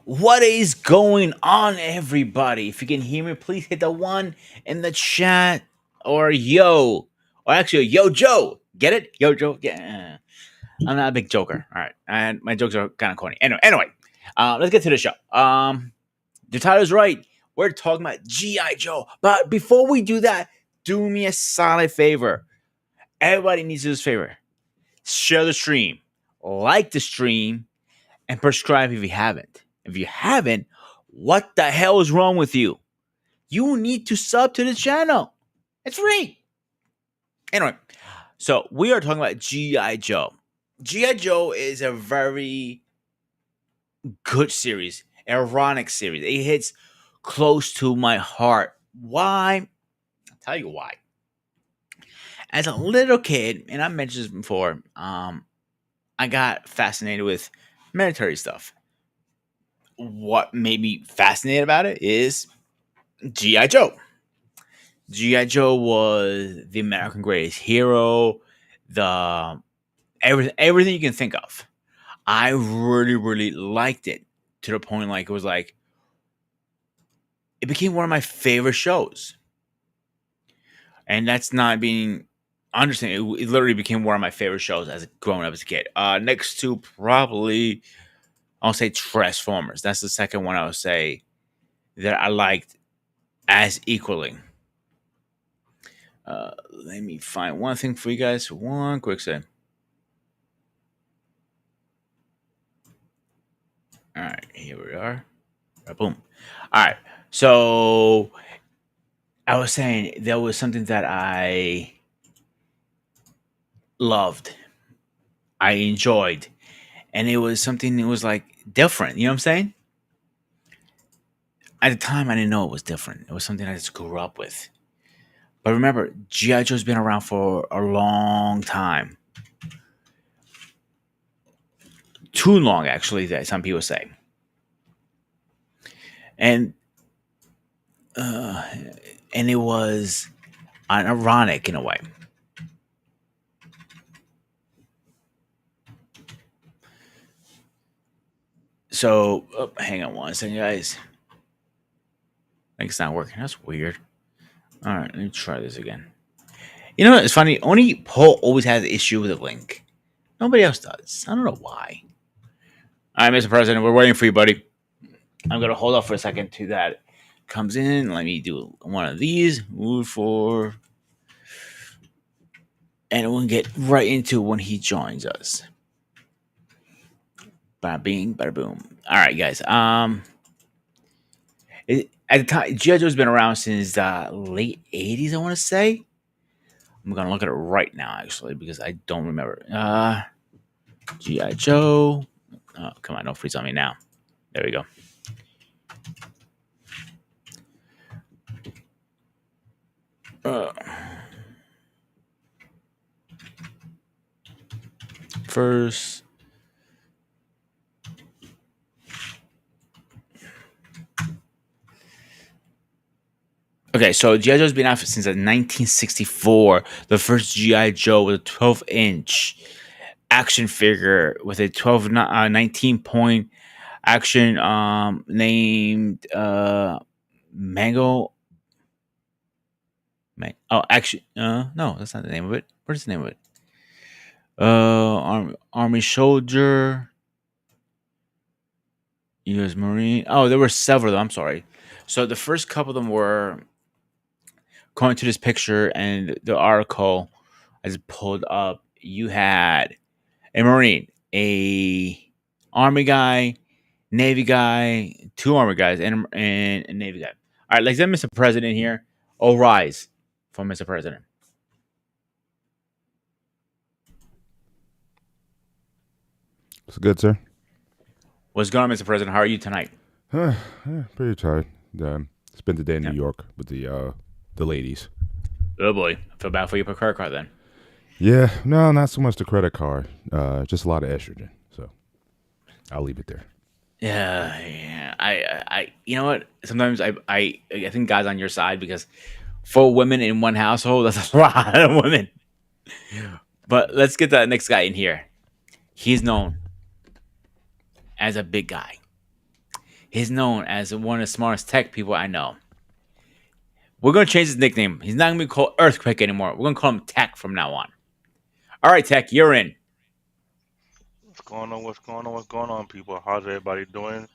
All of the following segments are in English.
What is going on, everybody? If you can hear me, please hit the one in the chat or yo, or actually yo Joe. Get it? Yo Joe. Yeah, I'm not a big joker. All right, and my jokes are kind of corny. Anyway, let's get to the show. The title's right. We're talking about GI Joe, but before we do that, do me a solid favor. Everybody needs to do this favor. Share the stream, like the stream, and prescribe if you haven't. If you haven't, what the hell is wrong with you? You need to sub to the channel. It's free. Anyway, so we are talking about G.I. Joe. G.I. Joe is a very good series, ironic series. It hits close to my heart. Why? I'll tell you why. As a little kid, and I mentioned this before, I got fascinated with military stuff. What made me fascinated about it is G.I. Joe. G.I. Joe was the American greatest hero, the everything you can think of. I really, really liked it to the point like it was like it became one of my favorite shows. And that's not being understand. It literally became one of my favorite shows as growing up as a kid. Next to probably I'll say Transformers. That's the second one I would say that I liked as equally. Let me find one thing for you guys. One quick second. All right, here we are. Boom. All right. So I was saying there was something that I loved, I enjoyed, and it was something that was like different. You know what I'm saying? At the time, I didn't know it was different. It was something I just grew up with. But remember, GI Joe's been around for a long time, too long actually. That some people say, and uh, and it was ironic in a way. So, hang on one second, guys. I think it's not working. That's weird. All right, let me try this again. You know, it's funny. Only Paul always has an issue with the link. Nobody else does. I don't know why. All right, Mr. President, we're waiting for you, buddy. I'm gonna hold off for a second till that comes in. Let me do one of these. Move for, and we'll get right into when he joins us. Bada bing, bada boom. All right, guys. At the time, GI Joe's been around since the late '80s. I want to say. I'm gonna look at it right now, actually, because I don't remember. GI Joe. Oh, come on, don't freeze on me now. There we go. Uh, first, okay, so GI Joe's been out since 1964. The first GI Joe was a 12-inch action figure with a 19 point action named Mango. Action. No, that's not the name of it. What is the name of it? Army Soldier, U.S. Marine. Oh, there were several of them. I'm sorry. So the first couple of them were going to this picture and the article I just pulled up. You had a Marine, a Army guy, Navy guy, two Army guys, and a Navy guy. All right, let's get Mr. President here. All rise for Mr. President. It's good, sir. What's going on, Mr. President? How are you tonight? Pretty tired. Spent the day in New Yeah. York with the ladies. Oh boy, I feel bad for your credit card then. Yeah, no, not so much the credit card. Just a lot of estrogen. So I'll leave it there. Yeah, yeah. You know what? Sometimes I think God's on your side because 4 women in one household, that's a lot of women. But let's get the next guy in here. He's known as a big guy. He's known as one of the smartest tech people I know. We're gonna change his nickname. He's not gonna be called Earthquake anymore. We're gonna call him Tech from now on. All right, Tech, you're in. What's going on? What's going on? What's going on, people? How's everybody doing?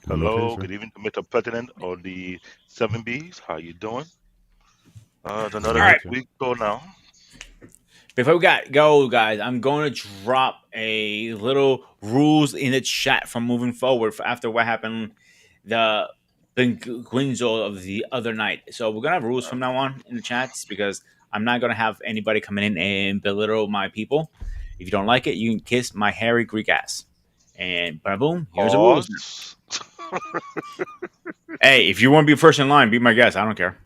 Doing okay, Hello, sir? good evening to Mr. President of the Seven Bs. How you doing? It's another All Good, right. good sir. week go now. Before we go, guys, I'm going to drop a little rules in the chat from moving forward for after what happened the Guinzo of the other night. So we're gonna have rules from now on in the chats because I'm not gonna have anybody coming in and belittle my people. If you don't like it, you can kiss my hairy Greek ass. And boom, here's the rules now. Pause. Hey, if you want to be first in line, be my guest. I don't care.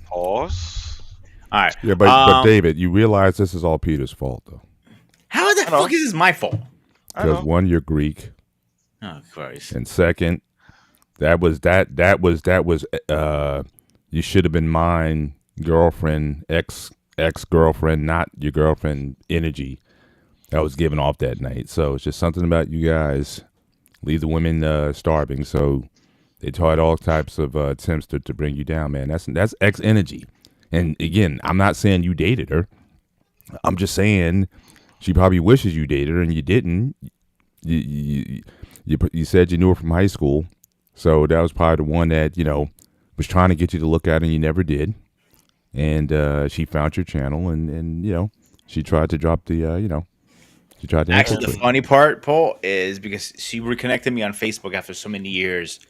Pause. All right. Yeah, but David, you realize this is all Peter's fault though, How the I fuck know. is this my fault? I because know. one, you're Greek, Oh Christ. and second, that was you should have been mine girlfriend, ex girlfriend, not your girlfriend energy that was given off that night. So it's just something about you guys leave the women starving. So they tried all types of attempts to bring you down, man. That's ex energy. And again, I'm not saying you dated her. I'm just saying she probably wishes you dated her and you didn't. You said you knew her from high school, so that was probably the one that was trying to get you to look at and you never did. And she found your channel and she tried to drop the she tried to Actually, the infiltrate. funny part, Paul, is because she reconnected me on Facebook after so many years,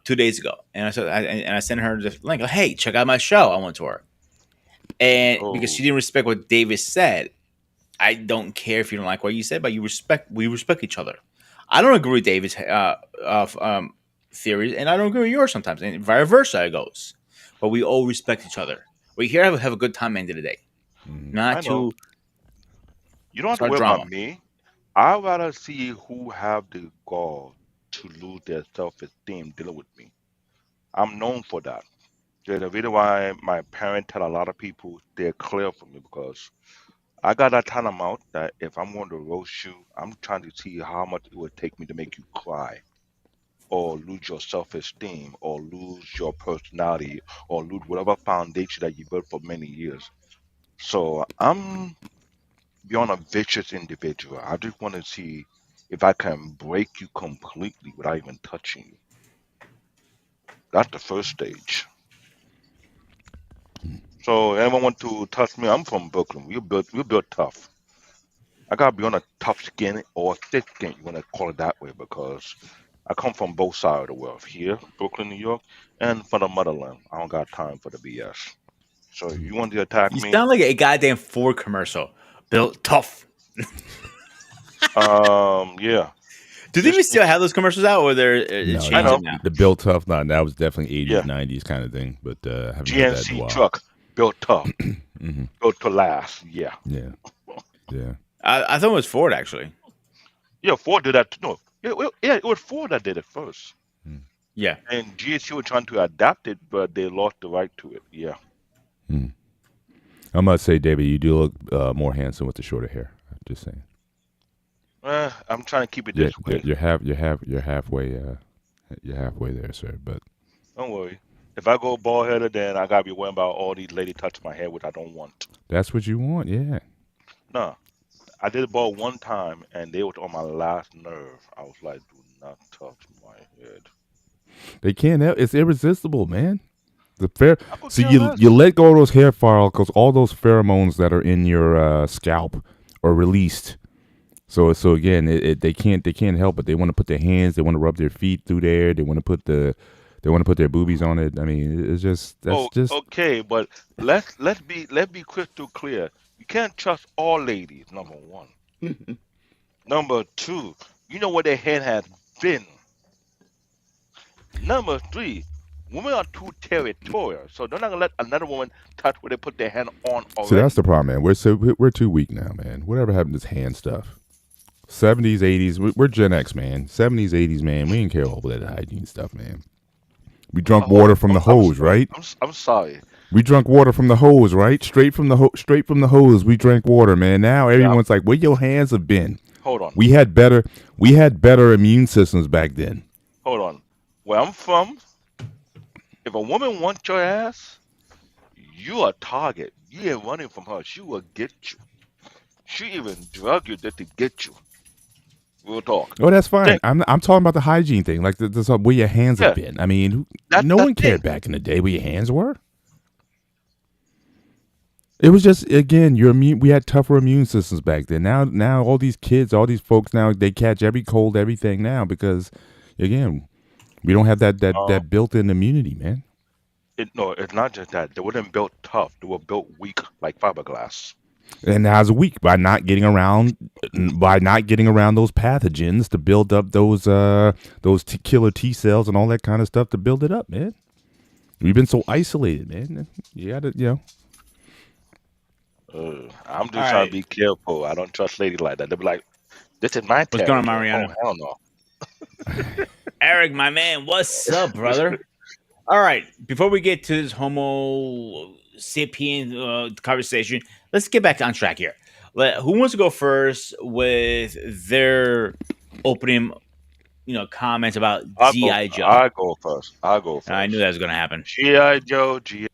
2 days ago, and I sent her the link. Like, hey, check out my show. I went to her, and because she Oh, didn't respect what Davis said, I don't care if you don't like what you said, but we respect each other. I don't agree with David's theories, and I don't agree with yours sometimes, and vice versa it goes. But we all respect each other. We're here to have a good time at the end of the day, Mhm. not I know. to You don't have to start worry about drama. me. I'd rather see who have the gall to lose their self-esteem dealing with me. I'm known for that. There's a reason why my parents tell a lot of people they're clear for me because I got that kind of mouth that if I'm going to roast you, I'm trying to see how much it would take me to make you cry or lose your self-esteem or lose your personality or lose whatever foundation that you built for many years. So I'm beyond a vicious individual. I just want to see if I can break you completely without even touching you. That's the first stage. So anyone want to touch me? I'm from Brooklyn. We built tough. I gotta be on a tough skin or thick skin, you wanna call it that way, because I come from both sides of the world. Here, Brooklyn, New York, and from the motherland. I don't got time for the BS. So you want to attack You me? sound like a goddamn Ford commercial. Built tough. Yeah. Do they This even still have those commercials out, or they're it No, I changed know. it now? the Bill Tough, not that was definitely 80s, Yeah. 90s kind of thing, but I haven't heard that in a GNC while. truck built tough, Hmm. built to last. Yeah. Yeah, yeah. I thought it was Ford actually. Yeah, Ford did that. No, it was Ford that did it first. Mm. Yeah. And GNC were trying to adapt it, but they lost the right to it. Yeah. Mm. I must say, David, you do look more handsome with the shorter hair. I'm just saying. I'm trying to keep it Yeah, this way. you're halfway there, sir. But Don't worry. If I go bald headed, then I gotta be worrying about all these ladies touching my hair, which I don't want. that's what you want, yeah. No, I did bald one time, and they was on my last nerve. I was like, "Do not touch my head." They can't help. It's irresistible, man. The fair. I could So care you less. let go of those hair follicles, all those pheromones that are in your scalp are released. So again, they can't help it. They want to put their hands, they want to rub their feet through there. They want to put their boobies on it. I mean, it's just that's Oh, just okay, but let's be crystal clear. You can't trust all ladies. Number one. Number two, you know where their head has been. Number three, women are too territorial, so they're not gonna let another woman touch where they put their hand on see that's already. the problem, man. We're too weak now, man. Whatever happened to this hand stuff? 70s, 80s. We're Gen X, man. 70s, 80s, man. We didn't care all that hygiene stuff, man. We drunk Oh, water from the hose, right? I'm sorry. We drunk water from the hose, right? Straight from the hose. We drank water, man. Now Yeah, everyone's like, "Where your hands have been?" hold on, We had better immune systems back then. hold on. Where I'm from, if a woman wants your ass, you a target. You ain't running from her. She will get you. She even drug you just to get you. Real talk. Oh, that's fine. Think, I'm talking about the hygiene thing, like this where your hands have yeah, been. I mean, that no that one cared thing. back in the day where your hands were. It was just again, your immune. We had tougher immune systems back then. Now all these kids, all these folks now, they catch every cold, everything now because, again, we don't have Um, that built-in immunity, man. no, it's not just that. They weren't built tough. They were built weak like fiberglass. And now's a week by not getting around those pathogens to build up those killer T cells and all that kind of stuff to build it up, man. We've been so isolated, man. You gotta, I'm All just trying to right. be careful. I don't trust ladies like that. They'll be like, "This is my What's going on, territory." Oh Mariano? hell no. Eric, my man, what's up, brother? All right. Before we get to this Homo sapien conversation, let's get back on track here. Who wants to go first with their opening, comments about I'll go. GI Joe? I go first. I go I knew first. that was going to happen. GI Joe, GI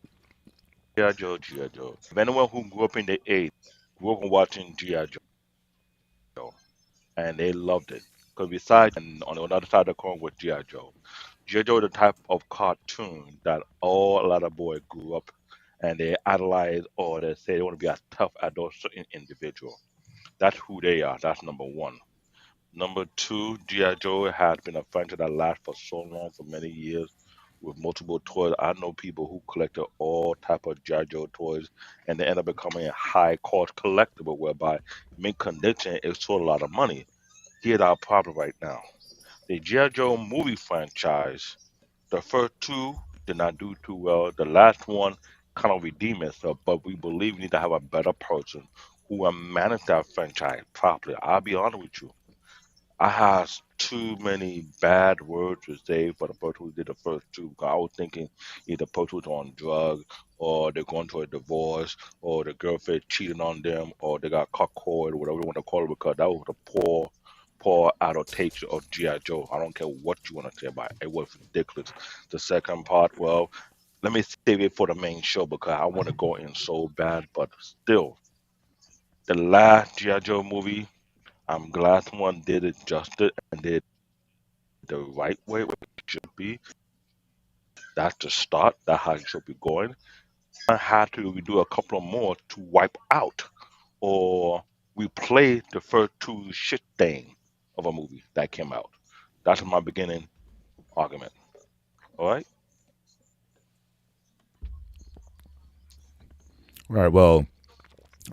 Joe, GI Joe. If anyone who grew up in the '80s grew up watching GI Joe, and they loved it. Because besides, and on the other side of the coin was GI Joe. GI Joe is the type of cartoon that a lot of boys grew up and they idolize or they say they want to be as tough as those certain individual. That's who they are. That's number one. Number two, G.I. Joe has been a franchise that lasts for so long, for many years, with multiple toys. I know people who collected all type of G.I. Joe toys, and they end up becoming a high cost collectible, whereby mint condition is sold a lot of money. Here's our problem right now: the G.I. Joe movie franchise. The first two did not do too well. The last one kind of redeemed itself, but we believe we need to have a better person who will manage that franchise properly. I'll be honest with you. I had too many bad words to say for the person who did the first two. 'Cause I was thinking either the person was on drugs, or they're going through a divorce, or the girlfriend cheated on them, or they got cuckolded, or whatever you want to call it, because that was a poor adaptation of G.I. Joe. I don't care what you want to say about it. It was ridiculous. The second part, well, let me save it for the main show because I want to go in so bad, but still, the last G.I. Joe movie, I'm glad someone did it justice and did the right way, what it should be. That's the start. That's how it should be going. I had to do a couple of more to wipe out or replay the first two shit thing of a movie that came out. That's my beginning argument. All right. All right. Well,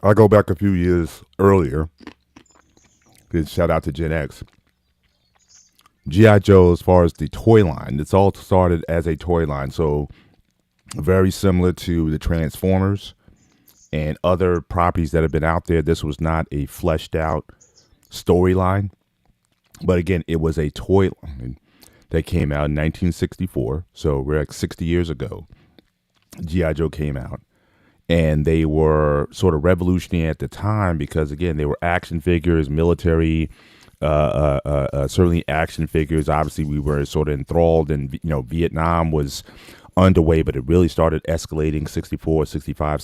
I'll go back a few years earlier. Good shout out to Gen X. GI Joe, as far as the toy line, it's all started as a toy line, so very similar to the Transformers and other properties that have been out there. This was not a fleshed out storyline, but again, it was a toy line that came out in 1964. So we're like 60 years ago. GI Joe came out, and they were sort of revolutionary at the time because again, they were action figures, military. Certainly action figures. Obviously, we were sort of enthralled, and Vietnam was underway, but it really started escalating 64, 65,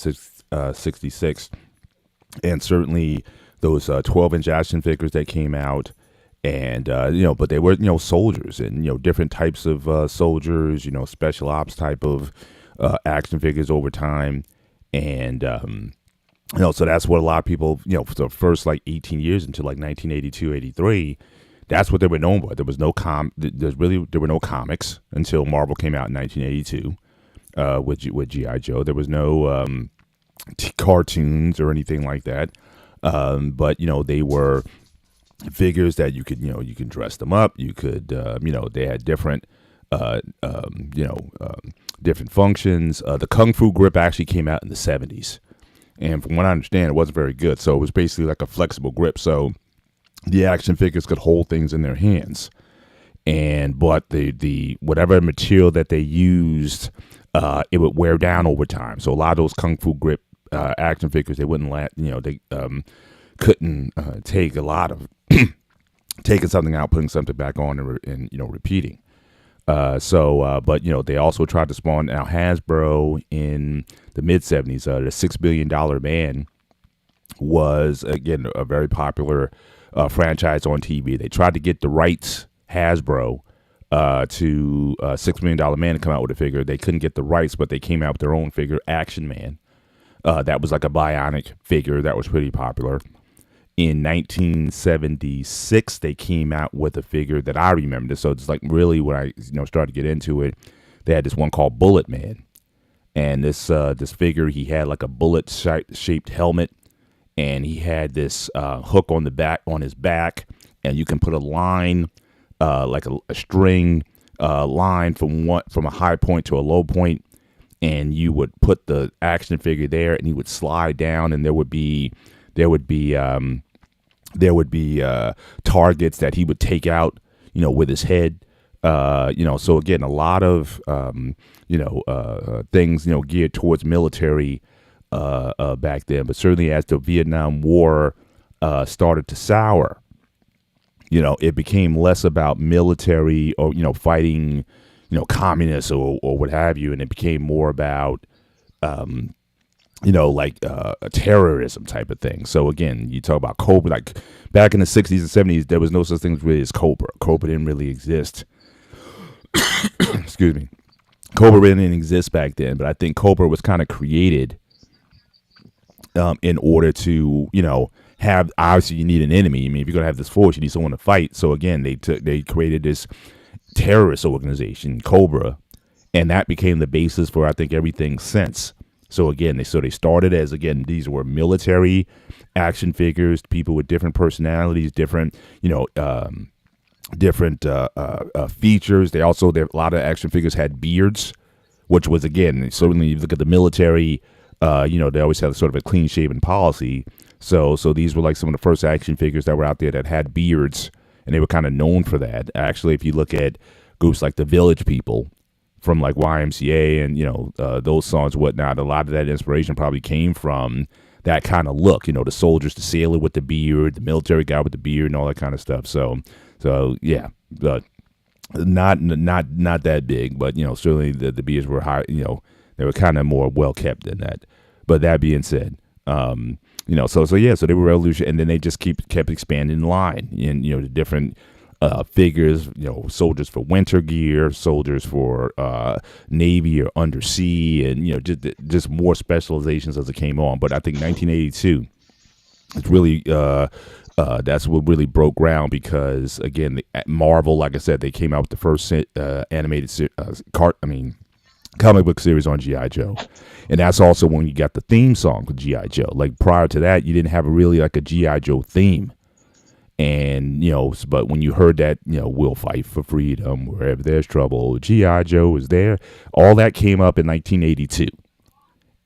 66, and certainly those 12-inch action figures that came out. And but they were soldiers and different types of soldiers, special ops type of action figures over time, and so that's what a lot of people, for the first like 18 years until like 1982, 83, that's what they were known for. There was no there were no comics until Marvel came out in 1982 with GI Joe. There was no cartoons or anything like that. But they were figures that you can dress them up. You could they had different different functions. The Kung Fu grip actually came out in the 70s. And from what I understand, it wasn't very good. So it was basically like a flexible grip. So the action figures could hold things in their hands. But the whatever material that they used, it would wear down over time. So a lot of those Kung Fu grip action figures, they wouldn't they couldn't take a lot of taking something out, putting something back on, and repeating. But they also tried to spawn now Hasbro in the mid '70s. The $6 billion Man was again a very popular franchise on TV. They tried to get the rights, Hasbro, to $6 million Man to come out with a figure. They couldn't get the rights, but they came out with their own figure, Action Man. That was like a bionic figure that was pretty popular. In 1976, they came out with a figure that I remember. So it's like really when I started to get into it, they had this one called Bullet Man, and this figure, he had like a bullet shaped helmet, and he had this hook on his back, and you can put a line, like a string line from a high point to a low point, and you would put the action figure there, and he would slide down, and there would be targets that he would take out, with his head. So again, a lot of things, geared towards military back then. But certainly as the Vietnam War started to sour, it became less about military or fighting, communists or what have you, and it became more about a terrorism type of thing. So again, you talk about Cobra, like back in the 60s and 70s, there was no such thing really as Cobra. Cobra didn't really exist. Excuse me. Cobra really didn't exist back then, but I think Cobra was kind of created in order to, have, obviously you need an enemy. I mean, if you're going to have this force, you need someone to fight. So again, they created this terrorist organization, Cobra, and that became the basis for, I think, everything since. So again, they started as, again, these were military action figures, people with different personalities, different features. A lot of action figures had beards, which was, again, certainly you look at the military, they always had sort of a clean shaven policy. So these were like some of the first action figures that were out there that had beards, and they were kind of known for that. Actually, if you look at groups like the Village People from like YMCA and, those songs, whatnot, a lot of that inspiration probably came from that kind of look, the soldiers, the sailor with the beard, the military guy with the beard and all that kind of stuff. So yeah, but not that big, but, certainly the beards were high, they were kind of more well kept than that. But that being said, so they were revolution, and then they just kept expanding the line in, the different figures, soldiers for winter gear, soldiers for Navy or undersea, and just more specializations as it came on. But I think 1982, it's really that's what really broke ground, because again, Marvel, like I said, they came out with the first animated comic book series on G.I. Joe. And that's also when you got the theme song for G.I. Joe. Like prior to that, you didn't have really like a G.I. Joe theme. And, but when you heard that, we'll fight for freedom wherever there's trouble, G.I. Joe is there. All that came up in 1982.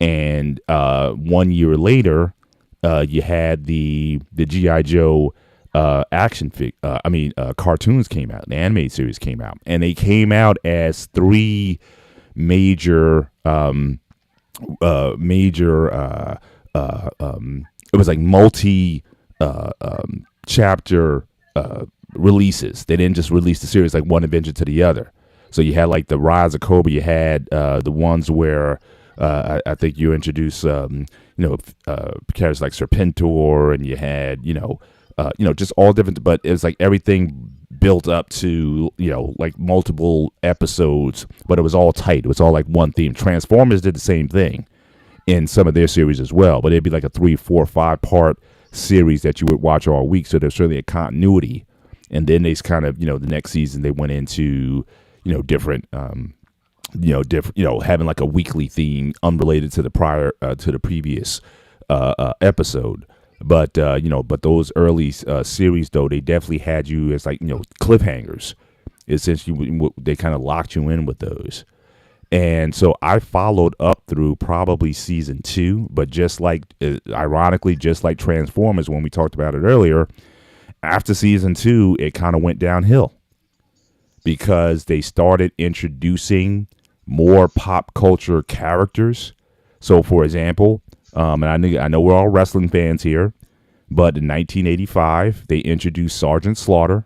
And 1 year later, you had the G.I. Joe cartoons came out. The animated series came out. And they came out as three major it was like multi chapter releases. They didn't just release the series like one adventure to the other. So you had like the Rise of Cobra. You had the ones where I think you introduced characters like Serpentor, and you had just all different. But it was like everything built up to like multiple episodes, but it was all tight. It was all like one theme. Transformers did the same thing in some of their series as well, but it'd be like a 3, 4, 5 part series that you would watch all week. So there's certainly a continuity. And then they kind of, the next season they went into, different, having like a weekly theme unrelated to the to the previous episode. But those early series, though, they definitely had you as like, cliffhangers. Essentially, they kind of locked you in with those. And so I followed up through probably season 2, but ironically, just like Transformers, when we talked about it earlier, after season 2, it kind of went downhill because they started introducing more pop culture characters. So, for example, and I know we're all wrestling fans here, but in 1985, they introduced Sergeant Slaughter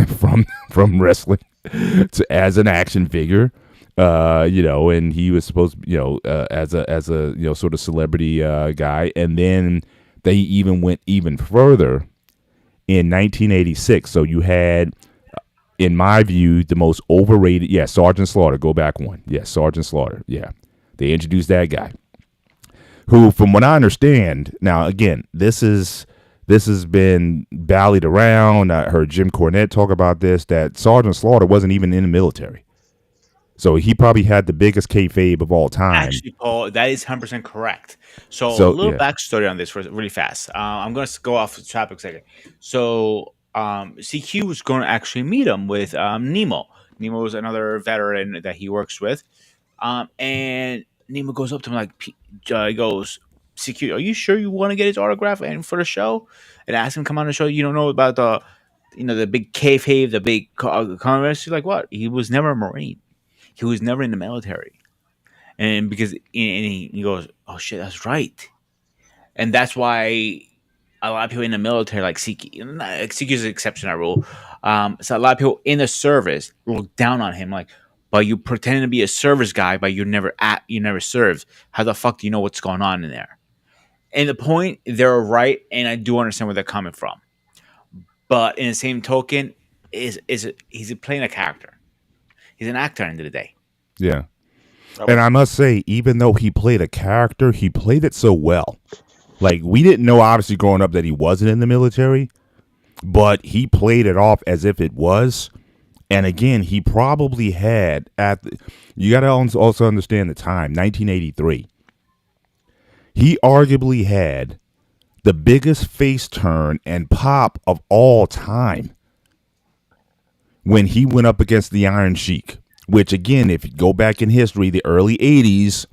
from wrestling. as an action figure. And he was supposed to, as a sort of celebrity guy, and then they even went even further in 1986. So you had, in my view, the most overrated. Yeah, Sergeant Slaughter. Go back one. Yeah, Sergeant Slaughter. Yeah, they introduced that guy, who, from what I understand, now again, this has been ballied around. I heard Jim Cornette talk about this, that Sergeant Slaughter wasn't even in the military. So he probably had the biggest kayfabe of all time. Actually, Paul, that is 100% correct. So, a So little yeah, backstory on this really fast. I'm going to go off the topic a second. So, CQ was going to actually meet him with Nemo. Nemo was another veteran that he works with. And Nemo goes up to him like, he goes, CQ, are you sure you want to get his autograph and for the show? And ask him to come on the show. You don't know about the big kayfabe, the big controversy. Like what? He was never a Marine. He was never in the military, and because and he goes, "Oh shit, that's right," and that's why a lot of people in the military, like Siki is an exception to that rule. So a lot of people in the service look down on him, like, "But you pretend to be a service guy, but you never served. How the fuck do you know what's going on in there?" And the point, they're right, and I do understand where they're coming from. But in the same token, he's playing a character. He's an actor at the end of the day. yeah. I And mean, I must say, even though he played a character, he played it so well. Like, we didn't know, obviously, growing up, that he wasn't in the military, but he played it off as if it was. And again, he probably had you got to also understand the time, 1983. He arguably had the biggest face turn and pop of all time when he went up against the Iron Sheik. Which, again, if you go back in history, the early 80s,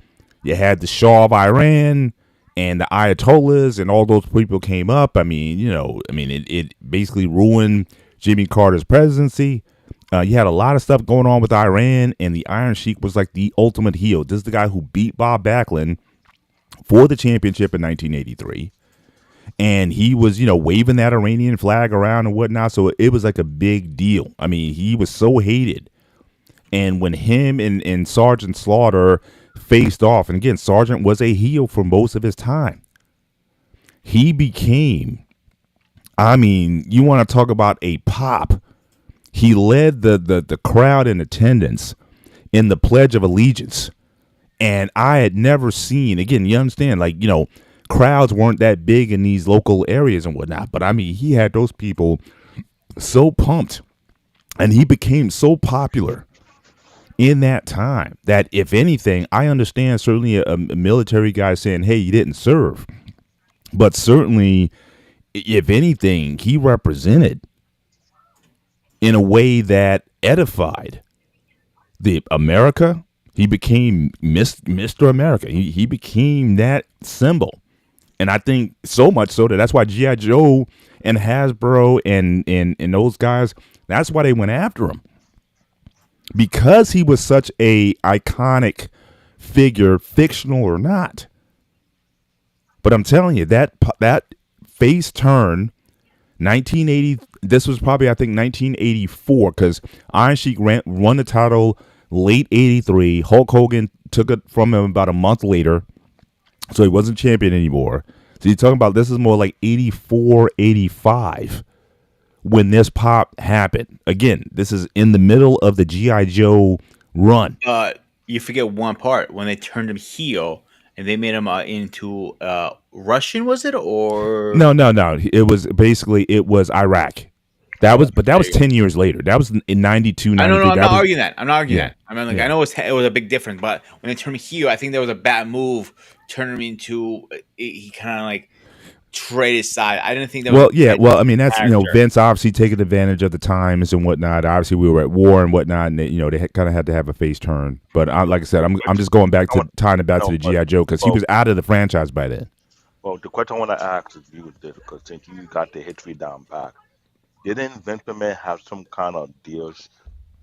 you had the Shah of Iran and the Ayatollahs, and all those people came up. It basically ruined Jimmy Carter's presidency. You had a lot of stuff going on with Iran, and the Iron Sheik was like the ultimate heel. This is the guy who beat Bob Backlund for the championship in 1983. And he was, waving that Iranian flag around and whatnot. So it was like a big deal. I mean, he was so hated. And when him and Sergeant Slaughter faced off, and again, Sergeant was a heel for most of his time, he became, you want to talk about a pop. He led the crowd in attendance in the Pledge of Allegiance. And I had never seen, again, you understand, crowds weren't that big in these local areas and whatnot. But he had those people so pumped, and he became so popular in that time that, if anything, I understand certainly a military guy saying, hey, you didn't serve. But certainly, if anything, he represented in a way that edified the America. He became Mr. America. He became that symbol. And I think so much so that that's why G.I. Joe and Hasbro and those guys, that's why they went after him. Because he was such a iconic figure, fictional or not. But I'm telling you, that face turn, 1980, this was probably, I think, 1984, because Iron Sheik won the title late 83. Hulk Hogan took it from him about a month later, so he wasn't champion anymore. So you're talking about, this is more like 84, 85 when this pop happened. Again, this is in the middle of the G.I. Joe run. You forget one part when they turned him heel and they made him into Russian. Was it or No, no, no. It was Iraq. That there was you go. 10 years later. That was in 92, I don't know. 93. I'm That not was, arguing that. I'm not arguing yeah, that. I mean, like I yeah. know it was a big difference, but when they turned him heel, I think there was a bad move. Turning him into he kind of like traded his side. I didn't think that was Well, a yeah. good Well, that's, character. Vince obviously taking advantage of the times and whatnot. Obviously, we were at war and whatnot, and they kind of had to have a face turn. But like I said, I'm just going back I to want tying it back to no, the but GI Joe, because he well, was out of the franchise by then. well, the question I want to ask is you this because since you got the history down back, didn't Vince McMahon have some kind of deals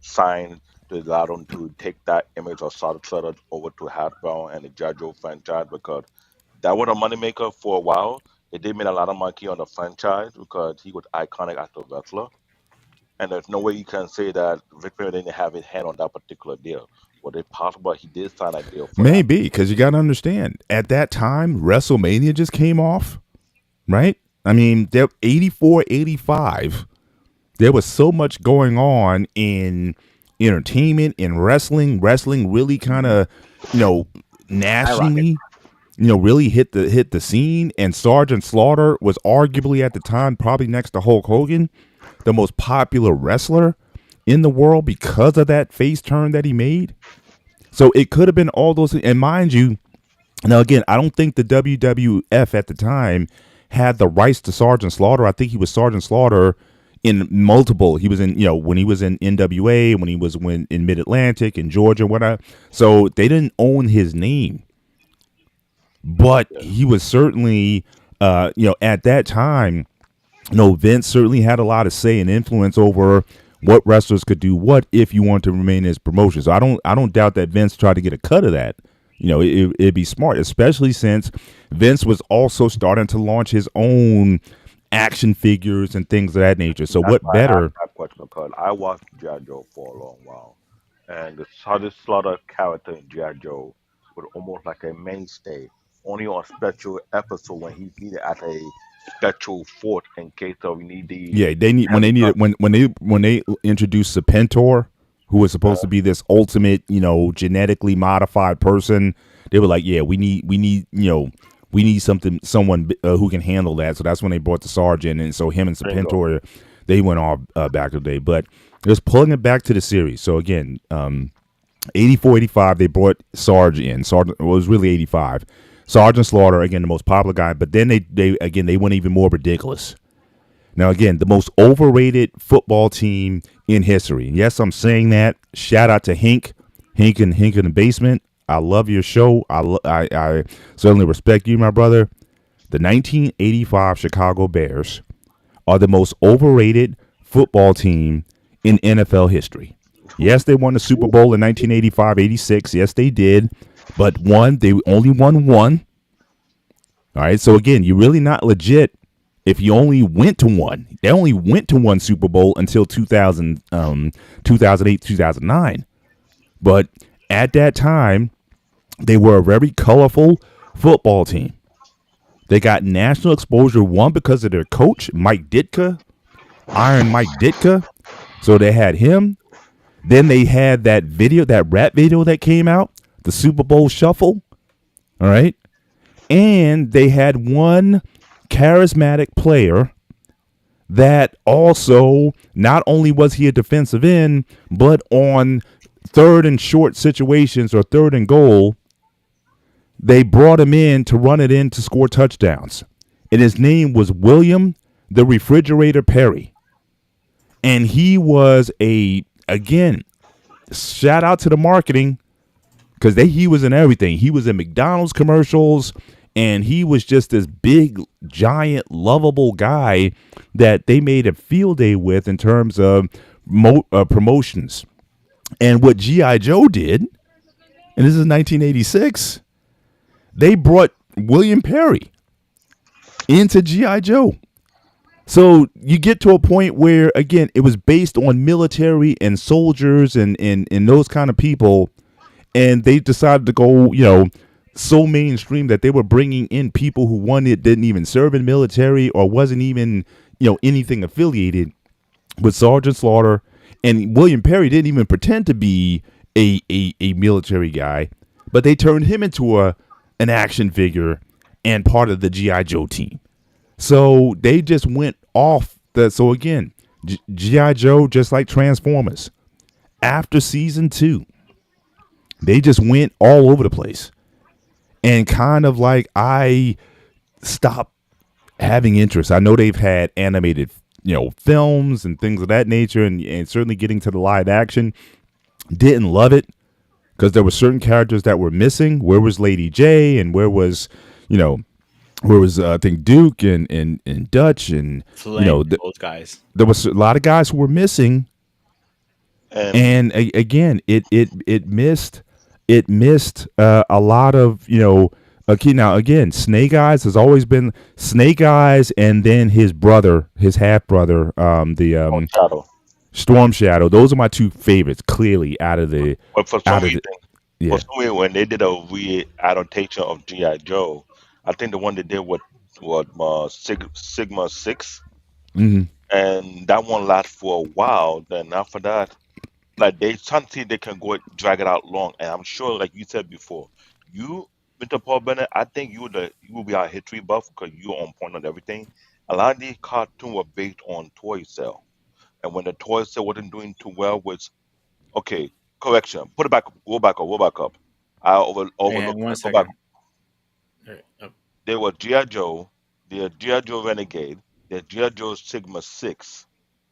signed to allow them to take that image of Solid Sutter over to Hasbro and the G.I. Joe franchise because that was a moneymaker for a while. It did make a lot of money on the franchise because he was iconic as a wrestler. And there's no way you can say that Vic Mayer didn't have his hand on that particular deal. Was it possible he did sign a deal for that? Maybe, because you got to understand, at that time, WrestleMania just came off, right? I mean, there 84, 85. There was so much going on in entertainment, in wrestling. Wrestling really kind of, you know, Skyrocket. nationally, really hit the scene. And Sergeant Slaughter was arguably at the time, probably next to Hulk Hogan, the most popular wrestler in the world because of that face turn that he made. So it could have been all those things. And mind you, now again, I don't think the WWF at the time had the rights to Sergeant Slaughter. I think he was Sergeant Slaughter in multiple. He was in, when he was in NWA, when he was in Mid Atlantic, in Georgia, whatnot. So they didn't own his name, but Yeah. he was certainly, at that time, Vince certainly had a lot of say and influence over what wrestlers could do what if you want to remain in his promotion. So I don't doubt that Vince tried to get a cut of that. It'd be smart, especially since Vince was also starting to launch his own action figures and things of that nature. So That's what why I asked better? that question because I watched G.I. Joe for a long while. And the Sergeant Slaughter character in G.I. Joe was almost like a mainstay, only on special episode when he's needed as a special force in case of need the Yeah, they need when heavy they needed when they introduced Serpentor, who was supposed to be this ultimate, genetically modified person. They were like, yeah, we need someone who can handle that. So that's when they brought the sergeant, and so him and bingo. Serpentor, they went off back in the day. But just pulling it back to the series. So again, 84, 85, they brought Sarge in. Sergeant, well, it was really 85. Sergeant Slaughter, again, the most popular guy. But then they went even more ridiculous. Now, again, the most overrated football team in history. And yes, I'm saying that. Shout out to Hink in the basement. I love your show. I certainly respect you, my brother. The 1985 Chicago Bears are the most overrated football team in NFL history. Yes, they won the Super Bowl in 1985-86. Yes, they did. But they only won one. All right. So again, you're really not legit if you only went to one. They only went to one Super Bowl until 2008, 2009. But at that time, they were a very colorful football team. They got national exposure, one, because of their coach, Mike Ditka, Iron Mike Ditka. So they had him. Then they had that rap video that came out, the Super Bowl Shuffle. All right. And they had one charismatic player that also, not only was he a defensive end, but on third and short situations or third and goal, they brought him in to run it in to score touchdowns. And his name was William the Refrigerator Perry. And he was again, shout out to the marketing, because he was in everything. He was in McDonald's commercials, and he was just this big, giant, lovable guy that they made a field day with in terms of promotions. And what G.I. Joe did, and this is 1986, they brought William Perry into G.I. Joe. So you get to a point where, again, it was based on military and soldiers and those kind of people. And they decided to go, so mainstream that they were bringing in people who, one, didn't even serve in military or wasn't even, anything affiliated with Sergeant Slaughter. And William Perry didn't even pretend to be a military guy, but they turned him into an action figure and part of the G.I. Joe team. So they just went off. So again, G.I. Joe, just like Transformers, after season 2, they just went all over the place. And kind of like I stopped having interest. I know they've had animated, films and things of that nature, and certainly getting to the live action. Didn't love it because there were certain characters that were missing. Where was Lady J, and where was, I think Duke and Dutch, and Flint, those guys. there was a lot of guys who were missing. And And again, it missed a lot of, okay, now again, Snake Eyes has always been Snake Eyes, and then his brother, his half brother, on Shadow. Storm Shadow. Those are my two favorites, clearly But for some out of the reason, for yeah. some reason, when they did a re-adaptation of GI Joe, I think the one they did with Sigma 6, Hmm. and that one lasted for a while. Then after that, like they something they can go drag it out long, and I'm sure, like you said before, you, Mr. Paul Bennett, I think you will be our history buff because you're on point on everything. A lot of these cartoons were based on toy sale, and when the toy sale wasn't doing too well, was okay. Correction, put it back, go back up. I Yeah, overlooked. one Go back. second. Alright, There was GI Joe, the GI Joe Renegade, the GI Joe Sigma 6.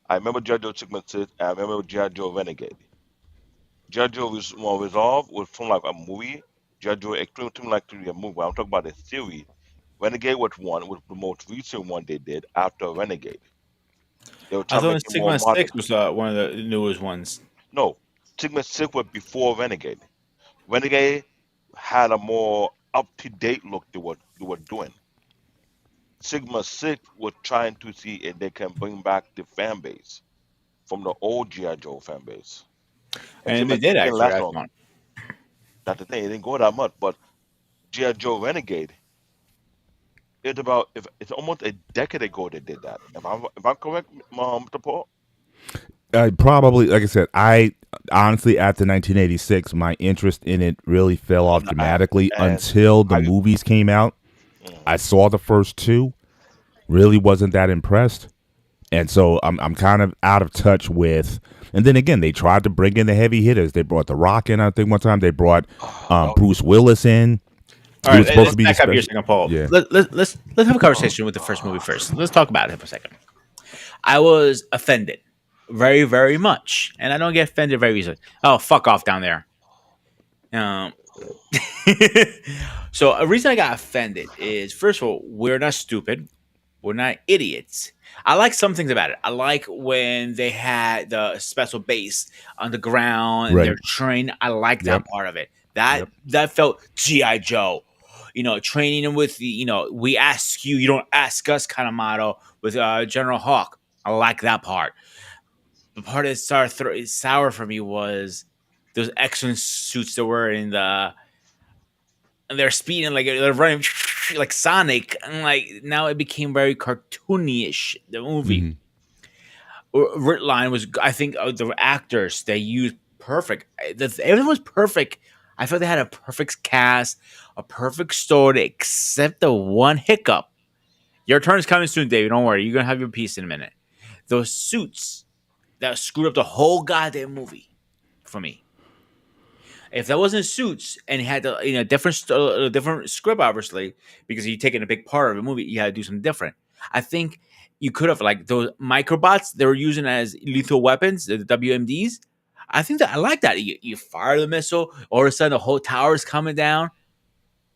I remember GI Joe Sigma 6, and I remember GI Joe Renegade. Jojo was more resolved was from like a movie. Jojo Extreme Team like to be a movie. I'm talking about the series. Renegade was the most recent one they did after Renegade. They were I trying to make thought it more Sigma modern. Six was one of the newest ones. No, Sigma 6 was before Renegade. Renegade had a more up to date look they were doing. Sigma 6 was trying to see if they can bring back the fan base from the old G.I. Joe fan base. And And Sigma they did 6 didn't actually. last That's long. one. That's the thing, it didn't go that much. But G.I. Joe Renegade, it's almost a decade ago they did that. If I'm correct, Mr. Paul? I probably, like I said, I honestly after 1986, my interest in it really fell off dramatically And until the I movies came out. I mhm. saw the first two, really wasn't that impressed, and so I'm kind of out of touch with. And then again, they tried to bring in the heavy hitters. They brought The Rock in. I think one time they brought That was, Bruce Willis in. All He right, was supposed to let's be the back up here a special. second, Paul. Yeah. Let's have a conversation with the first movie first. Let's talk about it for a second. I was offended, very very much, and I don't get offended very easily. Oh, fuck off down there. Um, so a reason I got offended is first of all, we're not stupid. We're not idiots. I like some things about it. I like when they had the special base on the ground and Right. they're trained. I like Yep. that part of it. That Yep. that felt GI Joe. Training them with the we ask you, you don't ask us kind of motto with General Hawk. I like that part. The part that started sour for me was those X-Men suits that were in the and they're speeding like they're running like Sonic. And like now it became very cartoonish. The movie Hmm. Ritline was, I think, the actors they used perfect. Everything was perfect. I felt they had a perfect cast, a perfect story, except the one hiccup. Your turn is coming soon, David. Don't worry, you're gonna have your piece in a minute. Those suits that screwed up the whole goddamn movie for me. If that wasn't Suits and it had the different script, obviously, because you're taking a big part of the movie, you had to do something different. I think you could have like those microbots they were using as lethal weapons, the WMDs. I think that I like that. You fire the missile, all of a sudden the whole tower is coming down.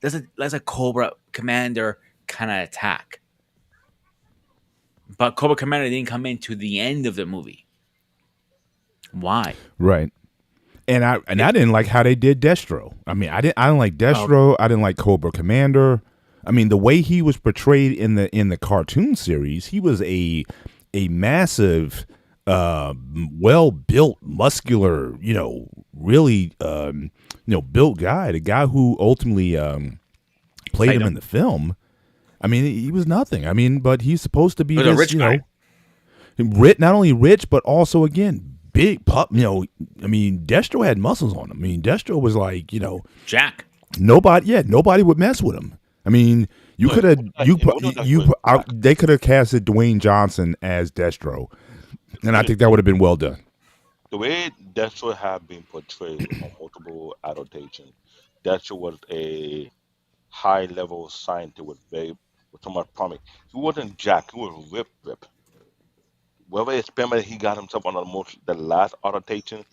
That's a Cobra Commander kind of attack. But Cobra Commander didn't come into the end of the movie. Why? Right. And I didn't like how they did Destro. I mean, I didn't like Oh, Destro. I didn't like Cobra Commander. I mean, the way he was portrayed in the cartoon series, he was a massive, well built, muscular, really, built guy. The guy who ultimately played fight him in him. the film. I mean, he was nothing. I mean, but he's supposed to It be was a this, rich guy, rich, not only rich but also again big pup. I mean, Destro had muscles on him. I mean, Destro was like, Jack. nobody, yeah, nobody would mess with him. I mean, you no, could have, it wasn't like he was black. they could have casted Dwayne Johnson as Destro, and I See, think that would have been well done. the way Deathstroke had been portrayed on multiple adaptations, Deathstroke was a high level scientist with so much promise. He wasn't Jack, he was Rip. Whatever experiment he got himself on the last adaptation,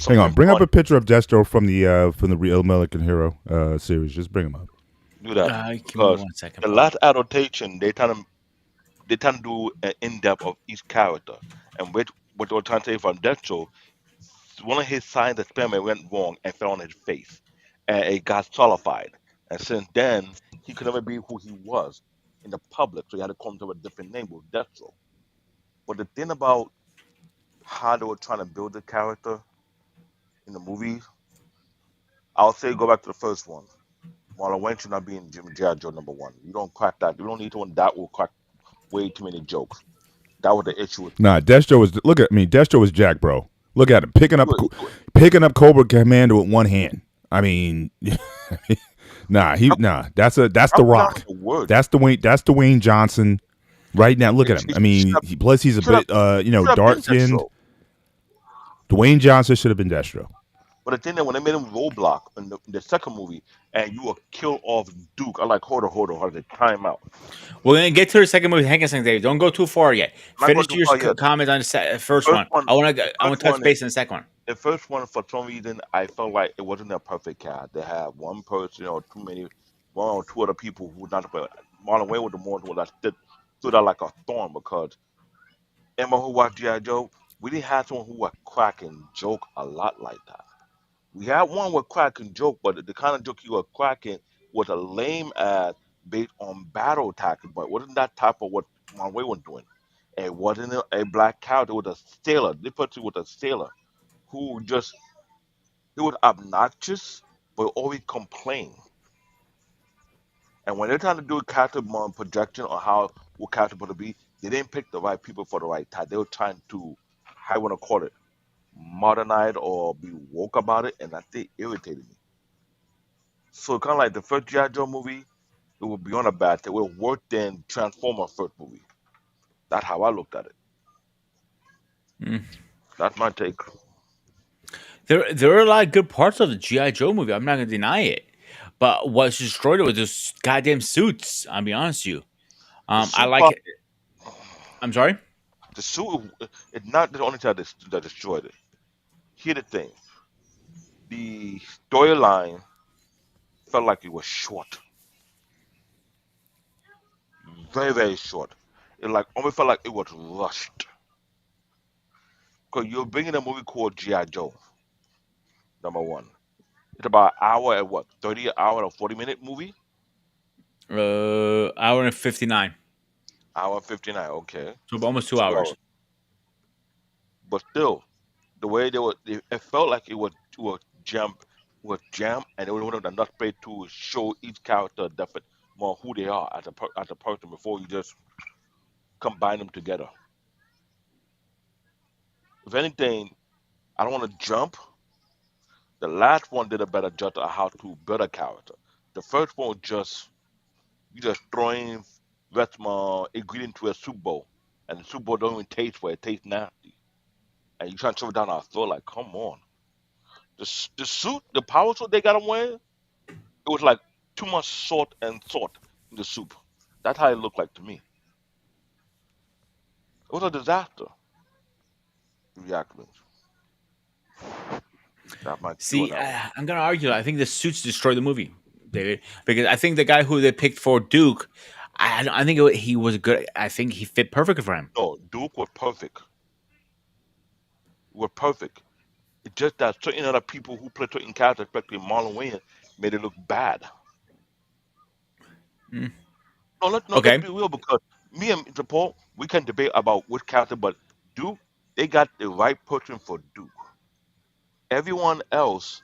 Hang something on, bring up fun. a picture of Destro from the Real American Hero series. Just bring him up. Do that Give me because 1 second, the Paul. last adaptation they trying to do an in depth of each character, and which what they're trying to say from Deathstroke, one of his science experiment went wrong and fell on his face, and it got solidified. And since then, he could never be who he was in the public, so he had to come to a different name with Deathstroke. But the thing about how they were trying to build the character in the movies, I'll say go back to the first one. Marlon Wayne should not be in Jimmy G.I. Joe #1. You don't crack that. You don't need one that will crack way too many jokes. That was the issue with Nah, me. Destro was look at me. Destro was Jack, bro. Look at him Do it. picking up Cobra Commander with one hand. I mean, How, That's how the pronounce Rock. the word? That's Dwayne Johnson right now. Look It, at him. it, I it should mean, have, plus he's a should have, bit should have dark been that skinned. show. Dwayne Johnson should have been Destro. But the thing that when they made him roadblock in the second movie and you will kill off Duke, I'm like, hold on, time out. We're gonna get to the second movie. Hang on a second, Dave. Don't go too far yet. I'm not going Finish too your far yet. comment on the The first first one. one, I the want first to touch one, base on the second one. the first one for some reason I felt like it wasn't a perfect cast. They had one person or too many, one or two other people who were not. But Marlon Wayne was the one that stood out like a thorn because Emma who watched G.I. Joe, we didn't have someone who would crack and joke a lot like that. We had one with crack and joke, but the kind of joke you were cracking was a lame ass based on battle tactics, but wasn't that type of what Monway was doing. It wasn't a black character, it was a sailor. They put you with a sailor who just he was obnoxious but always complained. And when they're trying to do a character projection on how what character supposed to be, they didn't pick the right people for the right type. They were trying to how you want to call it modernize or be woke about it, and that thing irritated me. So kind of like the first G.I. Joe movie, it was beyond a bad thing. It was worse than Transformer first movie. That's how I looked at it. Mm. That's my take. There are a lot of good parts of the GI Joe movie. I'm not gonna deny it. But what's destroyed it was those goddamn suits. I'll be honest with you. The I suit like part, it. I'm sorry. the suit, it's not the only thing that destroyed it. Here's the thing: the storyline felt like it was short, very very short. It like almost felt like it was rushed. Because you're bringing a movie called G.I. Joe, #1. It's about an hour and what, 30 hour or 40-minute movie? Hour and 59. Hour 59, okay. So almost 2 hours. 2 hours. But still, the way it felt like it was jam, and they would have enough space to show each character different more who they are as a person before you just combine them together. If anything, I don't want to jump. The last one did a better job of how to build a character. The first one was just you just throwing restaurant ingredient to a soup bowl, and the soup bowl don't even taste well; it tastes nasty. And you trying to shove it down our throat, like, come on. The suit, the power suit they got him wearing, it was like too much salt in the soup. That's how it looked like to me. It was a disaster. Reactions. That might be on See, that one. I'm gonna argue. I think the suits destroyed the movie, David, because I think the guy who they picked for Duke, I think he was good. I think he fit perfectly for him. No, Duke was perfect. Was perfect. It's just that certain other people who play certain characters, especially Marlon Wayans, made it look bad. Mm. No, let's Okay. be real because me and Mr. Paul, we can debate about which character, but Duke, they got the right person for Duke. Everyone else,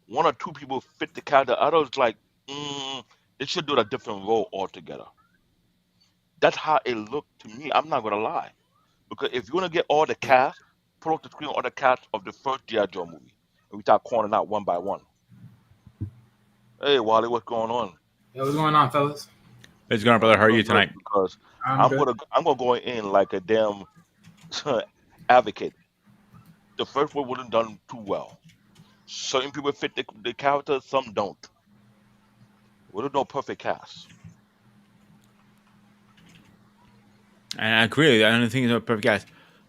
one or two people fit the character. Others like, they should do a different role altogether. That's how it looked to me. I'm not gonna lie, because if you wanna get all the cast, pull up the screen all the cast of the first G.I. Joe movie, and we start calling out one by one. Hey, Wally, what's going on? Yo, what's going on, fellas? It's gonna brother. How I'm are you doing great tonight? because I'm good. I'm gonna go in like a damn advocate. The first one wasn't done too well. Certain people fit the character, some don't. Well, there's no perfect cast. And I agree. I don't think it's a perfect guys.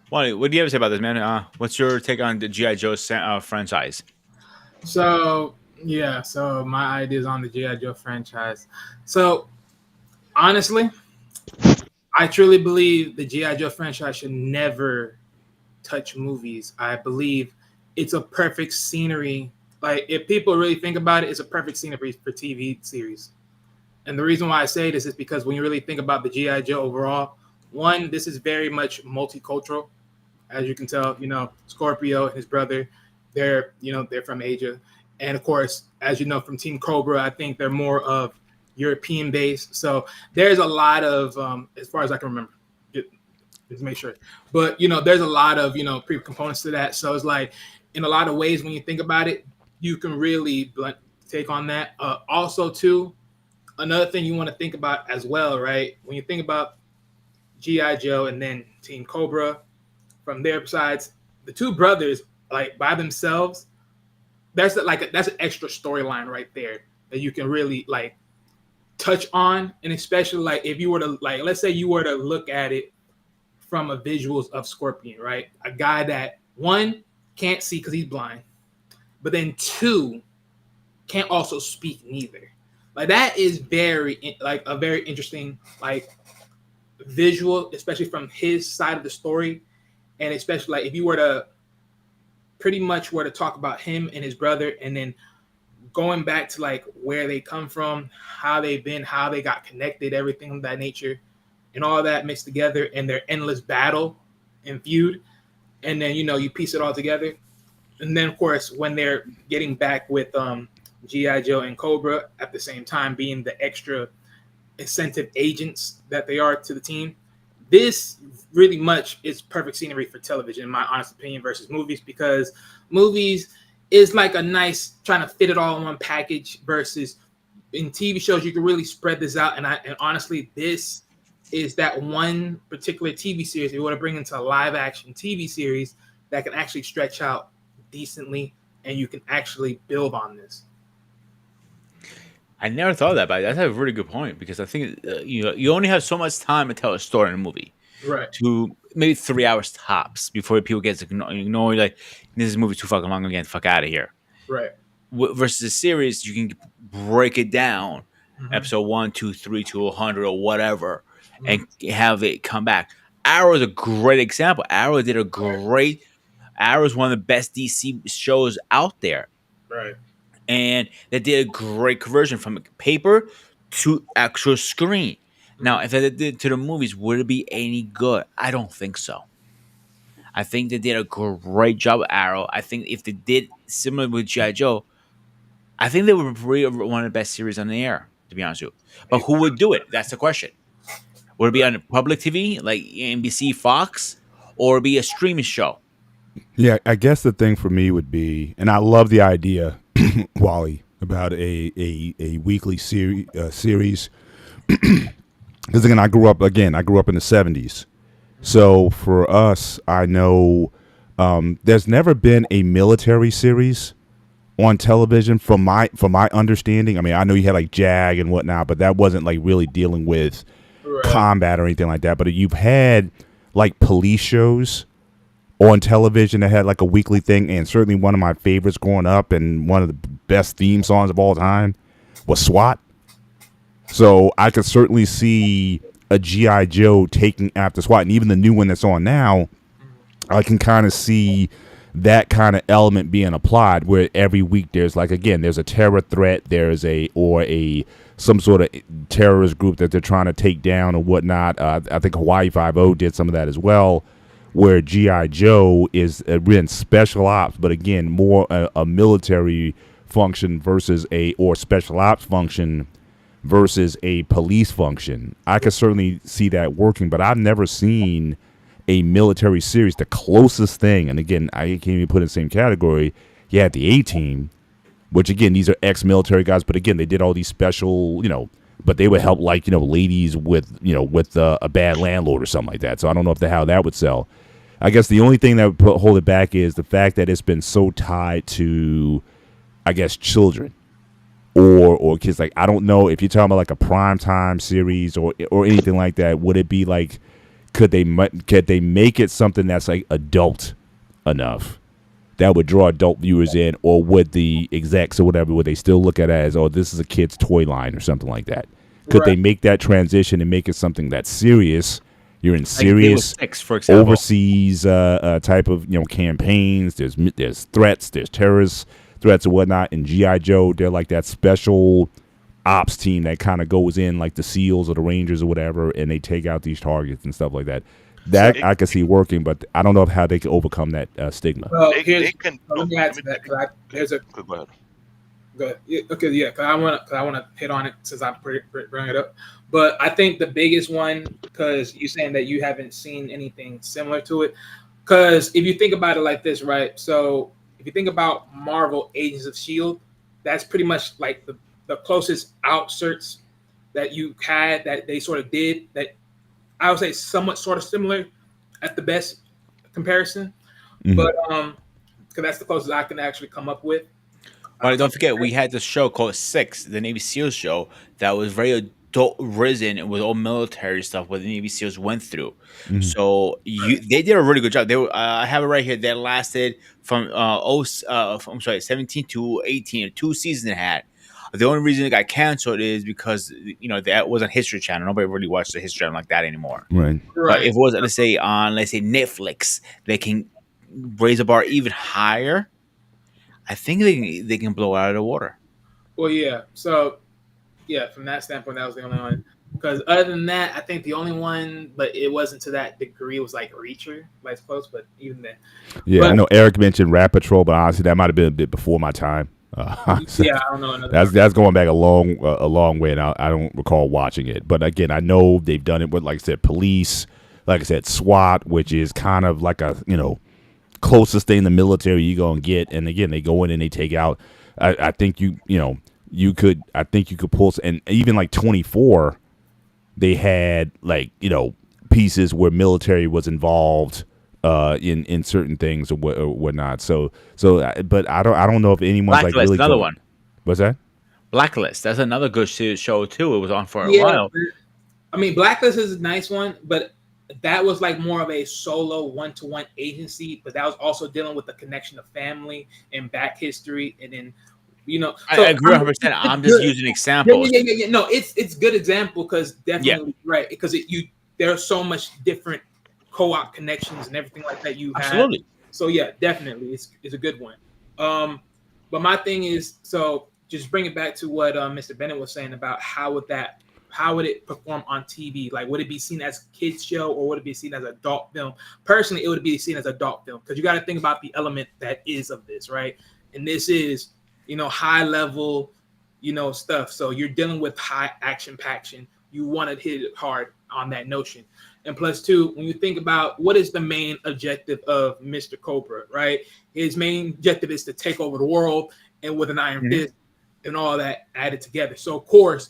What do you have to say about this, man? What's your take on the GI Joe franchise? So yeah, so my ideas on the GI Joe franchise. So honestly, I truly believe the GI Joe franchise should never touch movies. I believe it's a perfect scenery. Like if people really think about it, it's a perfect scenery for TV series. And the reason why I say this is because when you really think about the GI Joe overall, one, this is very much multicultural. As you can tell, Scorpio and his brother, they're from Asia, and of course, as you know from Team Cobra, I think they're more of European based. So there's a lot of, as far as I can remember, just make sure. But there's a lot of pre components to that. So it's like in a lot of ways when you think about it, you can really take on that. Also, too, another thing you want to think about as well, right? When you think about GI Joe and then Team Cobra, from their sides, the two brothers like by themselves, that's that's an extra storyline right there that you can really like touch on, and especially like if you were to like, let's say you were to look at it from a visuals of Scorpion, right? A guy that one can't see because he's blind, but then two can't also speak neither. Like that is very like a very interesting like visual, especially from his side of the story, and especially like if you were to pretty much were to talk about him and his brother, and then going back to like where they come from, how they've been, how they got connected, everything of that nature, and all that mixed together, and their endless battle and feud, and then you piece it all together, and then of course when they're getting back with GI Joe and Cobra at the same time, being the extra incentive agents that they are to the team. This really much is perfect scenery for television, in my honest opinion, versus movies, because movies is like a nice trying to fit it all in one package, versus in TV shows you can really spread this out. And honestly, this is that one particular TV series you want to bring into a live action TV series that can actually stretch out decently, and you can actually build on this. I never thought of that, but that's a really good point, because I think you only have so much time to tell a story in a movie, Right. to maybe 3 hours tops before people get to like this movie too fucking long again, fuck out of here. Right. Versus a series, you can break it down, Mhm. episode 1, 2, 3 to 100 or whatever, Mhm. and have it come back. Arrow is a great example. Arrow did a great. Arrow is one of the best DC shows out there. Right. And they did a great conversion from paper to actual screen. Now, if they did it to the movies, would it be any good? I don't think so. I think they did a great job with Arrow. I think if they did similar with G.I. Joe, I think they would be one of the best series on the air, to be honest with you. But who would do it? That's the question. Would it be on public TV, like NBC, Fox, or be a streaming show? Yeah, I guess the thing for me would be, and I love the idea, Wally, about a weekly series. Because again, I grew up in the 70s. So for us, I know there's never been a military series on television from my understanding. I mean, I know you had like JAG and whatnot, but that wasn't like really dealing with combat or anything like that. But you've had like police shows on television that had like a weekly thing, and certainly one of my favorites growing up and one of the best theme songs of all time was SWAT. So I could certainly see a G.I. Joe taking after SWAT, and even the new one that's on now, I can kind of see that kind of element being applied, where every week there's like, again, there's a terror threat, there's some sort of terrorist group that they're trying to take down or whatnot. I think Hawaii Five-0 did some of that as well, where G.I. Joe is in special ops, but again, more a military function versus or special ops function versus a police function. I could certainly see that working, but I've never seen a military series. The closest thing, and again, I can't even put in the same category, you had the A-Team, which again, these are ex-military guys, but again, they did all these special, but they would help like, ladies with a bad landlord or something like that. So I don't know how that would sell. I guess the only thing that would hold it back is the fact that it's been so tied to, I guess, children or kids. Like, I don't know if you're talking about like a primetime series or anything like that. Would it be like, could they make it something that's like adult enough that would draw adult viewers in, or would the execs or whatever, would they still look at it as, oh, this is a kid's toy line or something like that? Could they make that transition and make it something that's serious? You're in serious, like for example, overseas type of campaigns. There's threats, there's terrorist threats and whatnot. In G.I. Joe, they're like that special ops team that kind of goes in like the SEALs or the Rangers or whatever, and they take out these targets and stuff like that. So, That They I can see working, but I don't know how they can overcome that stigma. well, they here's can so let no. me Let add me to that let me. because there's a Okay, go ahead. good. Yeah, okay, yeah, because I want to hit on it since I'm bring it up. But I think the biggest one, because you're saying that you haven't seen anything similar to it. Because if you think about it like this, right? So if you think about Marvel Agents of Shield, that's pretty much like the closest outserts that you had that they sort of did that I would say somewhat sort of similar at the best comparison. Hmm. But because that's the closest I can actually come up with. But Um, don't forget, we had this show called Six, the Navy SEALs show, that was very adult risen and with all military stuff what the Navy SEAls went through. Hmm. So they did a really good job. They were, I have it right here. They lasted from I'm sorry, 17 to 18, 2 seasons it had. The only reason it got canceled is because that wasn't History Channel. Nobody really watched the History Channel like that anymore. Right. But right. if it was, let's say Netflix, they can raise the bar even higher. I think they can blow it out of the water. Well, yeah. So yeah, from that standpoint, that was the only one. Because other than that, I think the only one, but it wasn't to that degree, was like Reacher, like close, but even then. Yeah, I But know Eric mentioned Rat Patrol, but honestly, that might have been a bit before my time. So yeah, I don't know another that's one. that's going back a long way, and I don't recall watching it. But again, I know they've done it with, like I said, police, like I said, SWAT, which is kind of like a closest thing the military you gonna get. And again, they go in and they take out. I think you could. I think you could pull, and even like 24, they had like pieces where military was involved in certain things or whatnot. But I don't know if anyone's like Blacklist, really another going. one. What's that? Blacklist, that's another good show too. It was on for a Yeah, while. I mean, Blacklist is a nice one, but that was like more of a solo one-to-one agency, but that was also dealing with the connection of family and back history, and then I so agree I mean, 100%. it's I'm just good. using Yeah, examples. yeah, yeah, yeah. No, it's good example because Yeah, definitely right because there's so much different co-op connections and everything like that you have. absolutely. So yeah, definitely it's a good one. Um, but my thing is so just bring it back to what Mr. Bennett was saying about how would it perform on TV? Like, would it be seen as a kids show or would it be seen as an adult film? Personally, it would be seen as an adult film because you got to think about the element that is of this, right? And this is high level stuff. So you're dealing with high action paction. You want to hit it hard on that notion. And plus two, when you think about what is the main objective of Mr. Cobra, right? His main objective is to take over the world and with an iron Mhm. fist and all that added together. So of course,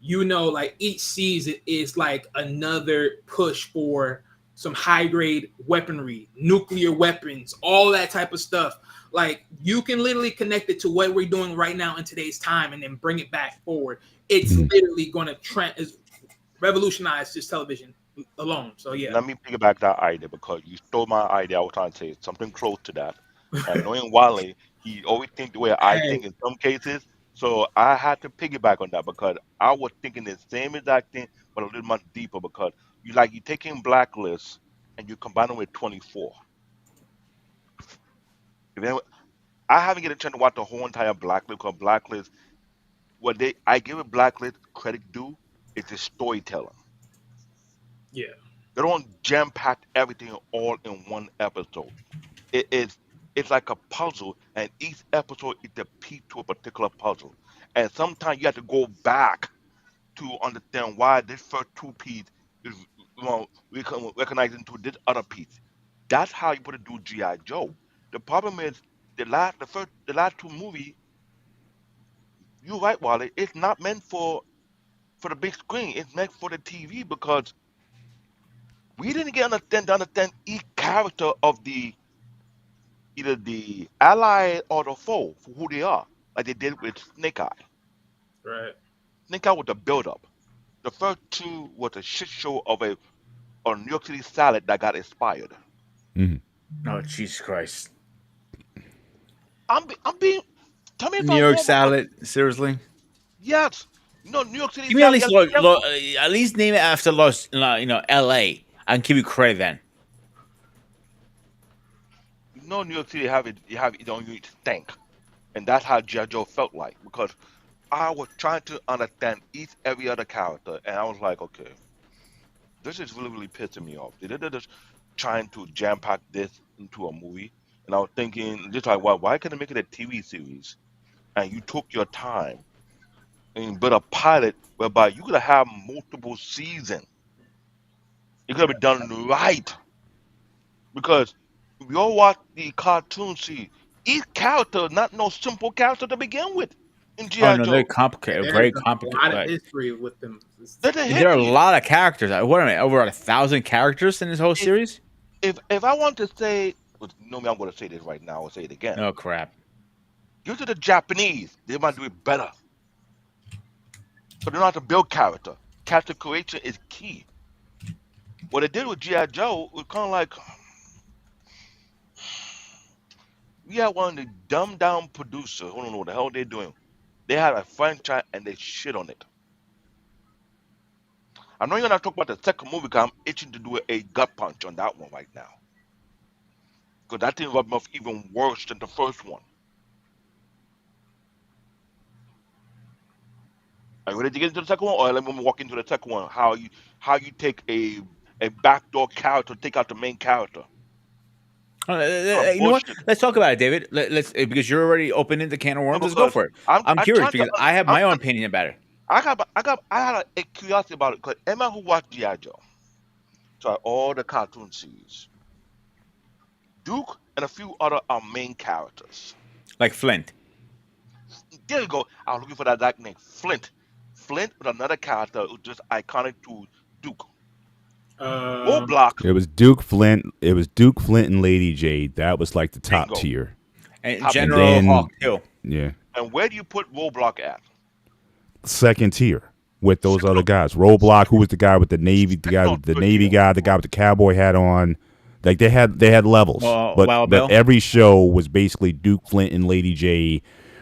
like each season is like another push for some high grade weaponry, nuclear weapons, all that type of stuff. Like you can literally connect it to what we're doing right now in today's time and then bring it back forward. It's Mhm. literally going to revolutionize this television alone. So yeah. Let me piggyback that idea because you stole my idea. I was trying to say something close to that. And knowing Wally, he always think the way I Hey, think in some cases. So I had to piggyback on that because I was thinking the same exact thing, but a little much deeper. Because you taking Blacklist and you combine it with 24. If anyone- I haven't get a chance to watch the whole entire Blacklist because Blacklist, I give it Blacklist credit due, it's the storytelling. yeah, They don't jam pack everything all in one episode. It's like a puzzle, and each episode is a piece to a particular puzzle. And sometimes you have to go back to understand why this first two piece is recognizing to this other piece. That's how you put it do GI Joe. The problem is the last two movies. You're right, Wally. It's not meant for the big screen. It's meant for the TV because we didn't get understand each character of the either the ally or the foe for who they are, like they did with Snake Eye. right. Snake Eye was the build up. The first two was a shit show of a New York City salad that got inspired. Mhm. Oh, Jesus Christ. I'm being. Tell me if New I'm York wrong because salad, seriously? yes, New York City Give me at salad. least at least name it after L.A. I can give you credit then. New York City have it. You have it on you stank, and that's how JoJo felt like because I was trying to understand each every other character, and I was like, okay. This is really, really pissing me off. They're just trying to jam pack this into a movie. And I was thinking, just like, why can't they make it a TV series? And you took your time and built a pilot whereby you could have multiple seasons. It could have been done right. Because we all watch the cartoon series. Each character, not no simple character to begin with in Oh G.I. no, they're Joe. complicated, There's very a complicated. lot of Like, history with them. There's a there are a history. lot of characters. What am I? Over 1,000 characters in this whole If series? if I want to say, well, you know me, I'm going to say this right now. I'll say it again. Oh crap! Give it to the Japanese. They might do it better. But they don't have to build character. Character creation is key. What they did with G.I. Joe was kind of like we had one of the dumbed down producers who don't know what the hell they're doing. They had a franchise and they shit on it. I know you're not talking about the second movie because I'm itching to do a gut punch on that one right now. Because that thing rubbed me off even worse than the first one. Are you ready to get into the second one, or let me walk into the second one? How you take a backdoor character, take out the main character? Kind of You know what? bullshit. Let's talk about it, David. Let's because you're already opening the can of No, worms. Let's go because for it. I'm I'm I'm curious trying to because I have I'm my own opinion about it. I had a curiosity about it because Emma who watched G.I. Joe, so all the cartoon series, Duke and a few other are main characters. Like Flint. There you go. I was looking for that exact name, Flint. Flint was another character who just iconic to Duke. Uh, Roadblock, It was Duke Flint. It was Duke Flint and Lady Jade. That was like the top bingo, tier. And top And tier. General Hawk then too. yeah, And where do you put Roadblock at? second tier with those Second other or guys. Roadblock, who was the guy with the navy, the guy second or with the third navy tier? guy, the guy with the cowboy hat on. Like they had levels, Well, but Wild but Bill. every show was basically Duke Flint and Lady J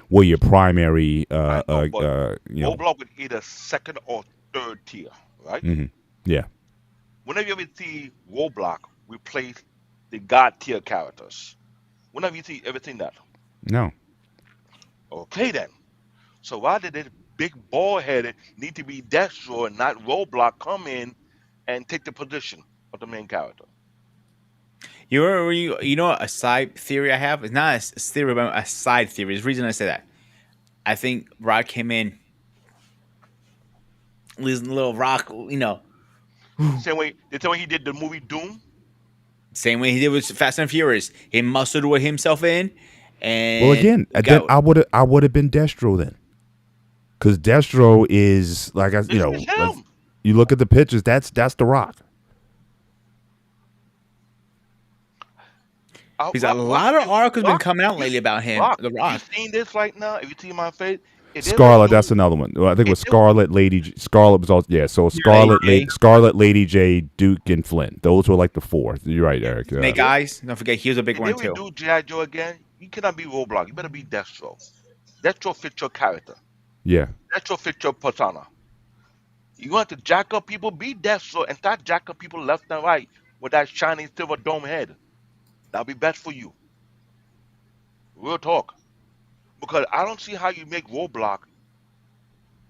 were your primary. I know, but You know, Roadblock was either second or third tier, right? yeah. Whenever you ever see Roadblock replace the God tier characters, whenever you see ever seen that, No, okay then. So why did this big bald headed need to be Destro and not Roadblock come in and take the position of the main character? You know a side theory I have? It's not a theory, but a side theory. There's a reason I say that. I think Rod came in, losing little rock. The same way he did the movie Doom. Same way he did with Fast and Furious. He muscled with himself in, well and again, then got I would have been Destro then, because Destro is like This is him. you look at the pictures. That's the Rock. because a lot of articles been Rock, coming out you, lately about him, Rock, The you Rock. seen this right now? If you see my face, if there's a Scarlet, new, that's another one. Well, I think it was if there, Scarlet Lady. Scarlet was also so Lady Scarlet, J, Scarlet Lady J, Duke, and Flint. Those were like the four. You're right, Eric. Snake Eyes. Don't forget he was a big if one they too. redo G.I. Joe again, you cannot be Roadblock. You better be Destro. Destro fits your character. Yeah, Destro fits your persona. You want to jack up people, be Destro, and start jack up people left and right with that shiny silver dome head. That'll be best for you. Real talk. Because I don't see how you make Roadblock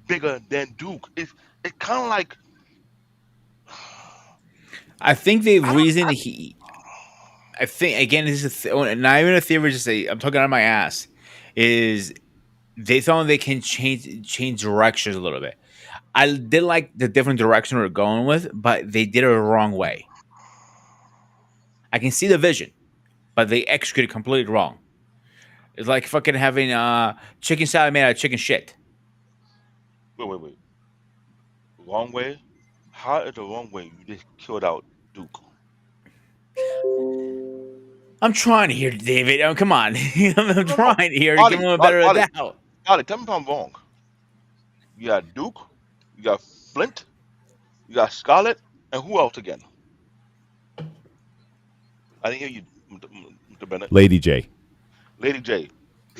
bigger than Duke. It's kind of like I think the I don't. reason I think again, this is not even a theory. Just say I'm talking out of my ass. Is they thought they can change directions a little bit. I did like the different direction we're going with, but they did it the wrong way. I can see the vision, but they executed completely wrong. It's like fucking having chicken salad made out of chicken shit. Wait. Wrong way? How is the wrong way you just killed out Duke? I'm trying to hear David. Oh, come on. I'm No. trying here to give Ollie, him a Ollie, better Ollie, doubt. Ollie, tell me if I'm wrong. You got Duke, you got Flint, you got Scarlet, and who else again? I didn't hear you, Mr. Bennett. Lady J. Lady J.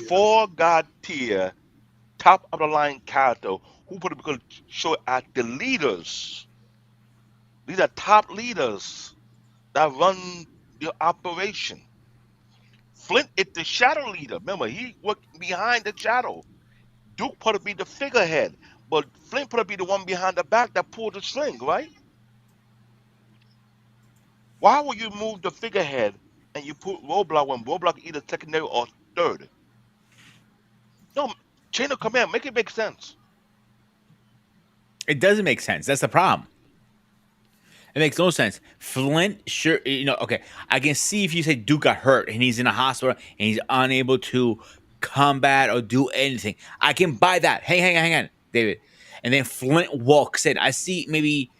Four God tier, top of the line character who put because show at the leaders. These are top leaders that run the operation. Flint is the shadow leader. Remember, he worked behind the shadow. Duke put to be the figurehead, but Flint put to be the one behind the back that pulled the string, right? Why would you move the figurehead and you put Roblox when Roblox either secondary or third? No, chain of command, make it make sense. It doesn't make sense. That's the problem. It makes no sense. Flint, sure, okay. I can see if you say Duke got hurt and he's in a hospital and he's unable to combat or do anything. I can buy that. Hey, hang on, David. And then Flint walks in. I see maybe,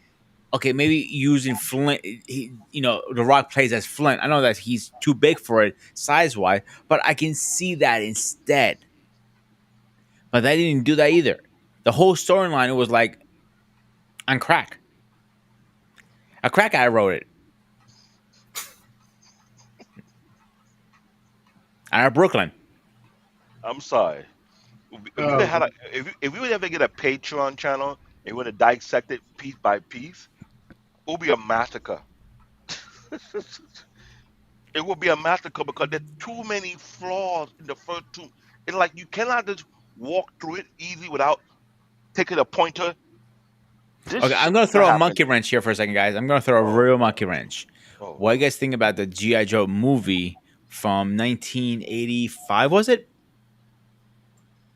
okay, maybe using Flint, The Rock plays as Flint. I know that he's too big for it size wise, but I can see that instead. But they didn't do that either. The whole storyline, it was like on crack. A crack guy wrote it out of Brooklyn. I'm sorry. If we Oh, had a, if we would ever get a Patreon channel and we would have dissected piece by piece, it would be a massacre. It would be a massacre because there's too many flaws in the first two. It's like you cannot just walk through it easy without taking a pointer. This Okay, I'm should gonna not throw a happen. monkey wrench here for a second, guys. I'm gonna throw a Oh, real monkey wrench. oh. What do you guys think about the GI Joe movie from 1985? Was it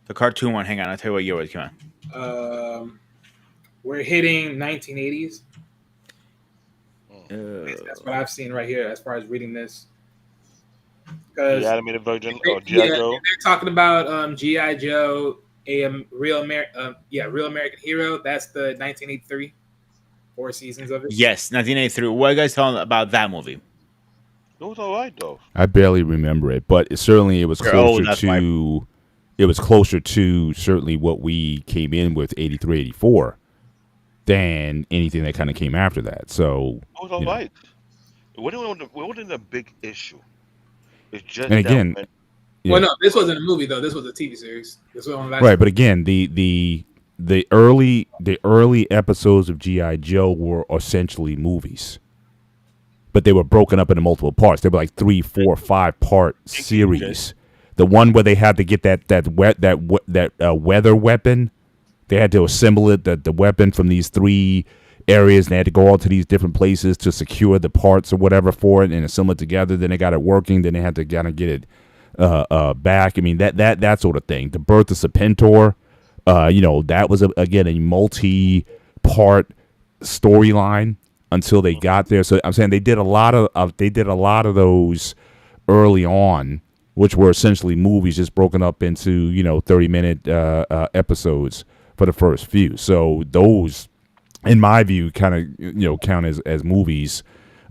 the cartoon one? Hang on, I'll tell you what year it came out. um, we're hitting 1980s. Mm. That's what I've seen right here as far as reading this. The Because animated version of yeah, G.I. Joe. they're talking about GI Joe, Real American Hero. That's the 1983, 4 seasons of it. Yes, 1983. What are you guys telling about that movie? It was alright though. I barely remember it, but it was You're old, closer that's why. to certainly what we came in with 83, 84 than anything that kind of came after that. So, It was you know, alright. It wasn't a big issue. It's just and that again, when Well, yeah, no, this wasn't a movie though. This was a TV series. This was on last. right. But again, the early episodes of GI Joe were essentially movies, but they were broken up into multiple parts. They were like 3, 4, 5 part thank you, EJ. series. The one where they had to get that weather weapon, they had to assemble it, the weapon from these 3 areas, and they had to go all to these different places to secure the parts or whatever for it and assemble it together. Then they got it working. Then they had to kind of get it back. I mean that sort of thing. The birth of Serpentor, that was again a multi-part storyline until they got there. So I'm saying they did a lot of those early on, which were essentially movies just broken up into 30-minute episodes for the first few. So those, in my view, kind of count as movies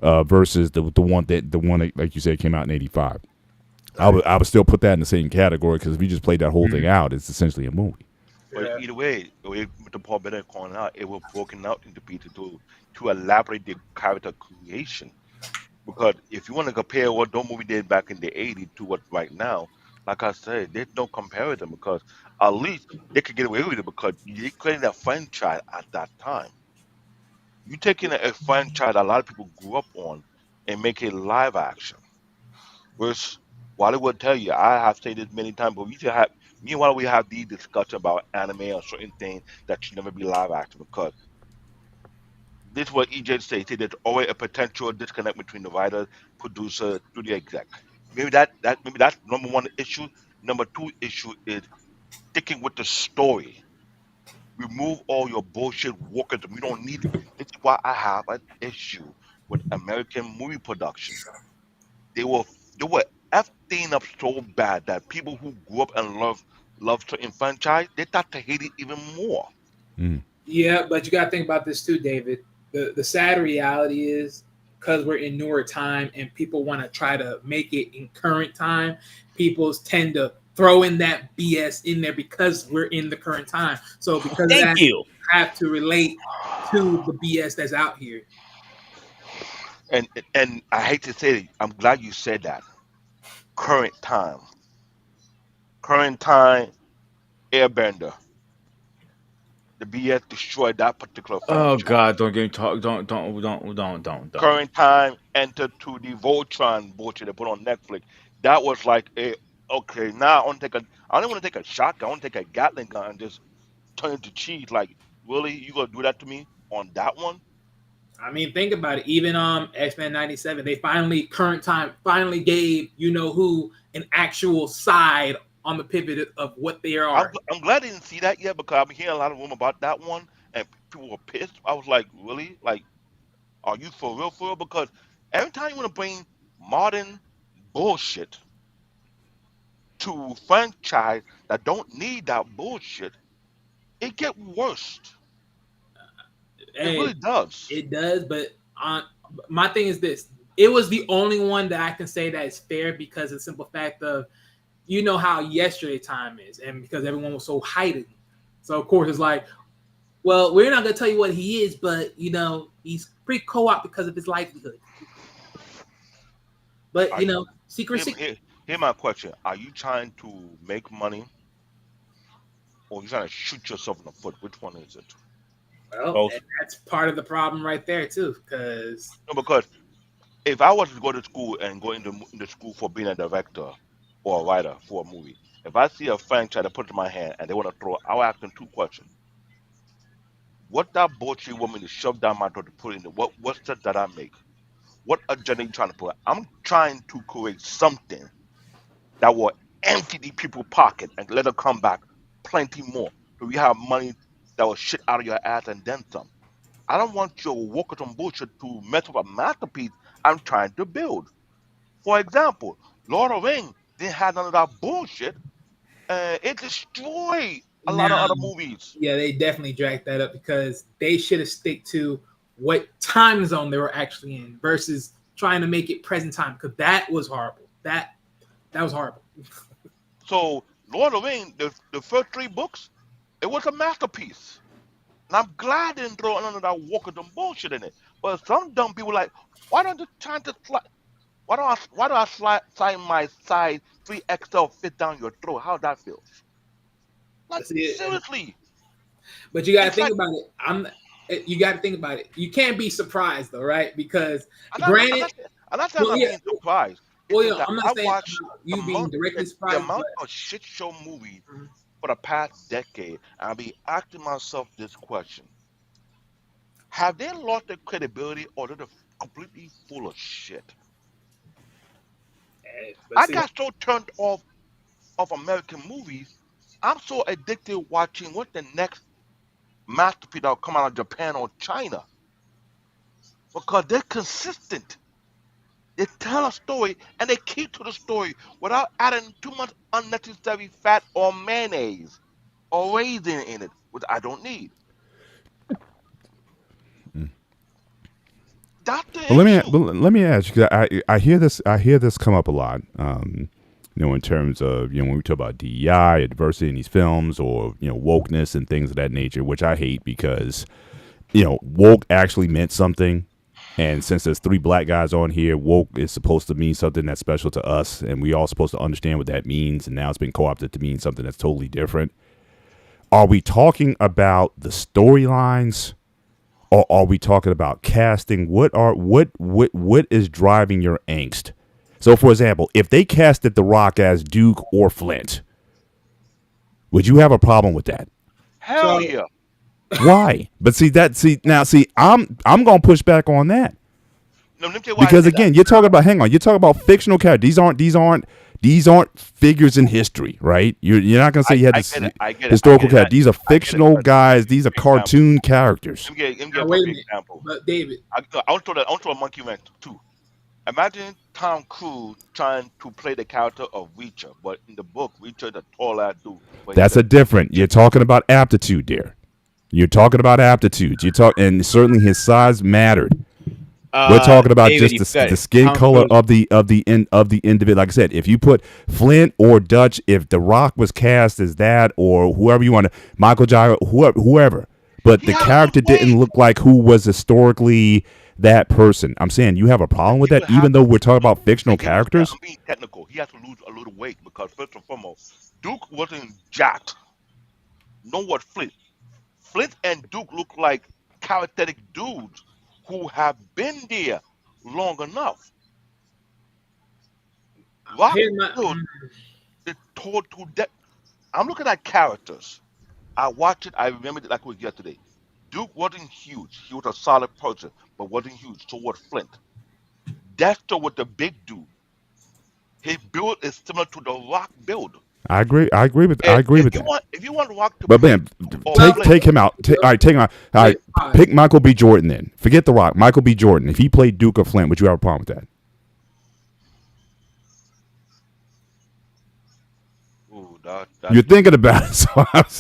versus the one that like you said came out in '85. I would still put that in the same category because if you just played that whole thing Mhm. out, it's essentially a movie. But Yeah. either way, with the Paul Bennett calling out, it was broken out into pieces to elaborate the character creation. Because if you want to compare what those movie did back in the '80s to what right now, like I said, there's no comparison because at least they could get away with it because they created a franchise at that time. You taking a franchise a lot of people grew up on and make it live action. Whereas Wally will tell you, I have said this many times, but we should have me and Wally we have these discussions about anime or certain things that should never be live action because this is what EJ said. He said there's always a potential disconnect between the writer, producer, studio exec. Maybe that's number one issue. Number two issue is sticking with the story. Remove all your bullshit walkers. We don't need it. This is why I have an issue with American movie production. They were they were effing up so bad that people who grew up and love certain franchise, they start to hate it even more. Mm. Yeah, but you got to think about this too, David. The sad reality is because we're in newer time and people want to try to make it in current time, people tend to throw in that BS in there because we're in the current time. So because of Thank that, you. you have to relate to the BS that's out here. And I hate to say it, I'm glad you said that. Current time. Current time Airbender. The BS destroyed that particular Oh franchise. God, don't get me talk. Don't. Current time Enter to the Voltron bullshit they put on Netflix. That was like a okay, now I don't want to take a shotgun, I want to take a Gatling gun and just turn it to cheese. Like, really? You gonna do that to me on that one? I mean, think about it. Even X-Men '97, they finally current time finally gave you know who an actual side on the pivot of what they I'm are. I'm glad I didn't see that yet because I've been hearing a lot of rumor about that one, and people were pissed. I was like, really? Like, are you for real, for real? Because every time you want to bring modern bullshit to franchise that don't need that bullshit, it get worse. It And really does. it does, but on my thing is this: it was the only one that I can say that is fair because of the simple fact of you know how yesterday time is, and because everyone was so heightened. So of course it's like, well, we're not gonna tell you what he is, but you know he's pretty co-op because of his livelihood. But Are you you know, secret, here? secret. Here my question: are you trying to make money, or you trying to shoot yourself in the foot? Which one is it? Well, Both. and that's part of the problem right there too, because No, because if I was to go to school and go into school for being a director or a writer for a movie, if I see a franchise that put it in my hand and they want to throw, I'll ask them two questions. What that bullshit you want me to shove down my throat to put in the what's that I make? What agenda you trying to put? I'm trying to create something that will empty the people's pocket and let them come back plenty more. So we have money that will shit out of your ass and then some. I don't want your workers on bullshit to mess up a masterpiece I'm trying to build. For example, Lord of the Rings didn't have none of that bullshit. It destroyed a lot of now, other movies. yeah, they definitely dragged that up because they should have stick to what time zone they were actually in versus trying to make it present time because that was horrible. That was horrible. So Lord of the Rings, the first three books, it was a masterpiece. And I'm glad they didn't throw none of that walking them bullshit in it. But some dumb people like, why don't you try to why do I slide my size 3XL fit down your throat? How that feels? Like See, seriously. but you got to It's think like about it. You got to think about it. You can't be surprised though, right? Because I'm not I'm granted, not I'm not saying I'm well, not yeah, being surprised. It's well, just yeah. that I'm not I saying watched about you being directly the surprised, amount but of shit show movies mhm. for the past decade, and I'll be asking myself this question. Have they lost their credibility or they're completely full of shit? But I see, got so turned off of American movies. I'm so addicted watching what the next masterpiece that'll come out of Japan or China because they're consistent. They tell a story and they keep to the story without adding too much unnecessary fat or mayonnaise or raisin in it, which I don't need. That's the But issue. let me ask you. 'Cause I hear this come up a lot. In terms of when we talk about DEI, or diversity in these films, or wokeness and things of that nature, which I hate because woke actually meant something. And since there's three black guys on here, woke is supposed to mean something that's special to us, and we all supposed to understand what that means. And now it's been co-opted to mean something that's totally different. Are we talking about the storylines, or are we talking about casting? What is driving your angst? So, for example, if they casted The Rock as Duke or Flint, would you have a problem with that? Hell so yeah. Why? But see, I'm gonna push back on that. No, let me tell you why I Because say that. again, you're talking about hang on, you're talking about fictional characters. These aren't figures in history, right? You're not gonna say you had I this get it. I get it. I historical get it. character. These are I get it. fictional But guys. These are give me an example. cartoon characters. Let me get a now wait a perfect minute. example. But David, I want to throw a monkey wrench too. Imagine Tom Cruise trying to play the character of Reacher, but in the book, Reacher the tall ass dude, but he's That's a a different. You're midget. talking about aptitude there. You're talking about aptitudes. And certainly his size mattered. We're talking about David, just you forgot the it. skin Tom color Cruise. of the individual. Like I said, if you put Flint or Dutch, if The Rock was cast as that, or whoever you want to, Michael Jai, whoever, but He the has to lose character didn't weight. look like who was historically that person. I'm saying you have a problem with He that, will have even to though we're talking lose. about fictional Give me a characters. I'm being technical. He has to lose a little weight because first and foremost, Duke wasn't jacked. Know what Flint? Flint and Duke look like charismatic dudes who have been there long enough. Rock here's my built the total depth. I'm looking at characters. I watched it. I remembered it like it was yesterday. Duke wasn't huge. He was a solid person, but wasn't huge. So was Flint. Dexter was the big dude. His build is similar to the Rock build. I agree. I agree with. I And agree with that. if you want Rock to But play man, or take Flint, take him out. All right, take him out. All right, Wait, all right. pick Michael B. Jordan then. Forget The Rock. Michael B. Jordan. If he played Duke or Flint, would you have a problem with that? ooh, that's You're thinking about it. So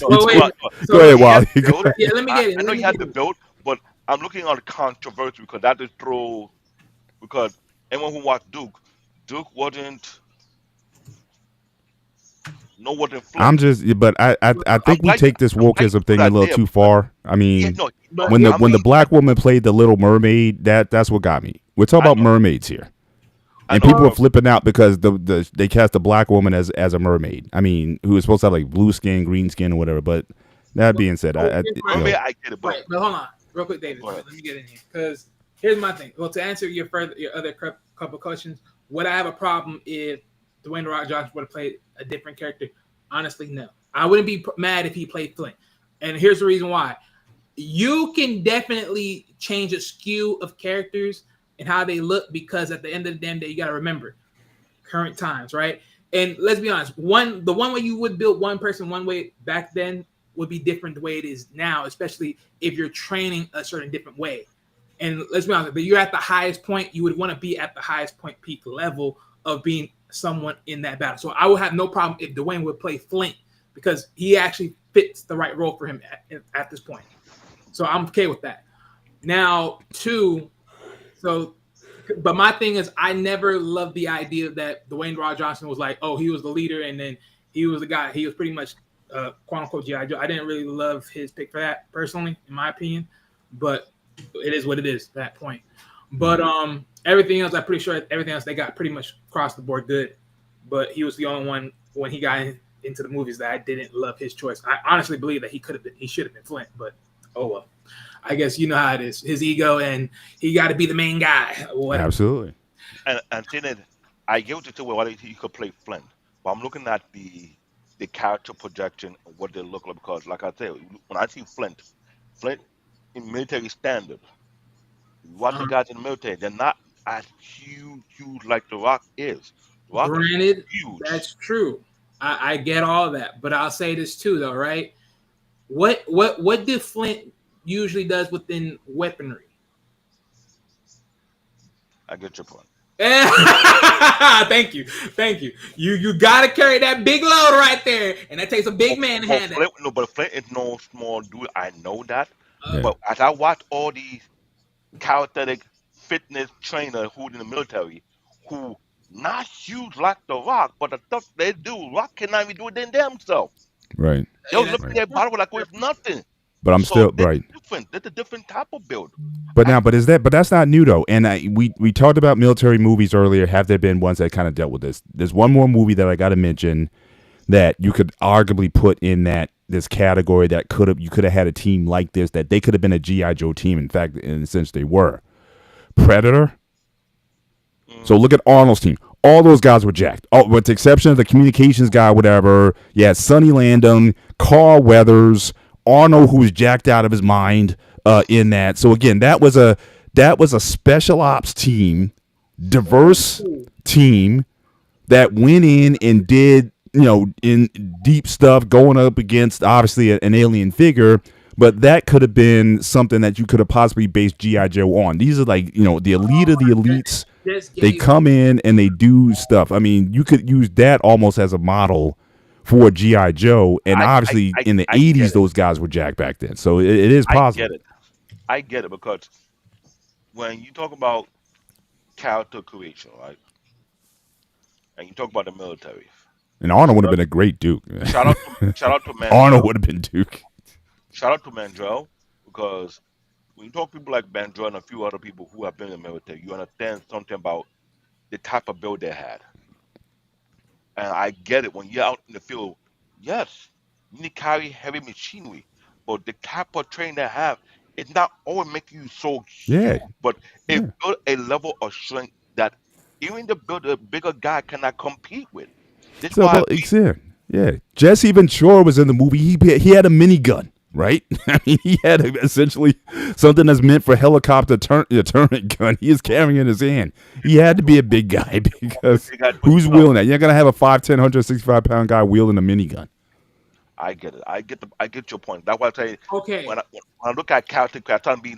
no, Well, wait. well, go So ahead, he had Wally. the Go build. ahead. yeah, let me get it. I know Let he me had get the it. build, but I'm looking on the controversy because that is throw because anyone who watched Duke, Duke wasn't I'm Flint. just, but I I'm think we glad you take this I'm glad you wokeism put thing a that little there too because far. I yeah, mean, no, But when the I'm when the really black woman played the Little Mermaid, that's what got me. We're talking I about know, mermaids here, I and know, people are well, flipping out because they cast the black woman as a mermaid. I mean, who is supposed to have like blue skin, green skin, or whatever. But that being said, so here's you my Mermaid know, I get it, but right. But hold on, real quick, David. go ahead. Let me get in here because here's my thing. Well, to answer your other couple questions, would I have a problem if Dwayne The Rock Johnson would have played a different character? Honestly, no. I wouldn't be mad if he played Flint. And here's the reason why. You can definitely change a skew of characters and how they look because at the end of the damn day, you got to remember current times, right? And let's be honest, the one way you would build one person one way back then would be different the way it is now, especially if you're training a certain different way. And let's be honest, if you're at the highest point, you would want to be at the highest point peak level of being someone in that battle. So I would have no problem if Dwayne would play Flint because he actually fits the right role for him at this point. So I'm okay with that. Now, two, so but my thing is, I never loved the idea that Dwayne Rock Johnson was like, oh, he was the leader, and then he was the guy. He was pretty much quote unquote GI Joe. I didn't really love his pick for that personally, in my opinion. But it is what it is at that point. But everything else, I'm pretty sure everything else they got pretty much across the board good. But he was the only one when he got into the movies that I didn't love his choice. I honestly believe that he should have been Flint, but oh well. I guess you know how it is. His ego and he got to be the main guy or whatever. absolutely. And then I get what you say why he could play Flint, but I'm looking at the character projection of what they look like because, like I said, when I see Flint in military standard, you watch the Um, guys in the military, they're not as huge like The Rock is. The Rock is Granted, huge. that's true. I get all that, but I'll say this too, though, right? What do Flint usually does within weaponry? I get your point. Thank you. You gotta carry that big load right there, and that takes a big man to hand that. Flint, no, but Flint is no small dude. I know that, Yeah. but as I watch all these charismatic fitness trainer who's in the military who not huge like The Rock, but the stuff they do, Rock cannot even do it in themselves. Right. They'll Hey, look that's at Right. their body like it's nothing. But I'm So still they're right. different. They're a different type of build. But I, now, but that's not new though. And we talked about military movies earlier. Have there been ones that kind of dealt with this? There's one more movie that I got to mention that you could arguably put in this category that you could have had a team like this that they could have been a GI Joe team. In fact, in a sense, they were Predator. So mm, look at Arnold's team. All those guys were jacked. Oh, with the exception of the communications guy, whatever. Yeah, Sonny Landon, Carl Weathers, Arnold, who was jacked out of his mind in that. So again, that was a special ops team, diverse team that went in and did in deep stuff, going up against obviously an alien figure. But that could have been something that you could have possibly based GI Joe on. These are like the elite of the elites. just They gave come in and they do stuff. I mean, you could use that almost as a model for GI Joe. And I, I, obviously, I, in the I '80s, get it. those guys were jacked back then. So it is I get possible. it. I get it because when you talk about character creation, right, and you talk about the military, And Arnold would have uh, been a great Duke. shout out to Arnold Mandrell. would have been Duke. Shout out to Mandrell because when you talk to people like Mandrell and a few other people who have been in the military, you understand something about the type of build they had. And I get it when you're out in the field. Yes, you need to carry heavy machinery, but the type of training they have, it's not always making you so Yeah, huge, but it yeah. built a level of strength that even the bigger guy cannot compete with. That's So why well, it's yeah, yeah. Jesse Ventura was in the movie. He had a minigun. right? I mean, he had essentially something that's meant for helicopter turret gun. He is carrying in his hand. He had to be a big guy because They got to put who's stuff. wielding that? You're not gonna have a 5'10", 165 pound guy wielding a minigun. I get it. I get your point. That's why I say Okay, when I look at character, I try to be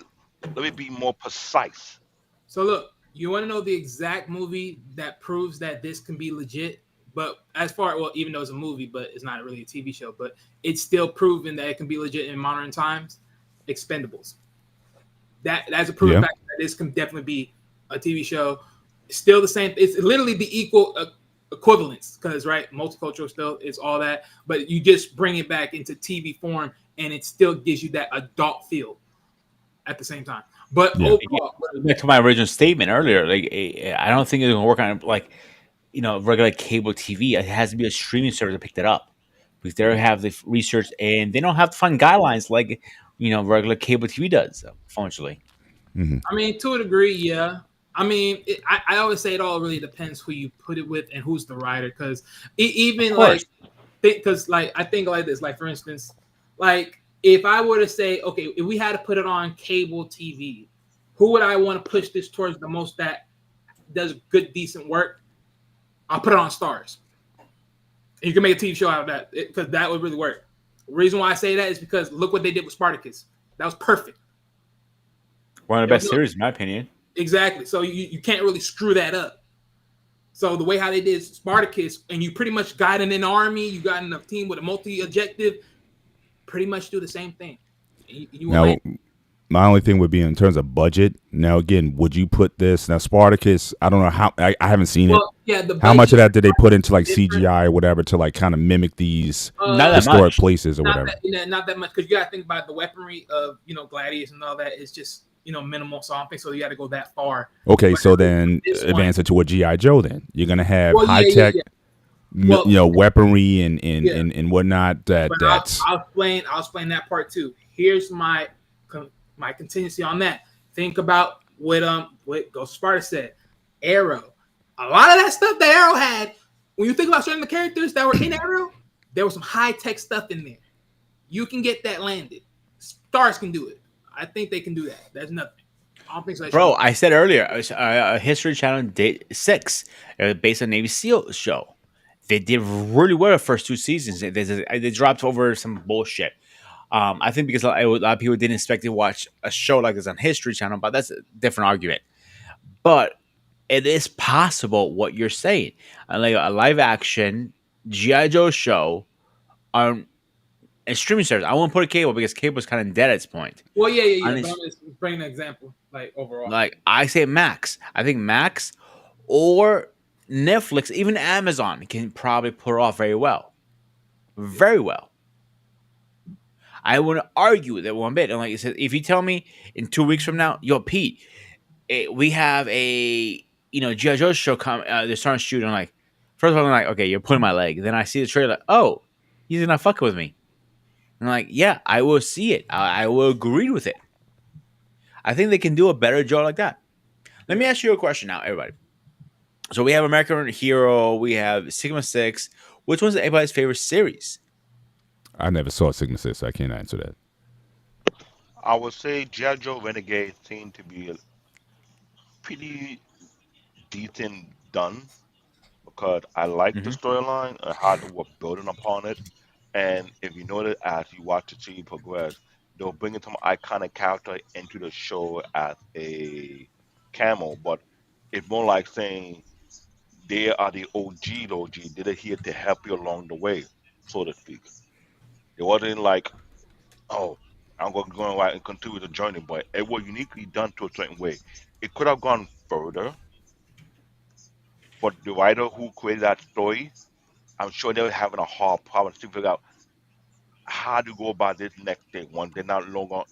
let me be more precise. so look, you want to know the exact movie that proves that this can be legit? But as far, well, even though it's a movie, but it's not really a TV show, but it's still proven that it can be legit in modern times. Expendables. That's a proven Yeah. fact that this can definitely be a TV show. Still the same. It's literally the equal equivalence because right, multicultural still is all that, but you just bring it back into TV form, and it still gives you that adult feel at the same time. But Yeah. Yeah, overall, back to my original statement earlier, like I don't think it's gonna work on like regular cable TV. It has to be a streaming service to pick that up because they have the research and they don't have to find guidelines like regular cable TV does. Unfortunately, Hmm. I mean, to a degree, yeah. I mean, I always say it all really depends who you put it with and who's the writer. Because of even course. like, because like I think like this, like for instance, like if I were to say, okay, if we had to put it on cable TV, who would I want to push this towards the most that does good, decent work? I'll put it on Stars. And you can make a TV show out of that because that would really work. The reason why I say that is because look what they did with Spartacus. That was perfect. One of the There was best no, series, in my opinion. exactly. So you can't really screw that up. So the way how they did Spartacus, and you pretty much got in an army, you got in a team with a multi-objective, pretty much do the same thing. You will land. Now, my only thing would be in terms of budget. Now, again, would you put this now Spartacus? I don't know how. I haven't seen it. Well, yeah, the How much budget of that did they put into like different. CGI or whatever to like kind of mimic these Not that historic much. places or Not whatever? that not that much because you got to think about the weaponry of gladiators and all that is just minimal. So I don't think so. You got to go that far. Okay, But so then this one, advance it to a GI Joe. Then you're gonna have well, high yeah, yeah, tech, yeah. Well, weaponry and yeah. and whatnot. But That's I'll explain that part too. Here's my contingency on that. Think about what Ghost Sparta said. Arrow. A lot of that stuff that Arrow had, when you think about certain of the characters that were in Arrow, there was some high tech stuff in there. You can get that landed. Stars can do it. I think they can do that. That's nothing. I don't think so. Bro, I said earlier, a History Channel Day 6, based on Navy SEAL show. They did really well the first two seasons. They dropped over some bullshit. I think because a lot of people didn't expect to watch a show like this on History Channel, but that's a different argument. But it is possible what you're saying. Like a live action GI Joe show on a streaming service. I won't put a cable because cable is kind of dead at this point. Well, yeah, yeah, yeah. On But this, I'm just bringing an example, like overall. like I say, Max. I think Max or Netflix, even Amazon, can probably pull it off very well. Very well. I wouldn't argue that one bit. And like I said, if you tell me in 2 weeks from now, yo, Pete, we have a GI Joe show come. They're starting shooting. I'm like, first of all, I'm like, okay, you're pulling my leg. Then I see the trailer. Like, oh, he's not fucking with me. And I'm like, yeah, I will see it. I will agree with it. I think they can do a better job like that. Let me ask you a question now, everybody. So we have American Hero. We have Sigma Six. Which one's everybody's favorite series? I never saw Sigma Six. So I can't answer that. I would say G.I. Joe Renegade seemed to be a pretty decent done because I like the Hmm. storyline and how they were building upon it. And if you notice, as you watch the series progress, they'll bring in some iconic character into the show as a camel, but it's more like saying they are the OG. They're here to help you along the way, so to speak. It wasn't like, oh, I'm going to go out and continue the journey, but it was uniquely done to a certain way. It could have gone further, but the writer who created that story, I'm sure they were having a hard problem to figure out how to go about this next day when they're no longer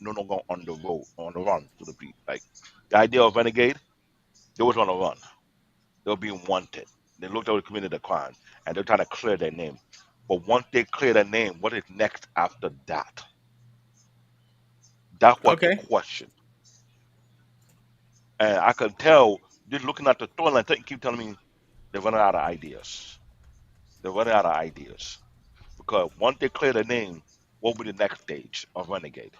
on the road, on the run, so to speak. Like the idea of Renegade, they was on the run. They were being wanted. They looked like they committed a crime and they're trying to clear their name. But once they clear their name, what is next after that? That's what the Okay. question. And I can tell just looking at the storyline, they keep telling me they're running out of ideas. They're running out of ideas. Because once they clear their name, what will be the next stage of Renegade?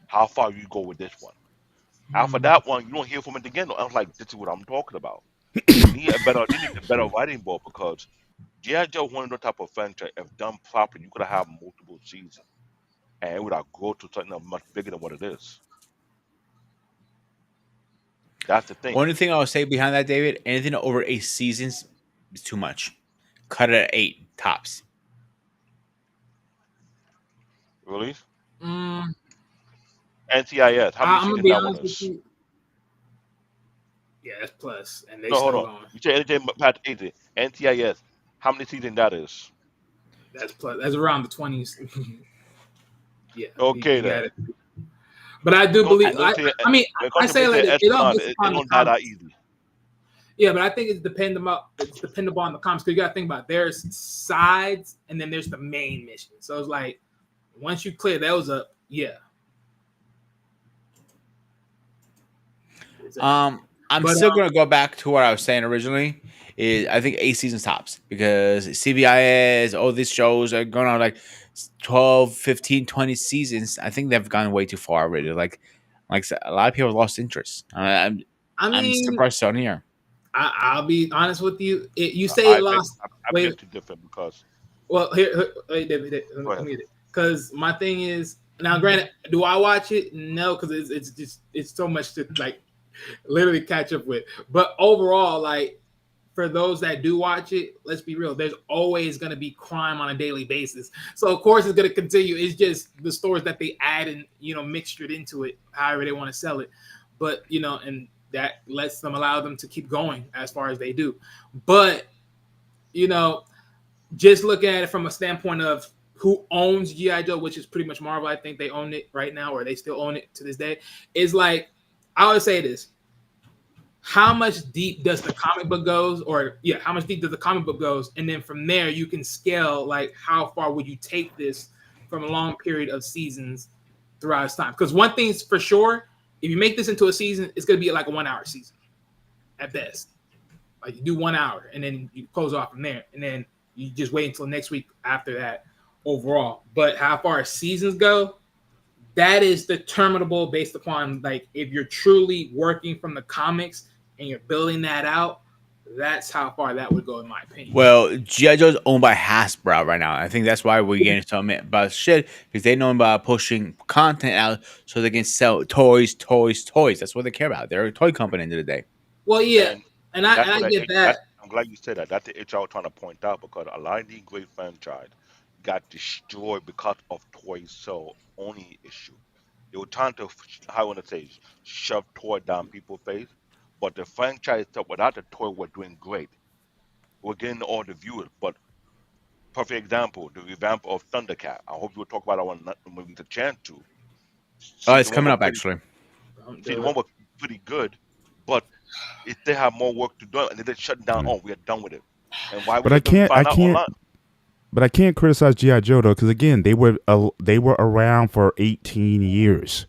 How far you go with this one? After Mm. that one, you don't hear from it again. I was like, this is what I'm talking about. They need a better writing board because G.I. Joe one of the type of franchise, if done properly, you could have multiple seasons and it would have grown to something much bigger than what it is. That's the thing. Only thing I would say behind that, David, anything over 8 seasons is too much. Cut it at 8 tops. Really? Mm. NCIS, how many I'm gonna seasons be that one honest with is? you. Yeah, that's plus, and they No, hold still on. going. You say anything past 80. NCIS, how many seasons that is? That's plus. That's around the 20s. Yeah, Okay you got then. it. But I do I believe. know say I mean, when it I comes to say like military this, it all espionage, based it upon the don't die that comics. easy. Yeah, but I think it's dependable. It's dependable on the comics because you got to think about there's sides and then there's the main mission. So it's like once you clear those up, yeah. I'm But still gonna go back to what I was saying originally. Is I think 8 seasons tops because CBIS, all these shows are going on like 12, 15, 20 seasons. I think they've gone way too far already. Like a lot of people have lost interest. I I'm mean, surprised on here. I'll be honest with you. You I, say it I beg lost. I Wait, beg to differ because well, here wait, David, go let ahead. me get it. Because my thing is now, granted, do I watch it? No, because it's just it's so much to like literally catch up with. But overall, like for those that do watch it, let's be real, there's always going to be crime on a daily basis. So of course it's going to continue. It's just the stories that they add and mixtured into it, however they want to sell it. But and that lets them allow them to keep going as far as they do. But you know, just looking at it from a standpoint of who owns GI Joe, which is pretty much Marvel. I think they own it right now, or they still own it to this day. Is like I always say this: how much deep does the comic book goes, or yeah, how much deep does the comic book goes, and then from there you can scale like how far would you take this from a long period of seasons throughout its time? Because one thing's for sure, if you make this into a season, it's going to be like a 1 hour season at best. Like you do 1 hour and then you close off from there, and then you just wait until next week after that overall. But how far seasons go, that is determinable based upon like if you're truly working from the comics and you're building that out. That's how far that would go, in my opinion. Well, GI Joe's owned by Hasbro right now. I think that's why we're getting so many about shit because they know about pushing content out so they can sell toys, toys, toys. That's what they care about. They're a toy company at the end of the day. Well, yeah, And and and I that's and I what get that. I'm glad you said that. That's the itch I was trying to point out because a lot of these great franchise got destroyed because of toy sell only issue. They were trying to, how I want to say, shove toy down people's face, but the franchise itself, without the toy, were doing great. We're getting all the viewers. But perfect example, the revamp of Thundercat. I hope you'll talk about that one when we get a chance to. Oh, it's Season one coming was up pretty. actually. Don't Season do one it. was pretty good, but if they have more work to do, and they just shut down. Oh, we are done with it. And why we But I let them can't, I find out can't, online? but I can't criticize GI Joe though, because again, they were around for 18 years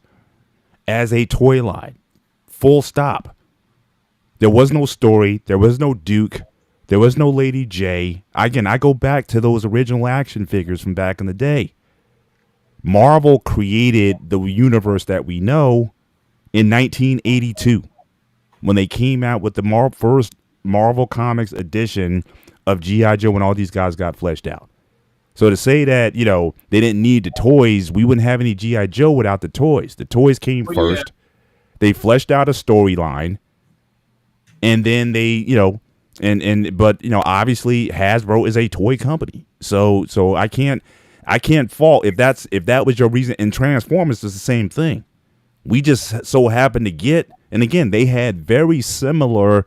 as a toy line. Full stop. There was no story. There was no Duke. There was no Lady J. Again, I go back to those original action figures from back in the day. Marvel created the universe that we know in 1982 when they came out with the first Marvel Comics edition of G.I. Joe when all these guys got fleshed out. So to say that, they didn't need the toys, we wouldn't have any G.I. Joe without the toys. The toys came Well, yeah, first. They fleshed out a storyline. And then they, but obviously Hasbro is a toy company. So I can't fault if that was your reason. And Transformers is the same thing. We just so happened to get, and again, they had very similar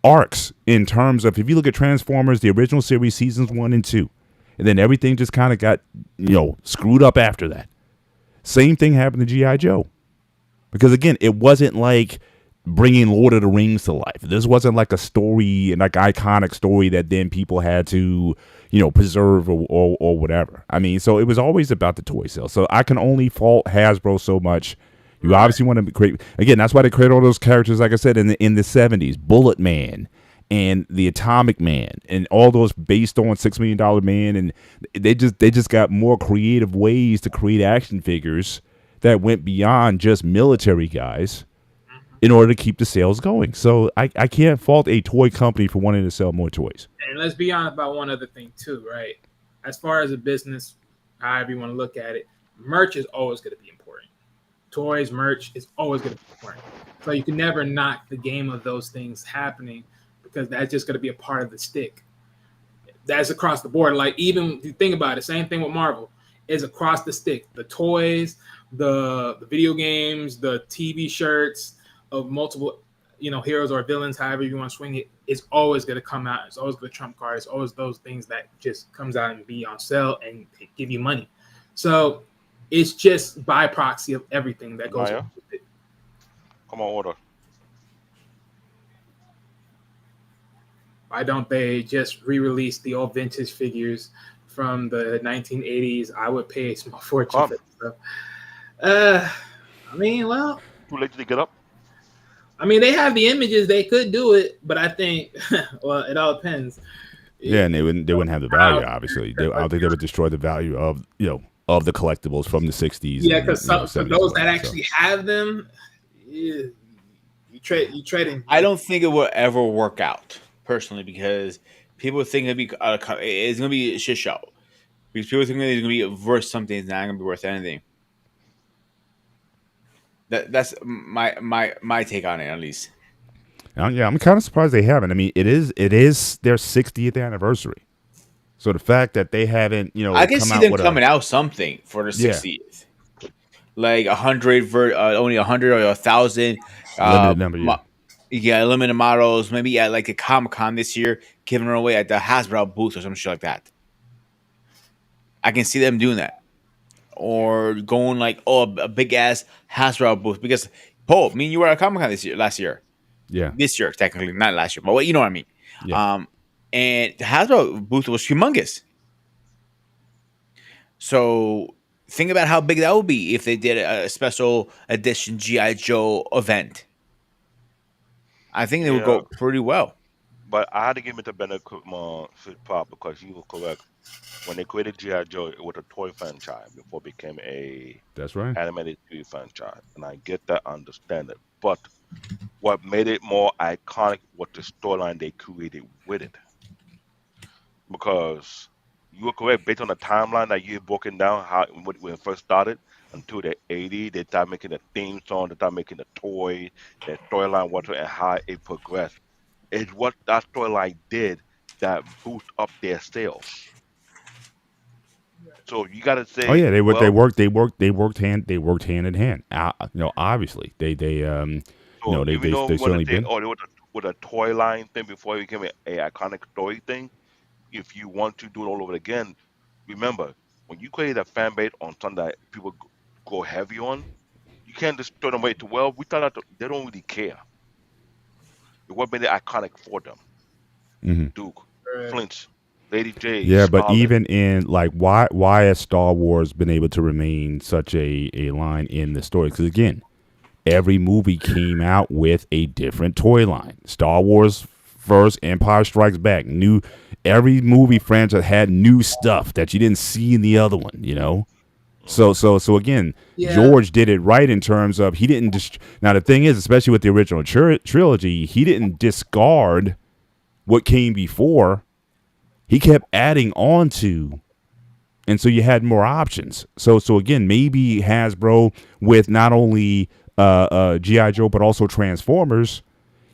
arcs in terms of, if you look at Transformers, the original series, seasons 1 and 2, and then everything just kind of got, screwed up after that. Same thing happened to G.I. Joe. Because again, it wasn't like bringing Lord of the Rings to life. This wasn't like a story, like iconic story that then people had to, preserve or whatever. I mean, so it was always about the toy sale. So I can only fault Hasbro so much. You obviously want to create, again, that's why they created all those characters, like I said, in the 70s, Bullet Man and the Atomic Man and all those based on $6 million Man, and they just got more creative ways to create action figures that went beyond just military guys in order to keep the sales going. So I can't fault a toy company for wanting to sell more toys. And let's be honest about one other thing too, right? As far as a business, however you want to look at it, merch is always going to be important. Toys, merch is always going to be important. So you can never knock the game of those things happening because that's just going to be a part of the stick. That's across the board. Like even if you think about it, same thing with Marvel is across the stick. The toys, the video games, the TV shirts of multiple, heroes or villains, however you want to swing it, is always going to come out. It's always the trump card. It's always those things that just comes out and be on sale and give you money. So it's just by proxy of everything that goes Maya, with it. come on, order. Why don't they just re-release the old vintage figures from the 1980s? I would pay a small fortune Come. for that stuff. I mean, well, Too late to get up. I mean, they have the images. They could do it, but I think, well, it all depends. Yeah, and they wouldn't have the value. Obviously, I don't think they would destroy the value of of the collectibles from the '60s. Yeah, because for 70s those that actually have them, you trading. I don't think it will ever work out personally because people think it's gonna be a shit show. Because people think it's gonna be worth something, it's not gonna be worth anything. That's my take on it, at least. Yeah, I'm kind of surprised they haven't. I mean, it is their 60th anniversary, so the fact that they haven't, I can see them coming out something for the 60th, like 100, only 100 or 1,000 limited number. Limited models. Maybe at like a Comic-Con this year, giving her away at the Hasbro booth or some shit like that. I can see them doing that, or going like a big ass Hasbro booth because me and you were at Comic-Con last year. Yeah, this year technically, not last year, but you know what I mean. Yeah. And the Hasbro booth was humongous. So think about how big that would be if they did a special edition G.I. Joe event. I think they would go pretty well. But I had to give it the benefit pop because you were correct. When they created G.I. Joe, it was a toy franchise before it became That's right. animated TV franchise. And I get that, understand it. But what made it more iconic was the storyline they created with it. Because you were correct, based on the timeline that you had broken down, how when it first started until the 80s, they started making the theme song, they started making the toy, the storyline, and how it progressed. It's what that storyline did that boost up their sales. So you got to say, oh yeah, they worked hand in hand. Obviously they certainly been. Or it was with a toy line thing before it became a iconic story thing. If you want to do it all over again, remember when you create a fan base on something that people go heavy on, you can't just throw them away to. Well, we thought they don't really care. It what made it iconic for them. Mm-hmm. Duke, Flinch, Lady J. Yeah, Scarlet. but even in like why has Star Wars been able to remain such a line in the story? Because again, every movie came out with a different toy line. Star Wars first, Empire Strikes Back, every movie franchise had new stuff that you didn't see in the other one. So again, George did it right in terms of he didn't now the thing is, especially with the original trilogy, he didn't discard what came before. He kept adding on to, and so you had more options. So again, maybe Hasbro with not only G.I. Joe but also Transformers,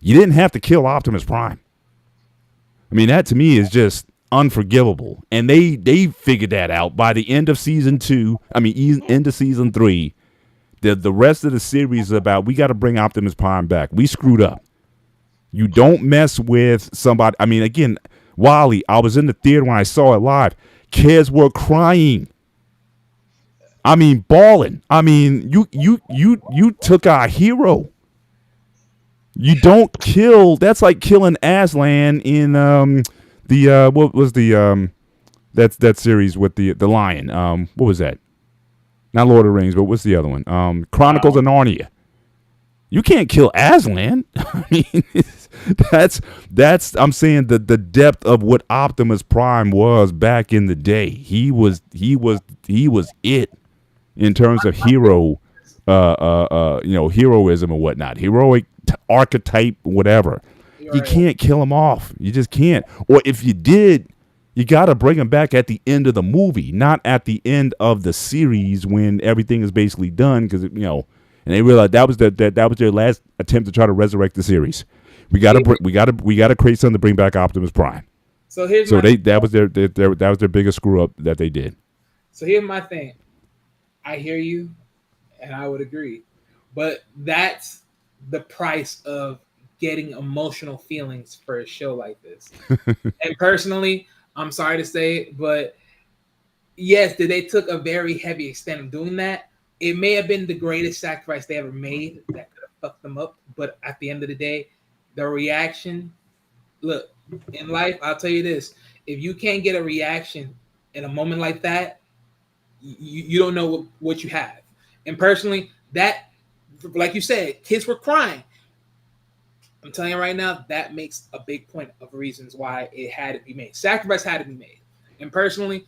you didn't have to kill Optimus Prime. I mean, that to me is just unforgivable. And they figured that out by the end of season 2. I mean, end of season 3. The rest of the series is about we got to bring Optimus Prime back. We screwed up. You don't mess with somebody. I mean, again, Wally, I was in the theater when I saw it live. Kids were crying. I mean, bawling. I mean, you took our hero. You don't kill. That's like killing Aslan in what was the that series with the lion. What was that? Not Lord of the Rings, but what's the other one? Chronicles of Narnia. You can't kill Aslan. I mean, that's I'm saying the depth of what Optimus Prime was back in the day. He was it in terms of hero, heroism and whatnot, heroic archetype, whatever. You're You right. can't kill him off. You just can't. Or if you did, you got to bring him back at the end of the movie, not at the end of the series when everything is basically done. Because and they realized that was their last attempt to try to resurrect the series. We gotta create something to bring back Optimus Prime. So here's So my that was their biggest screw up that they did. so here's my thing. I hear you, and I would agree, but that's the price of getting emotional feelings for a show like this. And personally, I'm sorry to say it, but yes, they took a very heavy extent of doing that. It may have been the greatest sacrifice they ever made that could have fucked them up, but at the end of the day, the reaction. Look, in life, I'll tell you this: if you can't get a reaction in a moment like that, you don't know what you have. And personally, that, like you said, kids were crying. I'm telling you right now, that makes a big point of reasons why it had to be made. Sacrifice had to be made. And personally,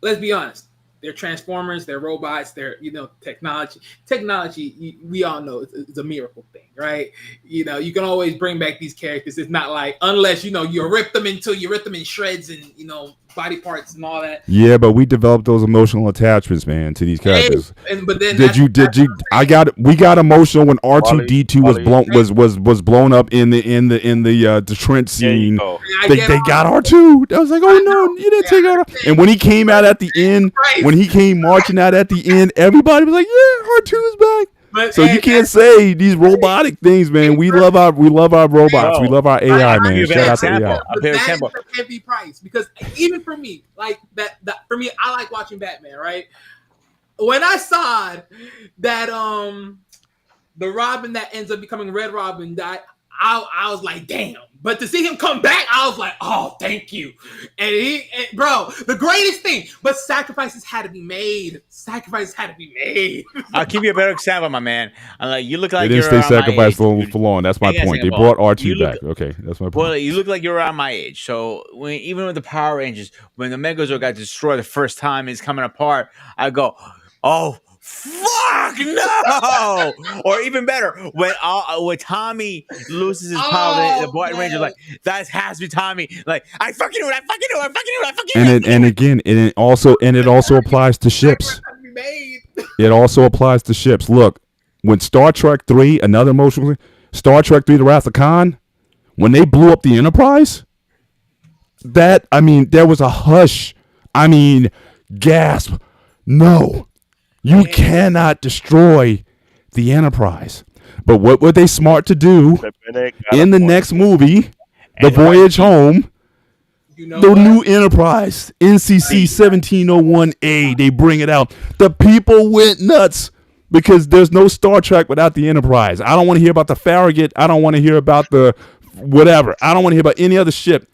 let's be honest. They're transformers, they're robots, they're technology. Technology, we all know it's a miracle thing, right? You can always bring back these characters. It's not like unless you rip them in shreds and body parts and all that. Yeah, but we developed those emotional attachments, man, to these Hey, characters. but then We got emotional when R2D2 was Wally, blown was blown up in the trench there you scene. go. They got R2. I was like, oh no, you didn't take R. And when he came out at the end, Right. when he came marching out at the end, everybody was like, yeah, R2 is back. But, So you can't say these robotic things, man. We love our robots. We Bro, love our AI, I'll man. give you Shout an out to example. AI. I'll give you an that example. is a heavy price because even for me, like that for me, I like watching Batman. Right? When I saw that the Robin that ends up becoming Red Robin died, I was like, damn. But to see him come back, I was like, oh, thank you. And bro, the greatest thing. But sacrifices had to be made. Sacrifices had to be made. I'll give you a better example, my man. I'm like, you look They like didn't you're stay around my age. sacrificed for long. That's my Hang on a point. They second, brought Paul. R2 back. Okay, that's my Well, point. you look like you're around my age. So even with the Power Rangers, when the Megazord got destroyed the first time, it's coming apart. I go, oh fuck no! Or even better, when Tommy loses his power, the Oh White Ranger man. like that has to be Tommy. Like I fucking knew it. I fucking knew it. I fucking knew it. I fucking And knew it it. and again, it also applies to ships. Sacrifice had to be made. It also applies to ships. Look, when Star Trek 3, another emotional Star Trek 3 The Wrath of Khan, when they blew up the Enterprise, there was a hush. Gasp. No. You cannot destroy the Enterprise. But what were they smart to do The Bennett got in a the point. next movie, The And Voyage Home, You know the what? new Enterprise, NCC 1701A, they bring it out. The people went nuts because there's no Star Trek without the Enterprise. I don't want to hear about the Farragut. I don't want to hear about the whatever. I don't want to hear about any other ship.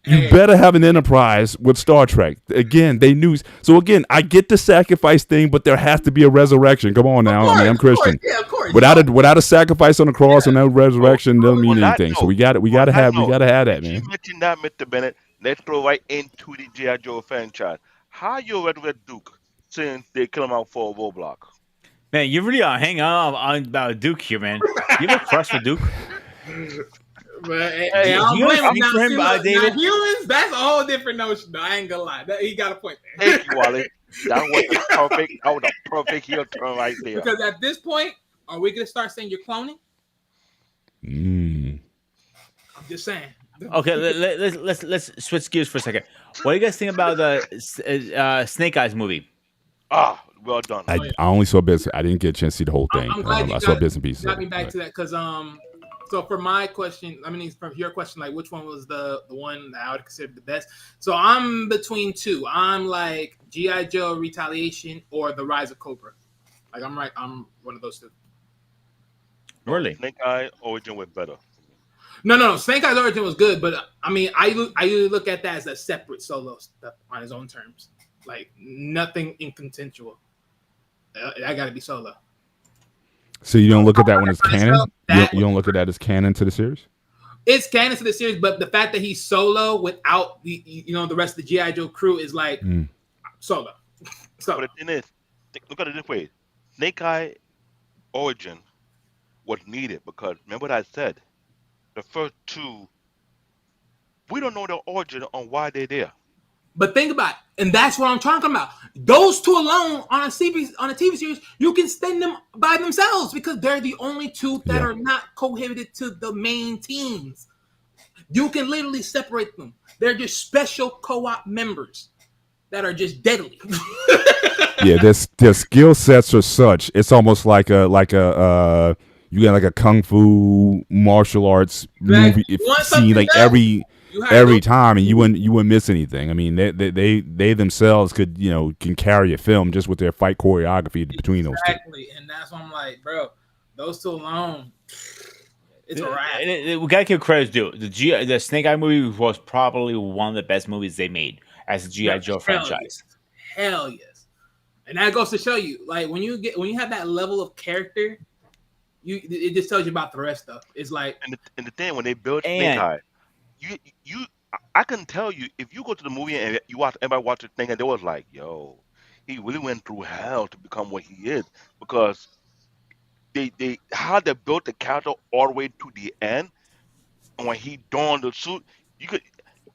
You better have an Enterprise with Star Trek. Again, they knew. So again, I get the sacrifice thing, but there has to be a resurrection. Come on now. I'm Christian. Yeah, of course. Without a sacrifice on the cross and no resurrection doesn't mean On that anything. So note, we got on that have note, that, since you man. mentioned that, Mr. Bennett, let's go right into the G.I. Joe franchise. How you Red Duke since they kill him out for a roadblock? Man, you really are hanging on about Duke here, man. You have a crush for Duke? But Hey, I don't you blame have him. a Now, for him, see, look, now David? humans, that's a whole different notion. Though. I ain't gonna lie. He got a point there. Thank you, Wally. That was a perfect heel turn right there. Because at this point, are we gonna start saying you're cloning? Mm. I'm just saying. Okay, let's switch gears for a second. What do you guys think about the Snake Eyes movie? Ah, well done. I only saw bits. I didn't get a chance to see the whole thing. I'm glad I you saw bits and pieces. got me back to that because so for my question, from your question, like which one was the one that I would consider the best? So I'm between two. I'm like G.I. Joe Retaliation or The Rise of Cobra. Like I'm one of those two. Really? Snake Eye Origin was better. No. Snake Eyes Origin was good, but I usually look at that as a separate solo stuff on his own terms. Like nothing inconsensual. I got to be solo. So you don't look at that one as canon? You That you don't look at that as canon to the series? it's canon to the series, but the fact that he's solo without the rest of the GI Joe crew is like Mm. solo, But solo. the thing is, look at it this way: Snake Eye origin was needed because remember what I said. The first two, we don't know the origin on why they're there. But think about it, and that's what I'm talking about. Those two alone on a TV series, you can stand them by themselves because they're the only two that Yeah. are not cohabited to the main teams. You can literally separate them. They're just special co-op members that are just deadly. Yeah, their skill sets are such. It's almost you got like a kung fu martial arts Like movie you if want scene something like done, you hire those. every time, and you wouldn't miss anything. I mean, they themselves could can carry a film just with their fight choreography between those two. Exactly, and that's why I'm like, bro, those two alone, it's a wrap. We gotta give credit due. The Snake Eye movie was probably one of the best movies they made as a GI Joe Hell yes, franchise. hell yes, and that goes to show you, like when you have that level of character, it just tells you about the rest stuff. It's like And the thing when they built Snake And Eye, you I can tell you if you go to the movie and you watch everybody watch the thing and they was like, yo, he really went through hell to become what he is because they how they built the character all the way to the end and when he donned the suit, you could.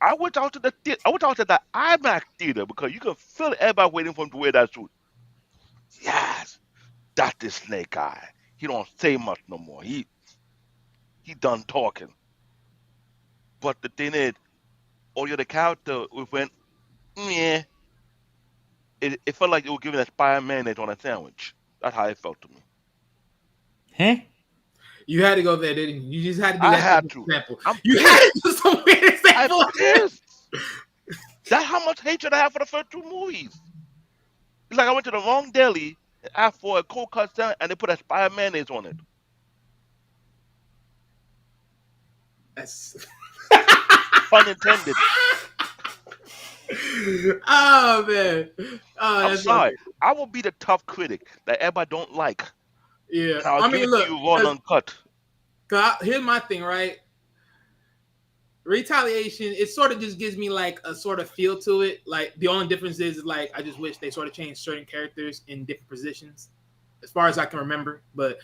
I went out to the I went out to the IMAX theater because you could feel everybody waiting for him to wear that suit. Yes, that's the Snake Eye. He don't say much no more. He done talking. But the thing is, all the other character we went, yeah, it felt like it was giving a spy mayonnaise on a sandwich. That's how it felt to me. huh? you had to go there, didn't you? You just had to do I that had to. example. I'm You had pissed. to do some weird I'm example. pissed. That's how much hatred I have for the first two movies. It's like I went to the wrong deli and asked for a cold cut salad and they put a spy mayonnaise on it. That's... Pun intended. oh man, oh I'm that's funny. sorry. I will be the tough critic that everybody don't like, Yeah, and I'll I give mean, it to look, you raw and uncut. here's my thing, right? Retaliation, it sort of just gives me like a sort of feel to it. Like the only difference is like I just wish they sort of changed certain characters in different positions, as far as I can remember. But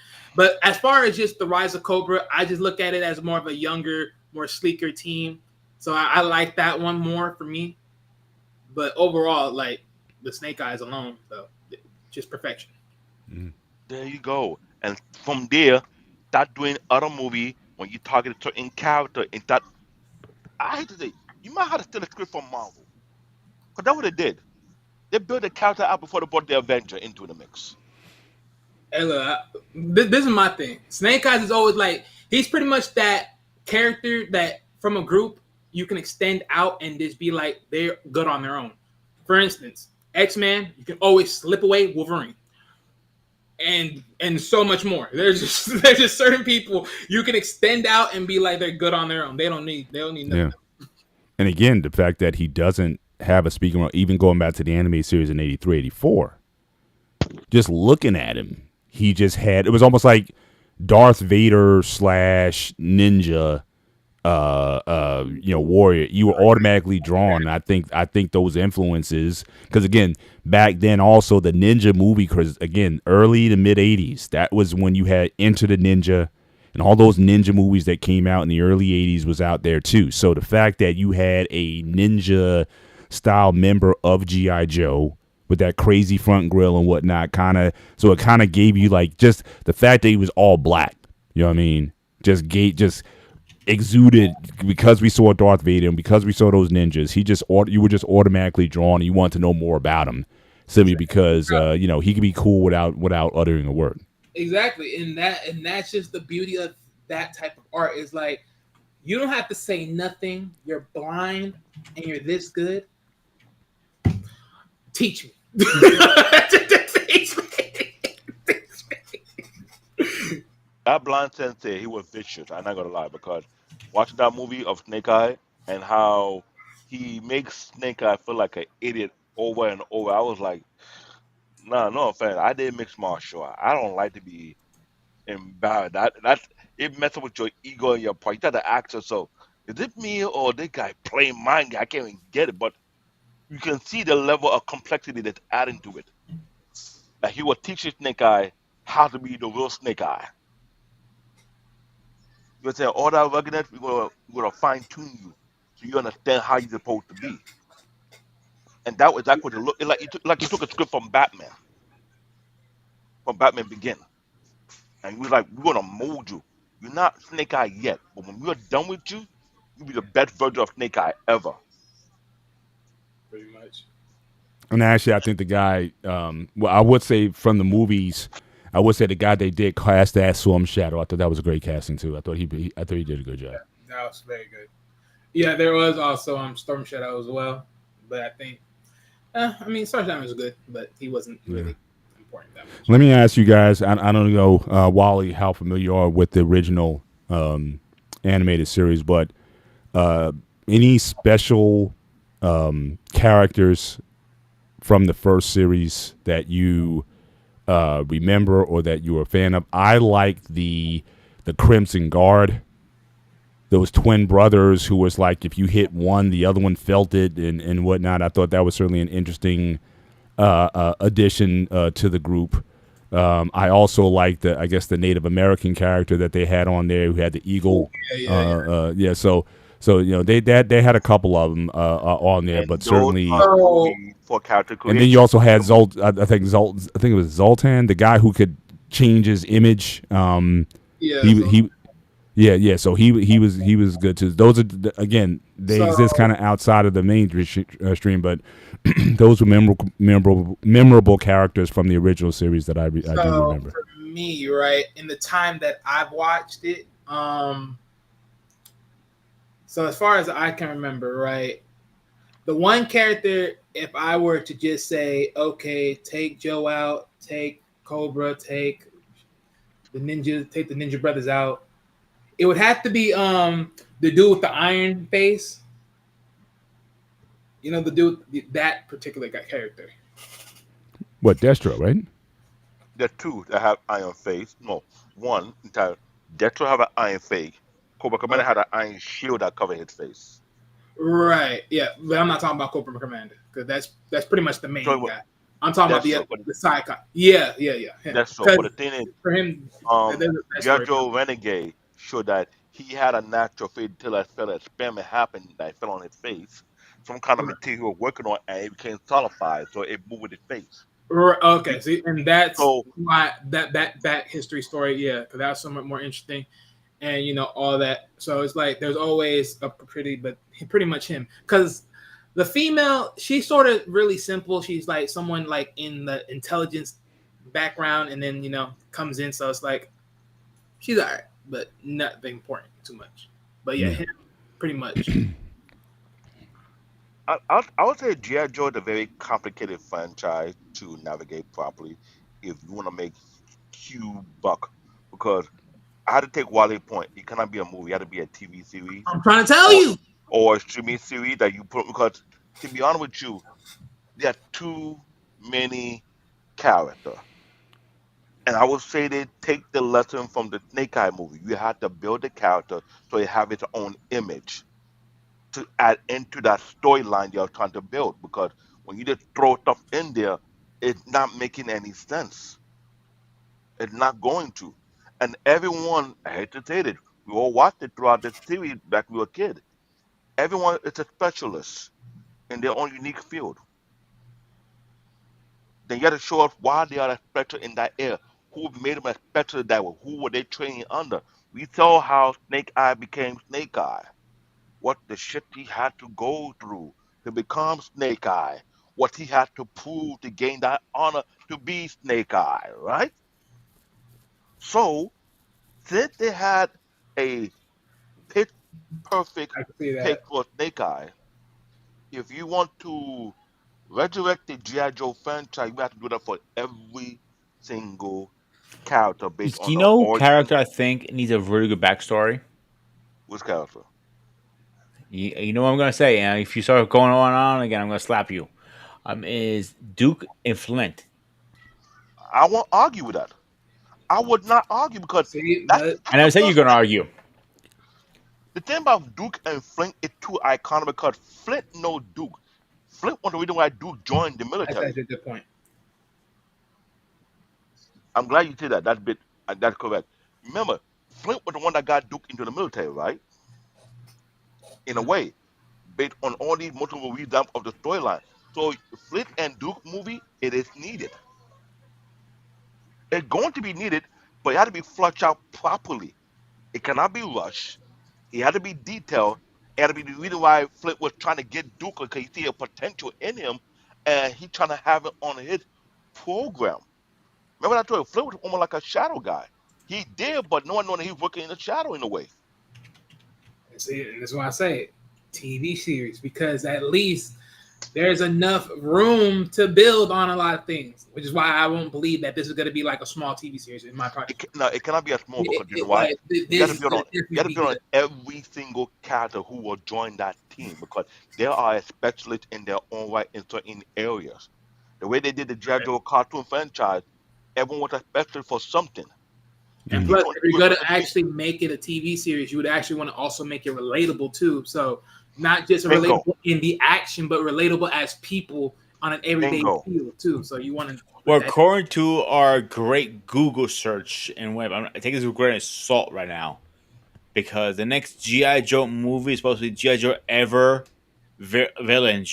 as far as just the Rise of Cobra, I just look at it as more of a younger, more sleeker team. So I like that one more for me. But overall, like the Snake Eyes alone, though, just perfection. Mm. There you go. And from there, start doing other movie when you target a certain character and that I hate to say, you might have to steal a script from Marvel. Because that's what they did. They built a character out before they brought the Avenger into the mix. Hey, look, this is my thing. Snake Eyes is always like he's pretty much that character that from a group you can extend out and just be like they're good on their own. For instance, X-Men, you can always slip away Wolverine, and so much more. There's just certain people you can extend out and be like they're good on their own. They don't need nothing. Yeah. And again, the fact that he doesn't have a speaking role, even going back to the anime series in 83, 84, just looking at him, he just had, it was almost like Darth Vader slash ninja, warrior. You were automatically drawn. And I think those influences, because again, back then also the ninja movie, because again, early to mid 80s, that was when you had Enter the Ninja. And all those ninja movies that came out in the early 80s was out there too. So the fact that you had a ninja style member of G.I. Joe with that crazy front grill and whatnot, so it kind of gave you like just the fact that he was all black. You know what I mean? Just exuded because we saw Darth Vader and because we saw those ninjas. You were just automatically drawn and you want to know more about him simply because he could be cool without uttering a word. Exactly, and that's just the beauty of that type of art is like you don't have to say nothing. You're blind and you're this good. Teach me. Teach me. That blind sensei, he was vicious. I'm not gonna lie, because watching that movie of Snake Eye and how he makes Snake Eye feel like an idiot over and over, I was like, nah, no offense. I did mixed martial art. I don't like to be. embarrassed. That's it messes with your ego and your pride. You got to ask yourself, is it me or this guy playing mind game? I can't even get it, but you can see the level of complexity that's adding to it. Like he will teach you Snake Eye how to be the real Snake Eye. You say all that ruggedness, we're gonna fine tune you so you understand how you're supposed to be. And that was like what it looked like you took a script from Batman Begin. And we was like, we're gonna mold you. You're not Snake Eye yet, but when we're done with you, you'll be the best version of Snake Eye ever. pretty much. And actually, I think the guy, well, I would say from the movies, I would say the guy they did cast that Storm Shadow. I thought that was a great casting too. I thought he did a good job. That was very good. Yeah, there was also Storm Shadow as well, but I think, I mean, Storm Shadow was good, but he wasn't Yeah. really important that much. Let me ask you guys. I don't know, Wally, how familiar you are with the original animated series, but uh, any special characters from the first series that you remember or that you were a fan of? I like the Crimson Guard, those twin brothers who was like if you hit one, the other one felt it and whatnot. I thought that was certainly an interesting addition to the group. I also like I guess the Native American character that they had on there who had the eagle. Yeah. So they had a couple of them on there, but And those certainly. are So movies for character And then you creation. also had Zolt. I think it was Zoltan, the guy who could change his image. yeah, He so he yeah. So he was good too. Those are again they exist so kind of outside of the main stream, but those were memorable characters from the original series that I do so remember. for me, right, in the time that I've watched it, so as far as I can remember, right, the one character, if I were to just say, okay, take Joe out, take Cobra, take the Ninja Brothers out, it would have to be the dude with the iron face. You know, the dude, that particular character. What Destro, right? There are two that have iron face. No, one entire. Detro have an iron face. Cobra Commander Okay. had an iron shield that covered his face. Right. Yeah, but I'm not talking about Cobra Commander because that's pretty much the So main guy. I'm talking about that's so, but the side cop. Yeah. that's so. Because But the thing is, for him, there's a backstory for him. Giorgio Renegade showed that he had a natural fate until that fell experiment happened that fell on his face. Some kind of Right. material he was working on and it became solidified, so it moved with his face. Okay, Be- see, and that's So why that history story, yeah, because that's somewhat more interesting, and all that. So it's like there's always a pretty much him, because the female, she's sort of really simple. She's like someone like in the intelligence background, and then comes in. So it's like she's alright, but not important too much. But yeah, Yeah. him pretty much. I would say G.I. Joe is a very complicated franchise to navigate properly if you want to make Q buck because I had to take Wally point. It cannot be a movie. It had to be a TV series I'm trying to tell or you. or a streaming series that you put because to be honest with you, there are too many characters. And I would say they take the lesson from the Snake Eye movie. You have to build the character so it have its own image to add into that storyline you're trying to build. Because when you just throw stuff in there, it's not making any sense. It's not going to. And everyone, I hate to say it, we all watched it throughout the series back when we were a kid. Everyone is a specialist in their own unique field. Then you got to show us why they are a special in that area. Who made them a special that way? Who were they training under? We saw how Snake Eye became Snake Eye. What the shit he had to go through to become Snake Eye. What he had to prove to gain that honor to be Snake Eye, right? So, since they had a pitch perfect I can see pick that. for Snake Eye, if you want to resurrect the G.I. Joe franchise, you have to do that for every single character based on You the know, origin. character I think needs a really good backstory. Which character? You know what I'm gonna say, and if you start going on again, I'm gonna slap you. Is Duke and Flint. I won't argue with that. I would not argue because See, that's but I that's the never said you're first gonna step. argue. The thing about Duke and Flint is too iconic because Flint know Duke. Flint was the reason why Duke joined the that's military. actually a good point. I'm glad you said that. That's correct. Remember, Flint was the one that got Duke into the military, right? In a way, based on all these multiple revamp of the storyline. So Flint and Duke movie, it is needed. It's going to be needed, but it had to be flushed out properly. It cannot be rushed. It had to be detailed. It had to be the reason why Flint was trying to get Duke because he see a potential in him, and he trying to have it on his program. Remember I told you, Flint was almost like a shadow guy. He did, but no one knew that he was working in the shadow in a way. See, and that's why I say TV series because at least there's enough room to build on a lot of things, which is why I won't believe that this is going to be like a small TV series in my part. No, it cannot be a small because you know why? Like You got this to is build going on to you definitely got to be build on good. every single character who will join that team because they are a specialist in their own right in certain areas. The way they did the G.I. Joe cartoon franchise, everyone was a specialist for something. And Each plus, one if you're was going for to a thing. actually make it a TV series, you would actually want to also make it relatable too. So not just Bingo, relatable in the action, but relatable as people on an everyday bingo. field too. So you want to Well, put that. according to our great Google search and web, I take this with a grain of salt right now because the next GI Joe movie is supposed to be GI Joe Ever Villain.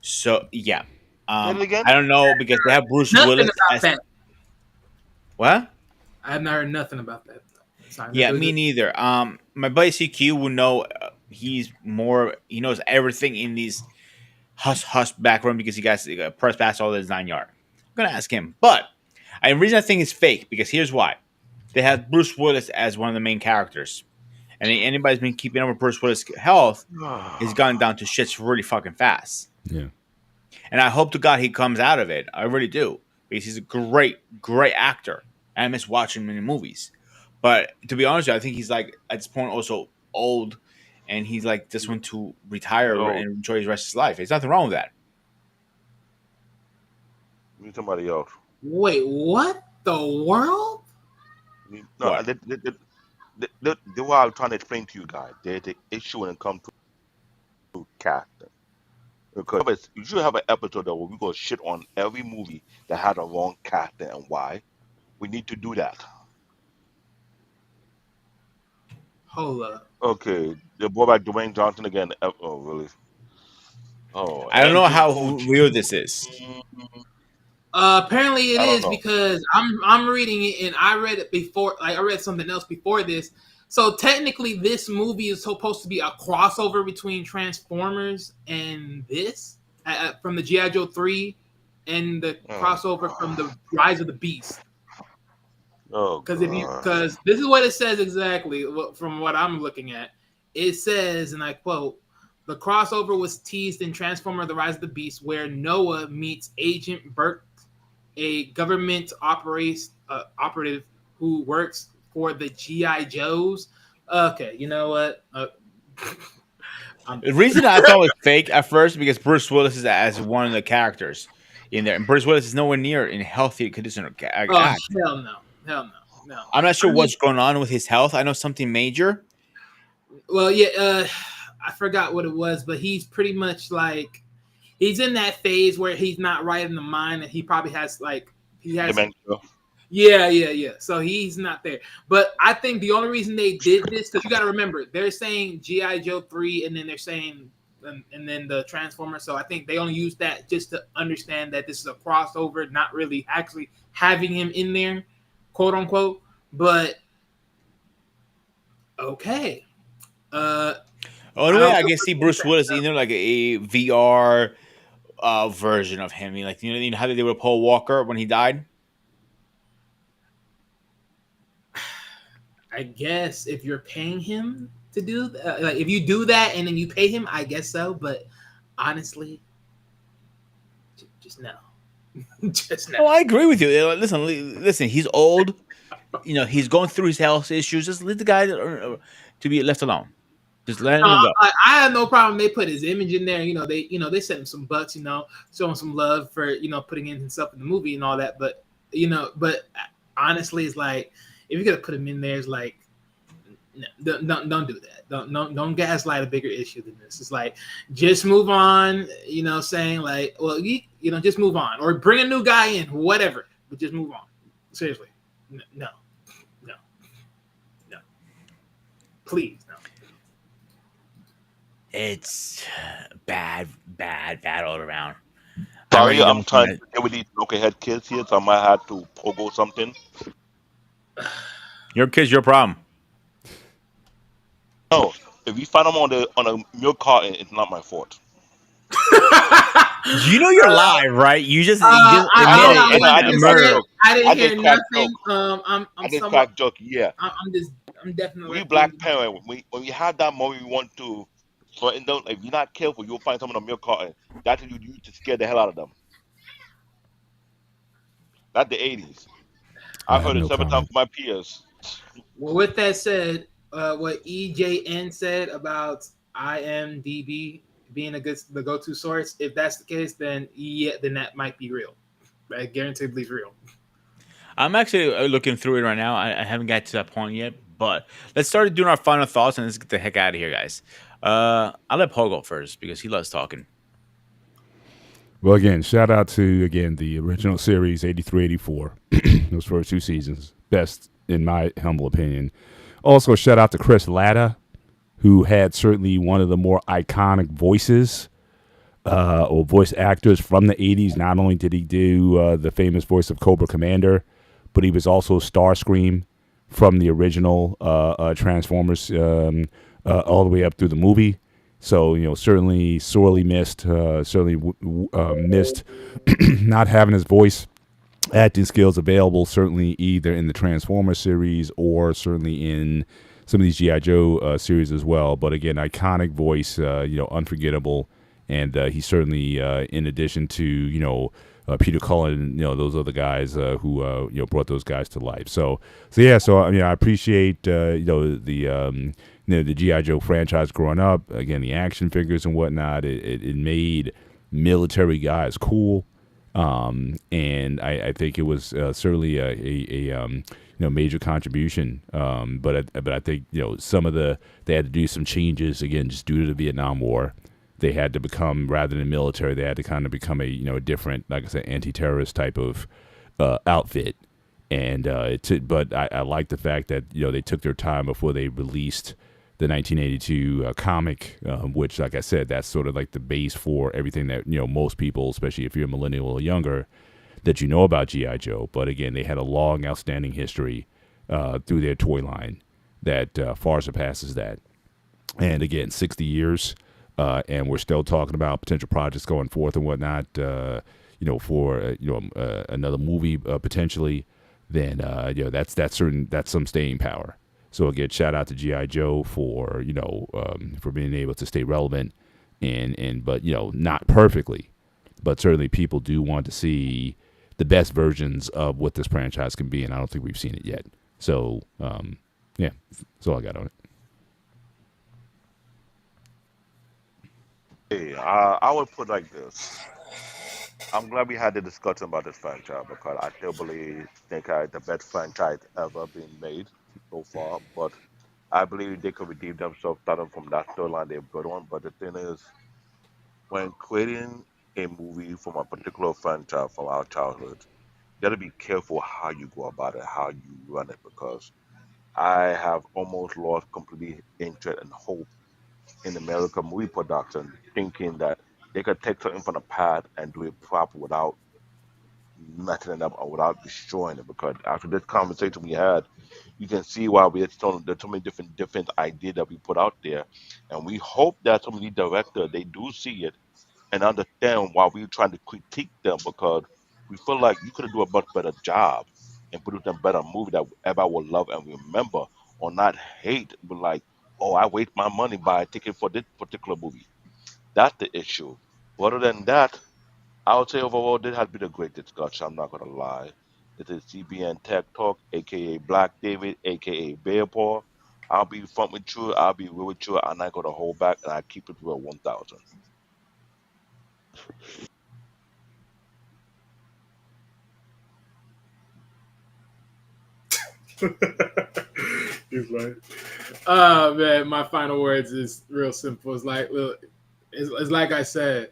So yeah, Say it I again. don't know because they have Bruce Nothing Willis about as that. what? I have not heard nothing about that. Sorry, Yeah, me neither. My buddy CQ will know. He's more. He knows everything in these hush background because he got press pass all his 9 yard. I'm gonna ask him, but the reason I think it's fake because here's why: they have Bruce Willis as one of the main characters, and anybody's been keeping up with Bruce Willis' health has gone down to shits really fucking fast. Yeah. And I hope to God he comes out of it. I really do because he's a great actor. And I miss watching him in the movies. But to be honest, with you, I think he's like at this point also old, and he's like just want to retire Yo, and enjoy his rest of his life. There's nothing wrong with that. need somebody else. Wait, what the world? No, What? this what I'm trying to explain to you guys. There's an issue when it comes to casting. Because you should have an episode where we go shit on every movie that had a wrong casting and why. We need to do that. Hold up. Okay, the boy by Dwayne Johnson again. Oh, really? Oh, I don't know Agent how Coach. real this is. Apparently it I don't is know. because I'm reading it and I read it before. Like I read something else before this. So technically, this movie is supposed to be a crossover between Transformers and this from the GI Joe 3 and the Oh, crossover from God. the Rise of the Beast. Oh, God. Because this is what it says exactly from what I'm looking at. It says, and I quote, the crossover was teased in Transformer: The Rise of the Beast, where Noah meets Agent Burke, a government operative who works for the GI Joes. Okay, you know what? The reason I thought it was fake at first because Bruce Willis is as one of the characters in there, and Bruce Willis is nowhere near in healthy condition to Oh act. hell no, hell no, no. I'm not I sure mean, what's going on with his health. I know something major. well, yeah, I forgot what it was, but he's pretty much like he's in that phase where he's not right in the mind, and he probably has like he has Dementia. yeah. So he's not there. But I think the only reason they did this because you got to remember they're saying GI Joe 3, and then they're saying and then the Transformer. So I think they only use that just to understand that this is a crossover, not really actually having him in there, quote unquote. But okay. Only I way don't I know can see Bruce Willis either like a VR version of him. Like you know how they did with Paul Walker when he died. I guess if you're paying him to do like if you do that and then you pay him, I guess so. But honestly, just no, just Oh, no. I agree with you. Listen. He's old. You know he's going through his health issues. Just let the guy to be left alone. Just let No, him go. I have no problem. They put his image in there. They sent him some bucks. Showing some love for putting in himself in the movie and all that. But But honestly, it's like if you're gonna put him in there, it's like no, don't do that. Don't gaslight a bigger issue than this. It's like just move on. Saying like, well, just move on or bring a new guy in, whatever. But just move on. Seriously, no, no, no. Please, no. It's bad, bad, bad all around. I Sorry, really I'm don't think trying that to deal with these knucklehead kids here, so I might have to pogo something. your kid's your problem. No, if you find them on a milk carton, it's not my fault. You know you're live, right? You just I admit know, it. I know. It's I a did just crack said murder. joke. I didn't I did hear crack nothing. joke. I'm I did somewhat. crack joke. Yeah, I'm definitely we letting you. black parent, when we have that moment, we want to threaten them. If you're not careful, you'll find someone on a milk carton. That's what you use to scare the hell out of them. That's the '80s. I I've have heard it no several times comment. from my peers. Well, with that said, what EJN said about IMDb being the go-to source, if that's the case, then yeah, then that might be real. I guaranteedly real. I'm actually looking through it right now. I haven't got to that point yet, but let's start doing our final thoughts and let's get the heck out of here, guys. I'll let Paul go first because he loves talking. Well, again, shout out to again the original series 83, 84. Those first two seasons, best in my humble opinion. Also, shout out to Chris Latta, who had certainly one of the more iconic voices or voice actors from the 80s. Not only did he do the famous voice of Cobra Commander, but he was also Starscream from the original Transformers all the way up through the movie. So, certainly sorely missed, missed not having his voice acting skills available, certainly either in the Transformers series or certainly in some of these G.I. Joe series as well. But again, iconic voice, unforgettable. And he certainly, in addition to, Peter Cullen, those other guys who, brought those guys to life. I appreciate, the G.I. Joe franchise growing up. Again, the action figures and whatnot, it made military guys cool. And I think it was certainly a major contribution. But I think some of they had to do some changes again just due to the Vietnam War. They had to become, rather than military, they had to kind of become a different, like I said, anti-terrorist type of outfit. And but I like the fact that they took their time before they released the 1982 comic, which, like I said, that's sort of like the base for everything that most people, especially if you're a millennial or younger, that about GI Joe. But again, they had a long, outstanding history through their toy line that far surpasses that. And again, 60 years, and we're still talking about potential projects going forth and whatnot. For another movie potentially, then that's some staying power. So again, shout out to GI Joe for being able to stay relevant and but not perfectly, but certainly people do want to see the best versions of what this franchise can be, and I don't think we've seen it yet. So yeah, that's all I got on it. Hey, I would put like this. I'm glad we had the discussion about this franchise because I still believe think the best franchise ever been made so far. But I believe they could redeem themselves starting from that storyline they built on. But the thing is, when creating a movie from a particular franchise from our childhood, you got to be careful how you go about it, how you run it, because I have almost lost completely interest and hope in American movie production, thinking that they could take something from the past and do it proper without messing it up or without destroying it. Because after this conversation we had, you can see why there's so many different ideas that we put out there, and we hope that some of these directors they do see it and understand why we're trying to critique them because we feel like you could do a much better job and produce a better movie that everybody will love and remember, or not hate, but like, oh, I waste my money by a ticket for this particular movie. That's the issue. But other than that, I would say overall this has been a great discussion. I'm not gonna lie. This is CBN Tech Talk, aka Black David, aka Bear Paw. I'll be front with you. I'll be real with you. I'm not gonna hold back, and I keep it real 1,000. He's like, oh man, my final words is real simple. It's like, look, it's like I said,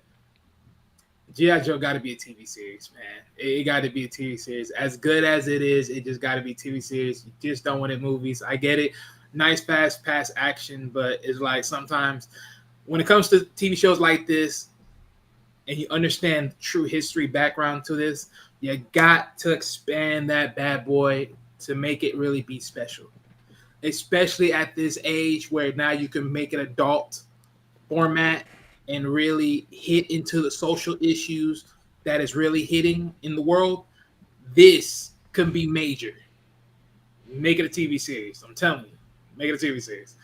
GI Joe got to be a TV series, man. It got to be a TV series. As good as it is, it just got to be TV series. You just don't want it movies. I get it, nice fast pass action, but it's like sometimes when it comes to TV shows like this, and you understand true history background to this, you got to expand that bad boy to make it really be special. Especially at this age where now you can make an adult format and really hit into the social issues that is really hitting in the world. This can be major. Make it a TV series. I'm telling you, make it a TV series.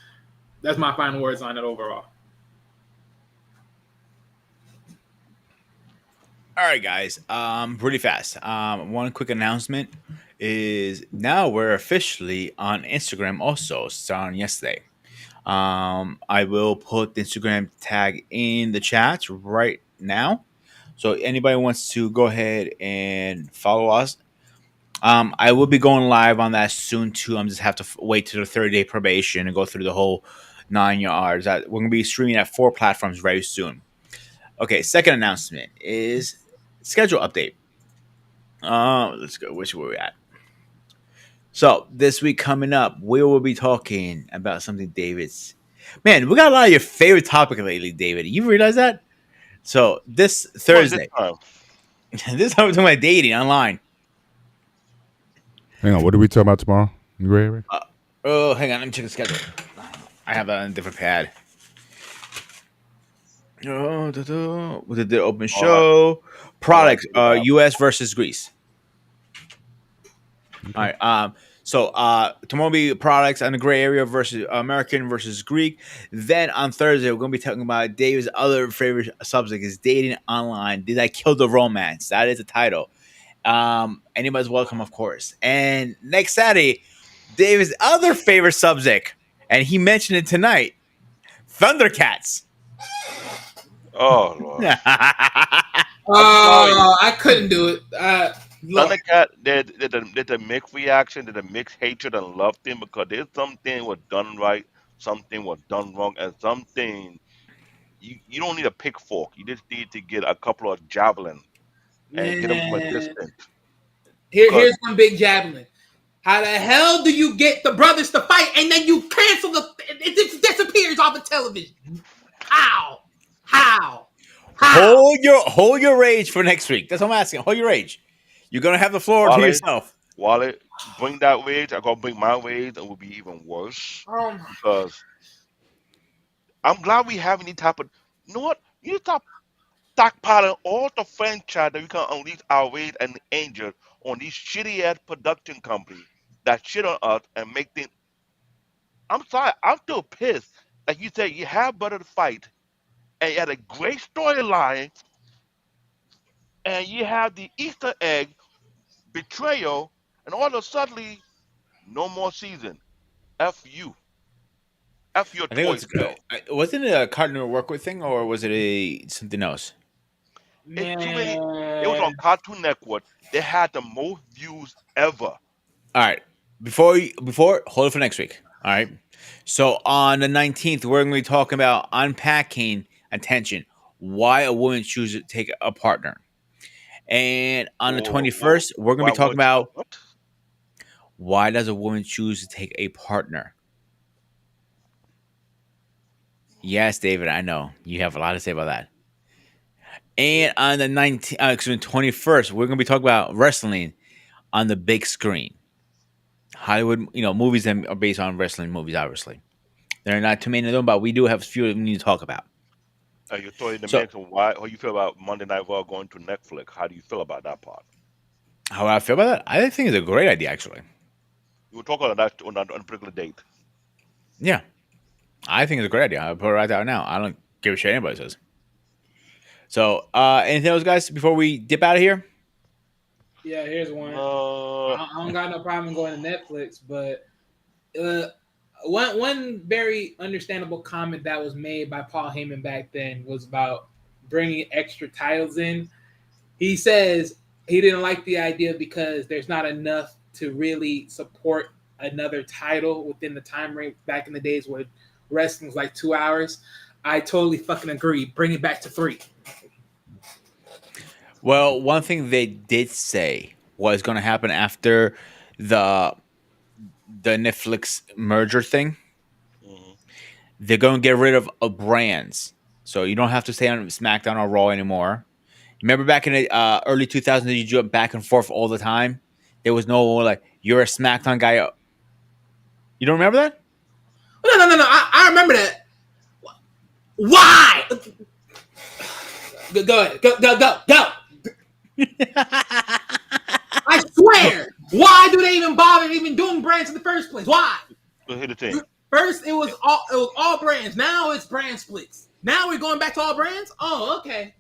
That's my final words on it overall. All right, guys. Pretty fast. One quick announcement is now we're officially on Instagram. Also, starting yesterday. I will put the Instagram tag in the chat right now. So anybody wants to go ahead and follow us. I will be going live on that soon too. I'm just have to wait to the 30-day probation and go through the whole 9 yards. We're gonna be streaming at 4 platforms very soon. Okay, second announcement is schedule update. Let's go. Which were we at? So this week coming up, we will be talking about something David's. Man, we got a lot of your favorite topic lately, David. You realize that? So this What this Thursday, time? this time we're talking about dating online. Hang on, what are we talking about tomorrow? You ready? Ray? Oh, hang on, let me check the schedule. I have that on a different pad. We did the open show. All I Products, do is U.S. versus Greece. All Okay. right. So tomorrow will be products on the gray area versus American versus Greek. Then on Thursday we're gonna be talking about Dave's other favorite subject is dating online. Did I kill the romance? That is the title. Anybody's welcome, of course. And next Saturday, Dave's other favorite subject, and he mentioned it tonight: Thundercats. oh Lord. I'm sorry. I couldn't do it. Look, Thundercat, there's a mixed reaction, there's a mixed hatred and love thing because there's something was done right, something was done wrong, and something you don't need a pitchfork. You just need to get a couple of javelin and get them from a man, distance. Because here's one big javelin. How the hell do you get the brothers to fight and then you cancel it just disappears off the television? How? How? How? Hold your rage for next week. That's what I'm asking. Hold your rage. You're gonna have the floor to Wale, yourself. Wale, bring that rage. I gotta bring my rage, and it will be even worse Oh my. because I'm glad we have any type of. You know what? You need to stop stockpiling all the franchise that we can unleash our rage and anger on these shitty ass production companies that shit on us and make things. I'm sorry, I'm still pissed. Like you said, you have Butter to Fight, and you had a great storyline, and you have the Easter egg betrayal, and all of a sudden, no more season. F you. F your I think it toy was self. wasn't it a Cartoon Network with thing or was it a something else? It's too many. It was Man. on Cartoon Network. They had the most views ever. All right. Before hold it for next week. All right. So on the 19th, we're going to be talking about unpacking attention. Why a woman chooses to take a partner. And on the Whoa. 21st, we're going to Why be talking would you? about What? why does a woman choose to take a partner. Yes, David, I know you have a lot to say about that. And on the 19th, 21st, we're going to be talking about wrestling on the big screen. Hollywood, movies that are based on wrestling movies, obviously. There are not too many of them, but we do have a few that we need to talk about. You throw in the So, mix. And why? How you feel about Monday Night Raw going to Netflix? How do you feel about that part? how I feel about that? I think it's a great idea, actually. You were talking about that on a particular date. Yeah, I think it's a great idea. I'll put it right there now. I don't give a shit anybody says. So, anything else, guys, before we dip out of here? Yeah, here's one. Uh, I don't got no problem going to Netflix, but uh, one very understandable comment that was made by Paul Heyman back then was about bringing extra titles in. He says he didn't like the idea because there's not enough to really support another title within the time range back in the days where wrestling was like 2 hours, I totally fucking agree. Bring it back to 3. Well, one thing they did say was going to happen after the the Netflix merger thing. Hmm. They're going to get rid of brands, so you don't have to stay on SmackDown or Raw anymore. Remember back in the early 2000s, you jump back and forth all the time. There was no like you're a SmackDown guy. You don't remember that? No. I remember that. Why? Go ahead. Go. I swear. Why do they even bother even doing brands in the first place? Why? But here's the thing. First, it was all brands. Now it's brand splits. Now we're going back to all brands. Oh, okay.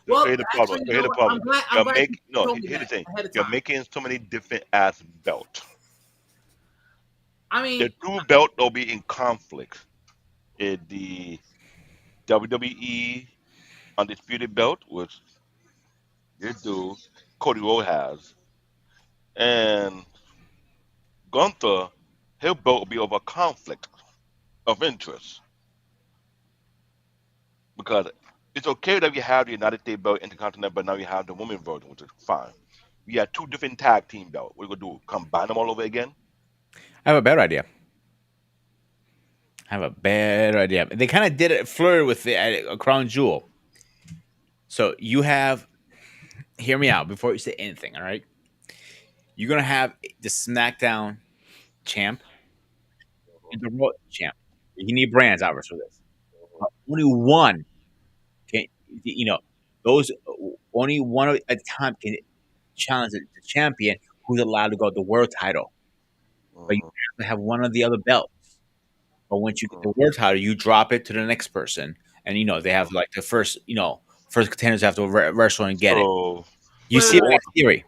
So Well, here's the problem. actually, you Here's know the what? problem. I'm glad. I'm You're glad you making no. told me Here's the that thing. ahead of You're time. making so many different ass belts. I The mean, two belt will be in conflict. Is the WWE undisputed belt, which this dude Cody Rhodes has, and Gunther, his belt will be over conflict of interest because it's okay that we have the United States belt intercontinental, but now we have the women's version, which is fine. We have two different tag team belts. What are we gonna do? Combine them all over again? I have a better idea. I have a better idea. They kind of did it, flirted with it at a crown jewel. So you have, hear me out before you say anything. All right, you're gonna have the SmackDown champ and the Raw champ. You need brands, obviously, for this. Only one can, those only one at a time can challenge the champion who's allowed to go the world title. But you Mhm, have to have one of the other belts. But once you get the mhm. world title, you drop it to the next person, and they have like the first, first contenders have to wrestle and get it. So, You wait, see wait, so my wait. what? theory?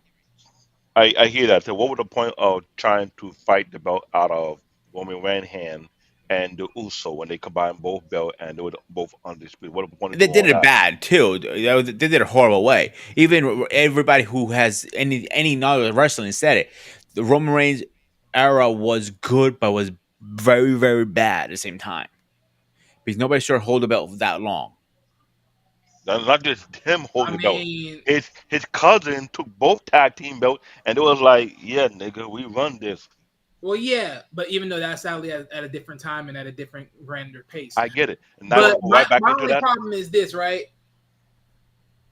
I hear that. So, what was the point of trying to fight the belt out of Roman Reigns' hand and the Uso when they combined both belt and they were both undisputed? What was the point of They doing did all it that? bad too. They did it a horrible way. Even everybody who has any knowledge of wrestling said it. The Roman Reigns era was good, but was very very bad at the same time because nobody should hold the belt that long. Not just him I holding the belt. mean, His cousin took both tag team belts and it was like, yeah, nigga, we run this. well, yeah, but even though that's sadly at a different time and at a different grander pace. I get it. And now I want But to go my, right back my into only that. problem is this, right?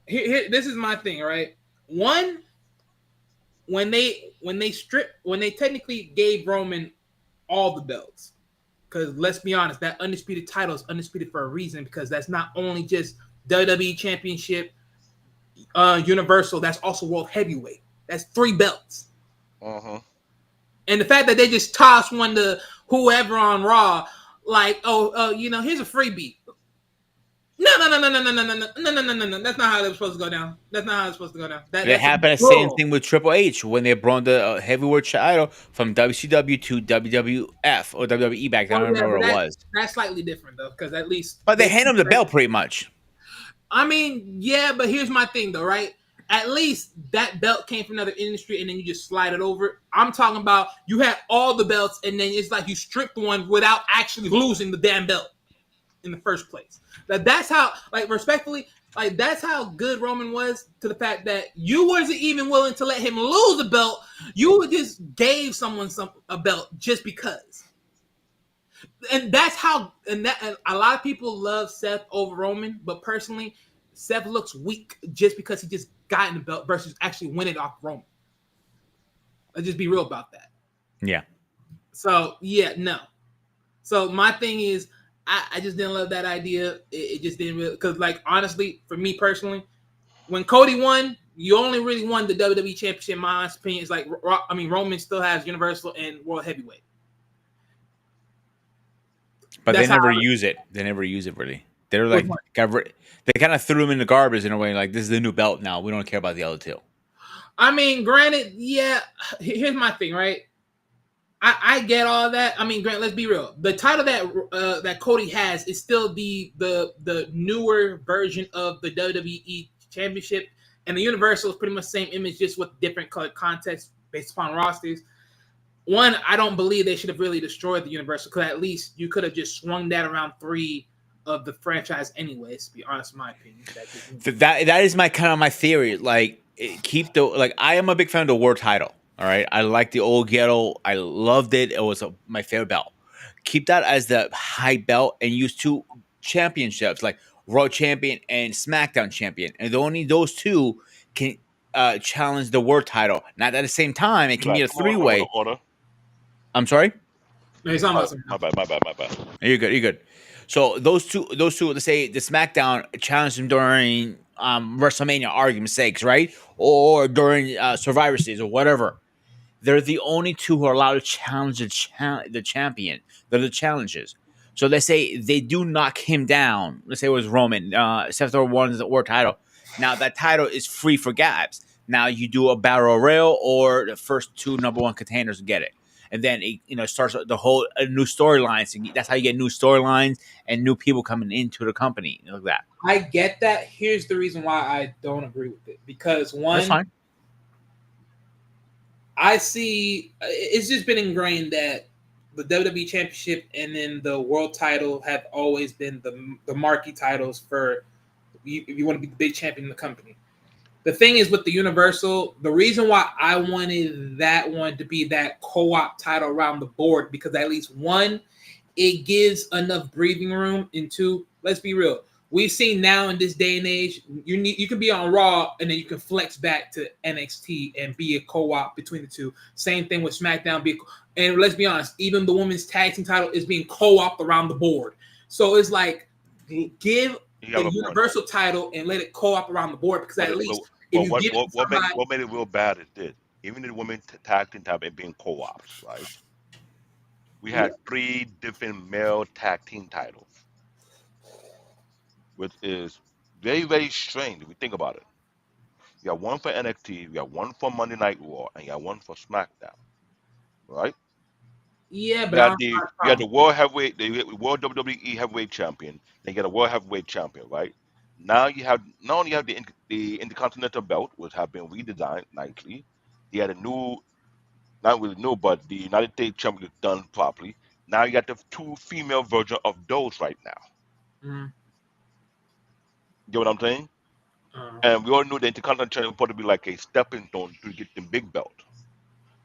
This is my thing, right? One, when they technically gave Roman all the belts, because let's be honest, that undisputed title is undisputed for a reason, because that's not only just WWE Championship, Universal, that's also World Heavyweight. That's 3 belts. Uh-huh. And the fact that they just toss one to whoever on Raw, like, here's a freebie. No. That's not how it was supposed to go down. That's not how it's supposed to go down. It That's a happened the same bull. thing with Triple H when they brought the heavyweight title from WCW to WWF or WWE back then. I Well, don't yeah, remember but what it was, that's slightly different though, because at least but they hand him the belt pretty much. I mean, yeah, but here's my thing though, right? At least that belt came from another industry, and then you just slide it over. I'm talking about you had all the belts, and then it's like you stripped one without actually losing the damn belt in the first place. That's how, like, respectfully, like that's how good Roman was, to the fact that you wasn't even willing to let him lose the belt. You just gave someone a belt just because. And that's how, and a lot of people love Seth over Roman, but personally, Seth looks weak just because he just got in the belt versus actually winning off Roman. Let's just be real about that. Yeah, So yeah, no. So my thing is, I just didn't love that idea. It just didn't really, because like honestly, for me personally, when Cody won, you only really won the WWE Championship. In my opinion, it's like Roman still has Universal and World Heavyweight. but they That's how. never use it. They never use it really. They're Which like one? they kind of threw him in the garbage in a way. Like this is the new belt now. We don't care about the other two. I mean, granted, yeah. Here's my thing, right? I get all that. I mean, Grant, let's be real. The title that Cody has is still the newer version of the WWE Championship, and the Universal is pretty much the same image, just with different colored context based upon rosters. one, I don't believe they should have really destroyed the Universal, because at least you could have just swung that around three of the franchise anyways, to be honest, in my opinion. That is my kind of my theory. Like keep the like I am a big fan of the world title. All right, I like the old ghetto. I loved it. It was my favorite belt. Keep that as the high belt and use two championships like Raw champion and SmackDown champion, and only those two can challenge the world title. Not at the same time. It can be Right. a Come on, three-way. order. I'm sorry. No, he's talking My, about something my else. bad, my bad, my bad. You're good. You're good. So those two. Let's say the SmackDown challenged him during WrestleMania, argument's sakes, right, or during Survivor Series or whatever. They're the only two who are allowed to challenge the champion. They're the challenges. So let's say they do knock him down. Let's say it was Roman. Seth won the world title. Now that title is free for grabs. Now you do a battle royal, or the first two number one containers get it, and then it starts the whole new storylines. That's how you get new storylines and new people coming into the company like that. I get that. Here's the reason why I don't agree with it. Because That's one, fine. I see it's just been ingrained that the WWE Championship and then the World Title have always been the marquee titles for if you want to be the big champion in the company. The thing is with the Universal, the reason why I wanted that one to be that co-op title around the board, because at least one, it gives enough breathing room. And two, let's be real, we've seen now in this day and age, you can be on Raw and then you can flex back to NXT and be a co-op between the two. Same thing with SmackDown. And let's be honest, even the women's tag team title is being co-opted around the board. So it's like give You have the a point. Universal title and let it co-op around the board, because But, at it- least but, if but you give it to somebody, what made it real bad is this. Even the women tag team time it being co-ops, right? We yeah, had three different male tag team titles, which is very, very strange if we think about it. You got one for NXT, you got one for Monday Night Raw, and you got one for SmackDown, right? yeah, but You I had don't have the a you had problem. the world heavyweight, the world WWE heavyweight champion. Then you got a world heavyweight champion, right? Now you have not only have the intercontinental belt, which have been redesigned nicely. You had a new, not really new, but the United States champion is done properly. Now you got the two female version of those right now. Mm, You get what I'm saying? uh, And we all knew the intercontinental champion was supposed to be like a stepping stone to get the big belt.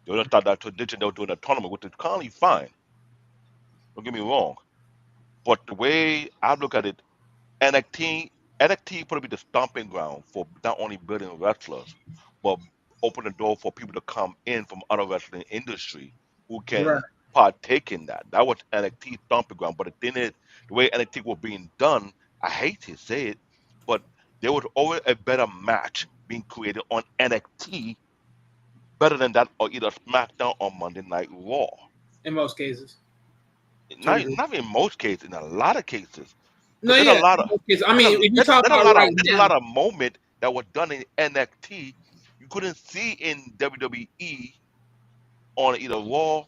They want to start that tradition. They were doing a tournament, which is currently fine. Don't get me wrong. But the way I look at it, NXT probably be the stomping ground for not only building wrestlers, but open the door for people to come in from other wrestling industry who right. can partake in that. That was NXT stomping ground. But the thing is, the way NXT was being done, I hate to say it, but there was always a better match being created on NXT better than that or either SmackDown or Monday Night Raw. In most cases, to a Not degree. not in most cases, in a lot of cases, No, because yeah, in most cases. I mean, if you talk about right there's a now, lot of moment that was done in NXT you couldn't see in WWE on either Raw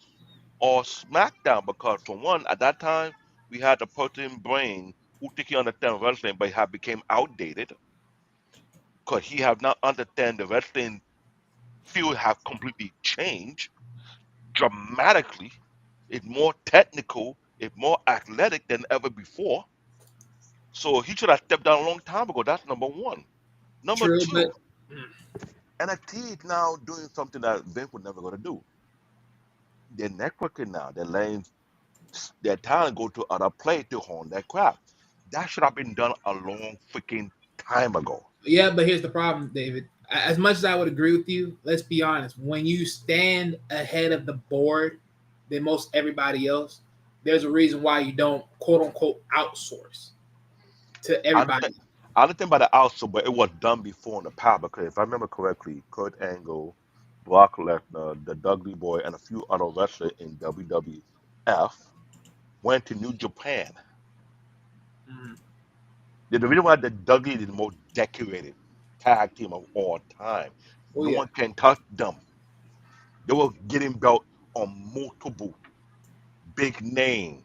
or SmackDown because for one at that time we had the person brain who think he understand wrestling but have became outdated because he have not understand the wrestling field have completely changed dramatically. It's more technical, it's more athletic than ever before. So he should have stepped down a long time ago. That's number one. Number true, but two, NXT is now doing something that Vince was never going to do. They're networking now. They're letting their talent go to other places to hone their craft. That should have been done a long freaking time ago. yeah, but here's the problem, David. As much as I would agree with you, let's be honest. When you stand ahead of the board than most everybody else, there's a reason why you don't quote unquote outsource to I understand, everybody. I understand by the outsource, but it was done before in the past because if I remember correctly, Kurt Angle, Brock Lesnar, the Dudley Boy, and a few other wrestlers in WWF went to New Japan. Mhm. The reason why the Dudley is the most decorated tag team of all time. Oh No yeah, one can touch them. They were getting belt on multiple big name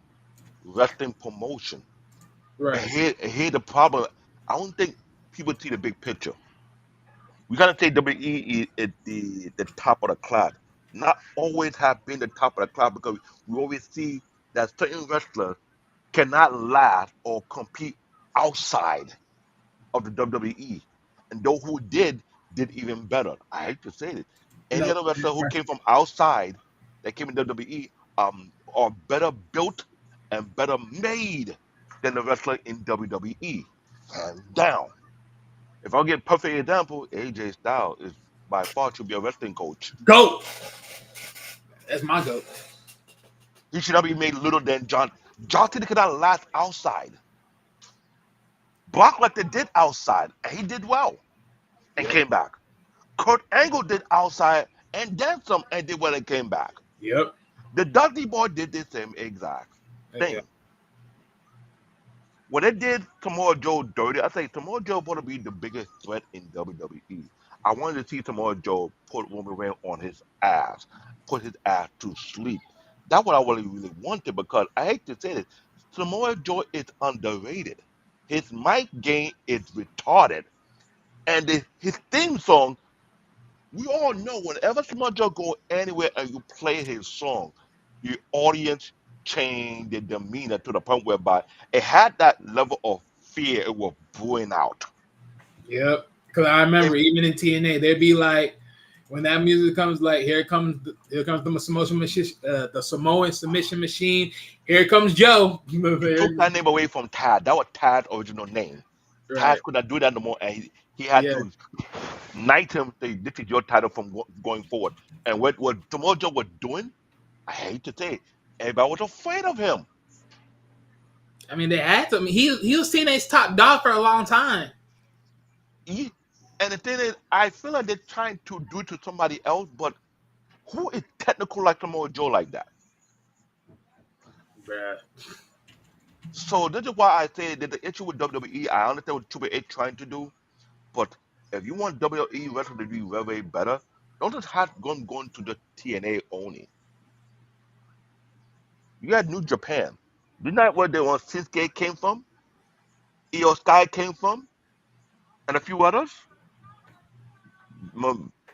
wrestling promotion. And right. here the problem. I don't think people see the big picture. We gotta say WWE is the top of the class. not always have been the top of the class because we always see that certain wrestlers cannot last or compete outside of the WWE. And those who did even better. I hate to say it. Any No, other wrestler who came from outside that came in WWE are better built and better made than the wrestler in WWE. Hands down. If I get a perfect example, AJ Styles is by far should be a wrestling coach. goat. That's my goat. He should not be made little than John. John Cena could not last outside. Brock Lesnar did outside, and he did well and Yep. came back. Kurt Angle did outside and then some and did well and came back. Yep. The Dudley Boy did the same exact Okay. thing. When they did Samoa Joe dirty, I say Samoa Joe want to be the biggest threat in WWE. I wanted to see Samoa Joe put Roman Reigns on his ass, put his ass to sleep. That's what I really wanted because I hate to say this, Samoa Joe is underrated. His mic game is retarded, and his theme song. We all know whenever Samoa Joe go anywhere and you play his song, the audience change their demeanor to the point whereby it had that level of fear it was brewing out. Yep. Because I remember If even in TNA, they'd be like, when that music comes, like here comes the Samoan machine, the Samoan submission machine. Here comes Joe. you took that name away from Tad, that was Tad's original name. Right. Taz could not do that no more, and he had Yeah. to knight him. Say, this is your title from going forward. And what Samoa Joe was doing, I hate to say it, everybody was afraid of him. I mean, they had to. I mean, he was TNA's top dog for a long time. He, and the thing is, I feel like they're trying to do it to somebody else, but who is technical like Samoa Joe like that? Bruh. So this is why I say that the issue with WWE, I understand what Triple H trying to do, but if you want WWE wrestling to be very better, don't just have going to the TNA only. You got New Japan. Isn't that where the one Shinsuke came from? Io Sky came from, and a few others.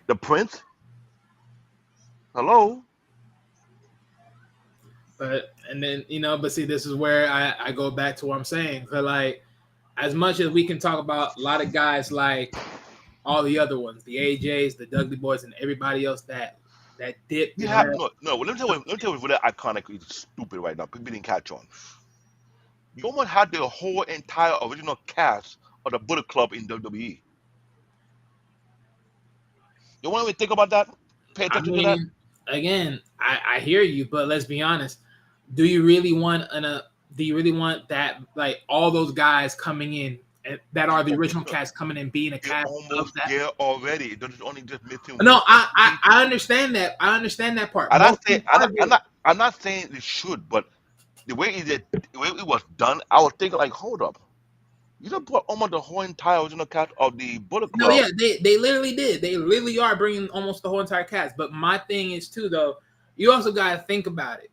The Prince. Hello. But and then but see, this is where I go back to what I'm saying. Cause like, as much as we can talk about a lot of guys like all the other ones, the AJs, the Dudley Boys, and everybody else that dipped You and have left. no. Let me tell you what that iconic is stupid right now. People didn't catch on. You almost had the whole entire original cast of the Bullet Club in WWE. You want to think about that? Pay I attention to that. mean, again, I hear you, but let's be honest. Do you really want do you really want that, like, all those guys coming in and that are the original Look, cast coming in being a you're cast of almost that? there already. There's only just missing No, one or two I people. understand that. I understand that part. I'm not Most saying people are there. I'm not saying it should, but the way it was done, I was thinking like, hold up, you just put almost the whole entire original cast of the Bullet No, Club. yeah, they literally did. They literally are bringing almost the whole entire cast. But my thing is too, though, you also got to think about it.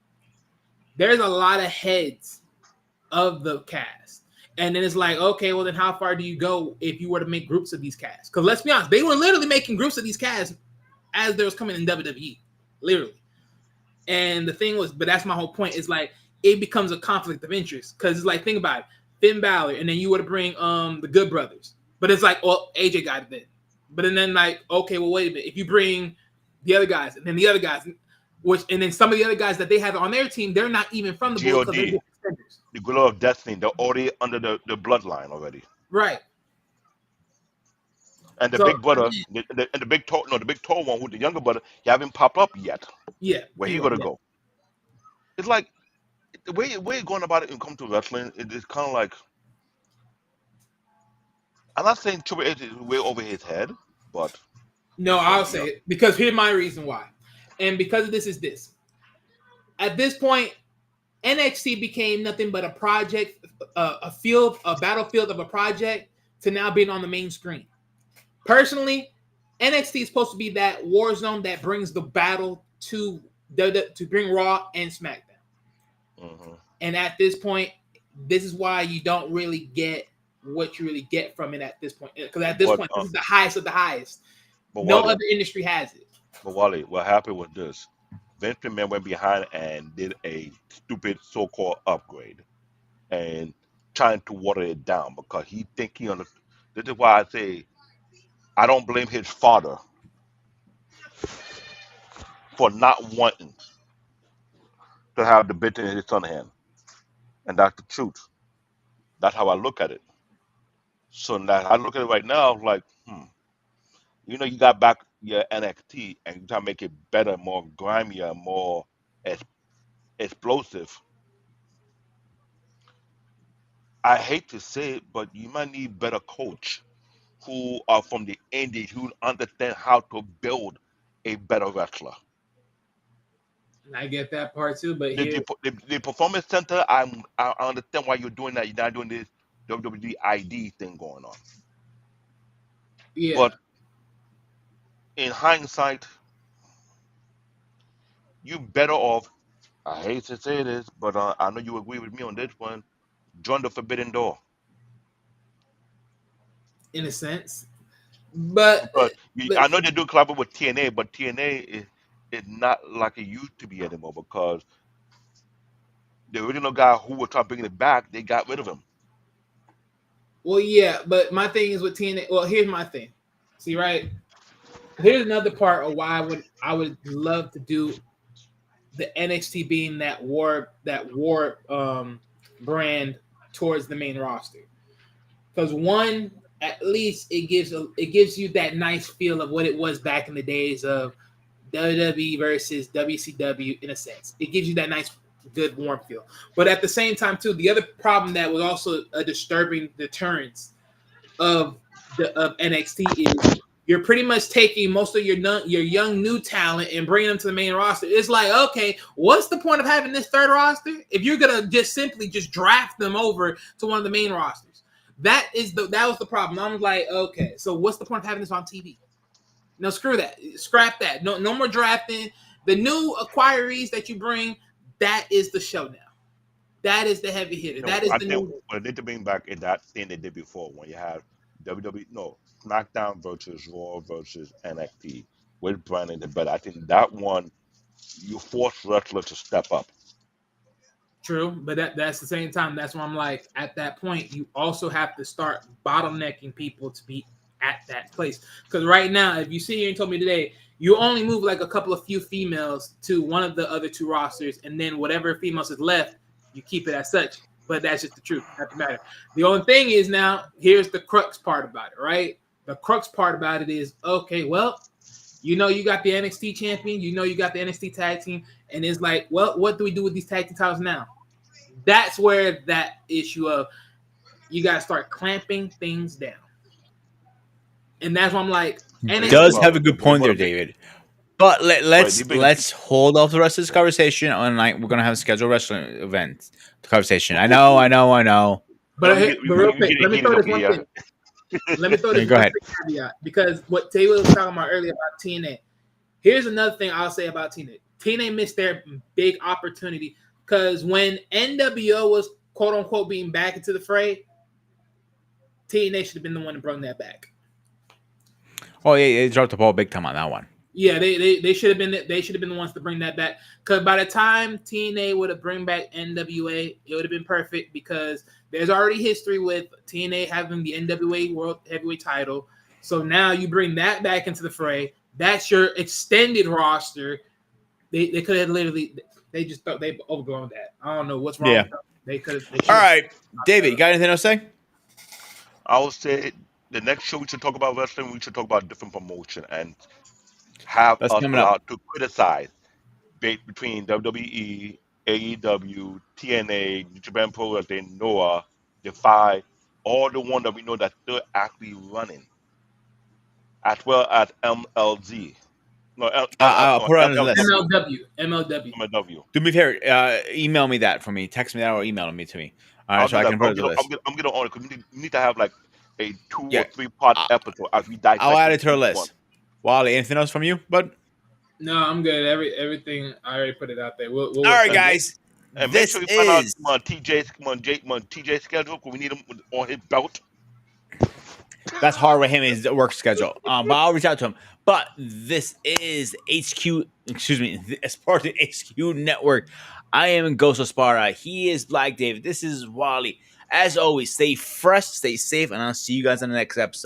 There's a lot of heads of the cast, and then it's like, okay, well then how far do you go if you were to make groups of these casts? Because let's be honest, they were literally making groups of these casts as they was coming in WWE, literally. And the thing was, but that's my whole point. Is like it becomes a conflict of interest because it's like, think about it, Finn Balor, and then you were to bring the Good Brothers, but it's like, well, AJ got it then. But then like, okay, well, wait a minute, if you bring the other guys and then the other guys, which and then some of the other guys that they have on their team, they're not even from the Bullet Club, they're God, just extenders. the Glow of Destiny, they're already under the bloodline already. Right. And the So big brother, again, and the big tall, no, the big tall one with the younger brother, he haven't popped up yet. yeah, Where he he will, gonna yeah. go? It's like the way you're going about it and come to wrestling, it's kind of like I'm not saying Triple H is way over his head, but No, let's I'll be say honest. it because here's my reason why, and because of this is this. At this point, NXT became nothing but a project, a battlefield of a project to now being on the main screen. Personally, NXT is supposed to be that war zone that brings the battle to bring Raw and SmackDown. Hmm. And at this point, this is why you don't really get what you really get from it at this point. Because at this But point, this is the highest of the highest. No Wally, other industry has it. But Wally, what happened was this: Vince McMahon went behind and did a stupid so-called upgrade and trying to water it down because he think he under. This is why I say I don't blame his father for not wanting to have the bit in his son's hand, and that's the truth. That's how I look at it. So now I look at it right now like, you got back your NXT and you try to make it better, more grimier, more ex- explosive. I hate to say it, but you might need better coach who are from the indies who understand how to build a better wrestler. And I get that part too, but The, here, the, the performance center, I understand why you're doing that. You're not doing this WWE ID thing going on. yeah, But in hindsight, you better off. I hate to say this, but I know you agree with me on this one. Join the Forbidden Door in a sense, but because but I know they do collaborate with TNA, but TNA is not like it used to be anymore because the original guy who was trying to bring it back, they got rid of him. well, yeah, but my thing is with TNA. Well, here's my thing. See, right here's another part of why I would love to do the NXT being that war brand towards the main roster. Because one, at least it gives you that nice feel of what it was back in the days of WWE versus WCW in a sense. It gives you that nice, good, warm feel. But at the same time, too, the other problem that was also a disturbing deterrence of of NXT is you're pretty much taking most of your young new talent and bringing them to the main roster. It's like, okay, what's the point of having this third roster if you're gonna just simply just draft them over to one of the main rosters? That was the problem. I was like, okay, so what's the point of having this on TV? No, screw that. Scrap that. No more drafting. The new acquirees that you bring, that is the show now. That is the heavy hitter. No, That is I the think new. what they need to bring back is that thing they did before when you had WWE, no, SmackDown versus Raw versus NXT with Brandon the better. I think that one you force wrestler to step up. True, but that's the same time. That's why I'm like, at that point, you also have to start bottlenecking people to be at that place. Because right now, if you see here and told me today, you only move like a couple of few females to one of the other two rosters, and then whatever females is left, you keep it as such. But that's just the truth. Not the matter. The only thing is now, here's the crux part about it, right? The crux part about it is, okay, well, you got the NXT champion, you got the NXT tag team, and it's like, well, what do we do with these tag team titles now? That's where that issue of you got to start clamping things down, and that's why I'm like Does NXT. have a good What point about there, a big? David. But Right, they bring. let's hold off the rest of this conversation on night. We're gonna have a scheduled wrestling event conversation. Woo, woo, woo. I know. No, But real we quick, get let it me heated throw over this one here. thing. Let me throw Yeah, this go one ahead. quick caveat because what Taylor was talking about earlier about TNA. Here's another thing I'll say about TNA. TNA missed their big opportunity because when NWO was quote unquote being back into the fray, TNA should have been the one to bring that back. Oh yeah, they dropped the ball big time on that one. Yeah, they should have been the ones to bring that back. Because by the time TNA would have bring back NWA, it would have been perfect because there's already history with TNA having the NWA World Heavyweight Title. So now you bring that back into the fray. That's your extended roster. They could have literally they just thought they've overblown that. I don't know what's wrong Yeah. with them. They All should have. right, David, you got anything to say? I would say the next show we should talk about wrestling. We should talk about different promotion and have That's us coming up. allowed to criticize between WWE, AEW, TNA, New Japan Pro Wrestling, Noah, Defy, all the one that we know that's still actually running, as well as MLZ. No, I'll no, put it on the list. MLW. MLW. MLW. Do me a favor. Email me that for me. Text me that or email me to me. All right, I'll so do I that. can put it on the list. I'm gonna on it because we need to have like a two Yeah, or three part I- episode as we I'll add dissecting it to our each one. list. Wally, anything else from you, bud? No, I'm good. Everything I already put it out there. We'll All work right, on And it. make, guys. and make This sure you find out is TJ's schedule because we need him on his belt. That's hard with him his work schedule. But I'll reach out to him. But this is HQ. Excuse me. As part of the HQ network, I am Ghost Aspara. He is Black David. This is Wally. As always, stay fresh, stay safe, and I'll see you guys in the next episode.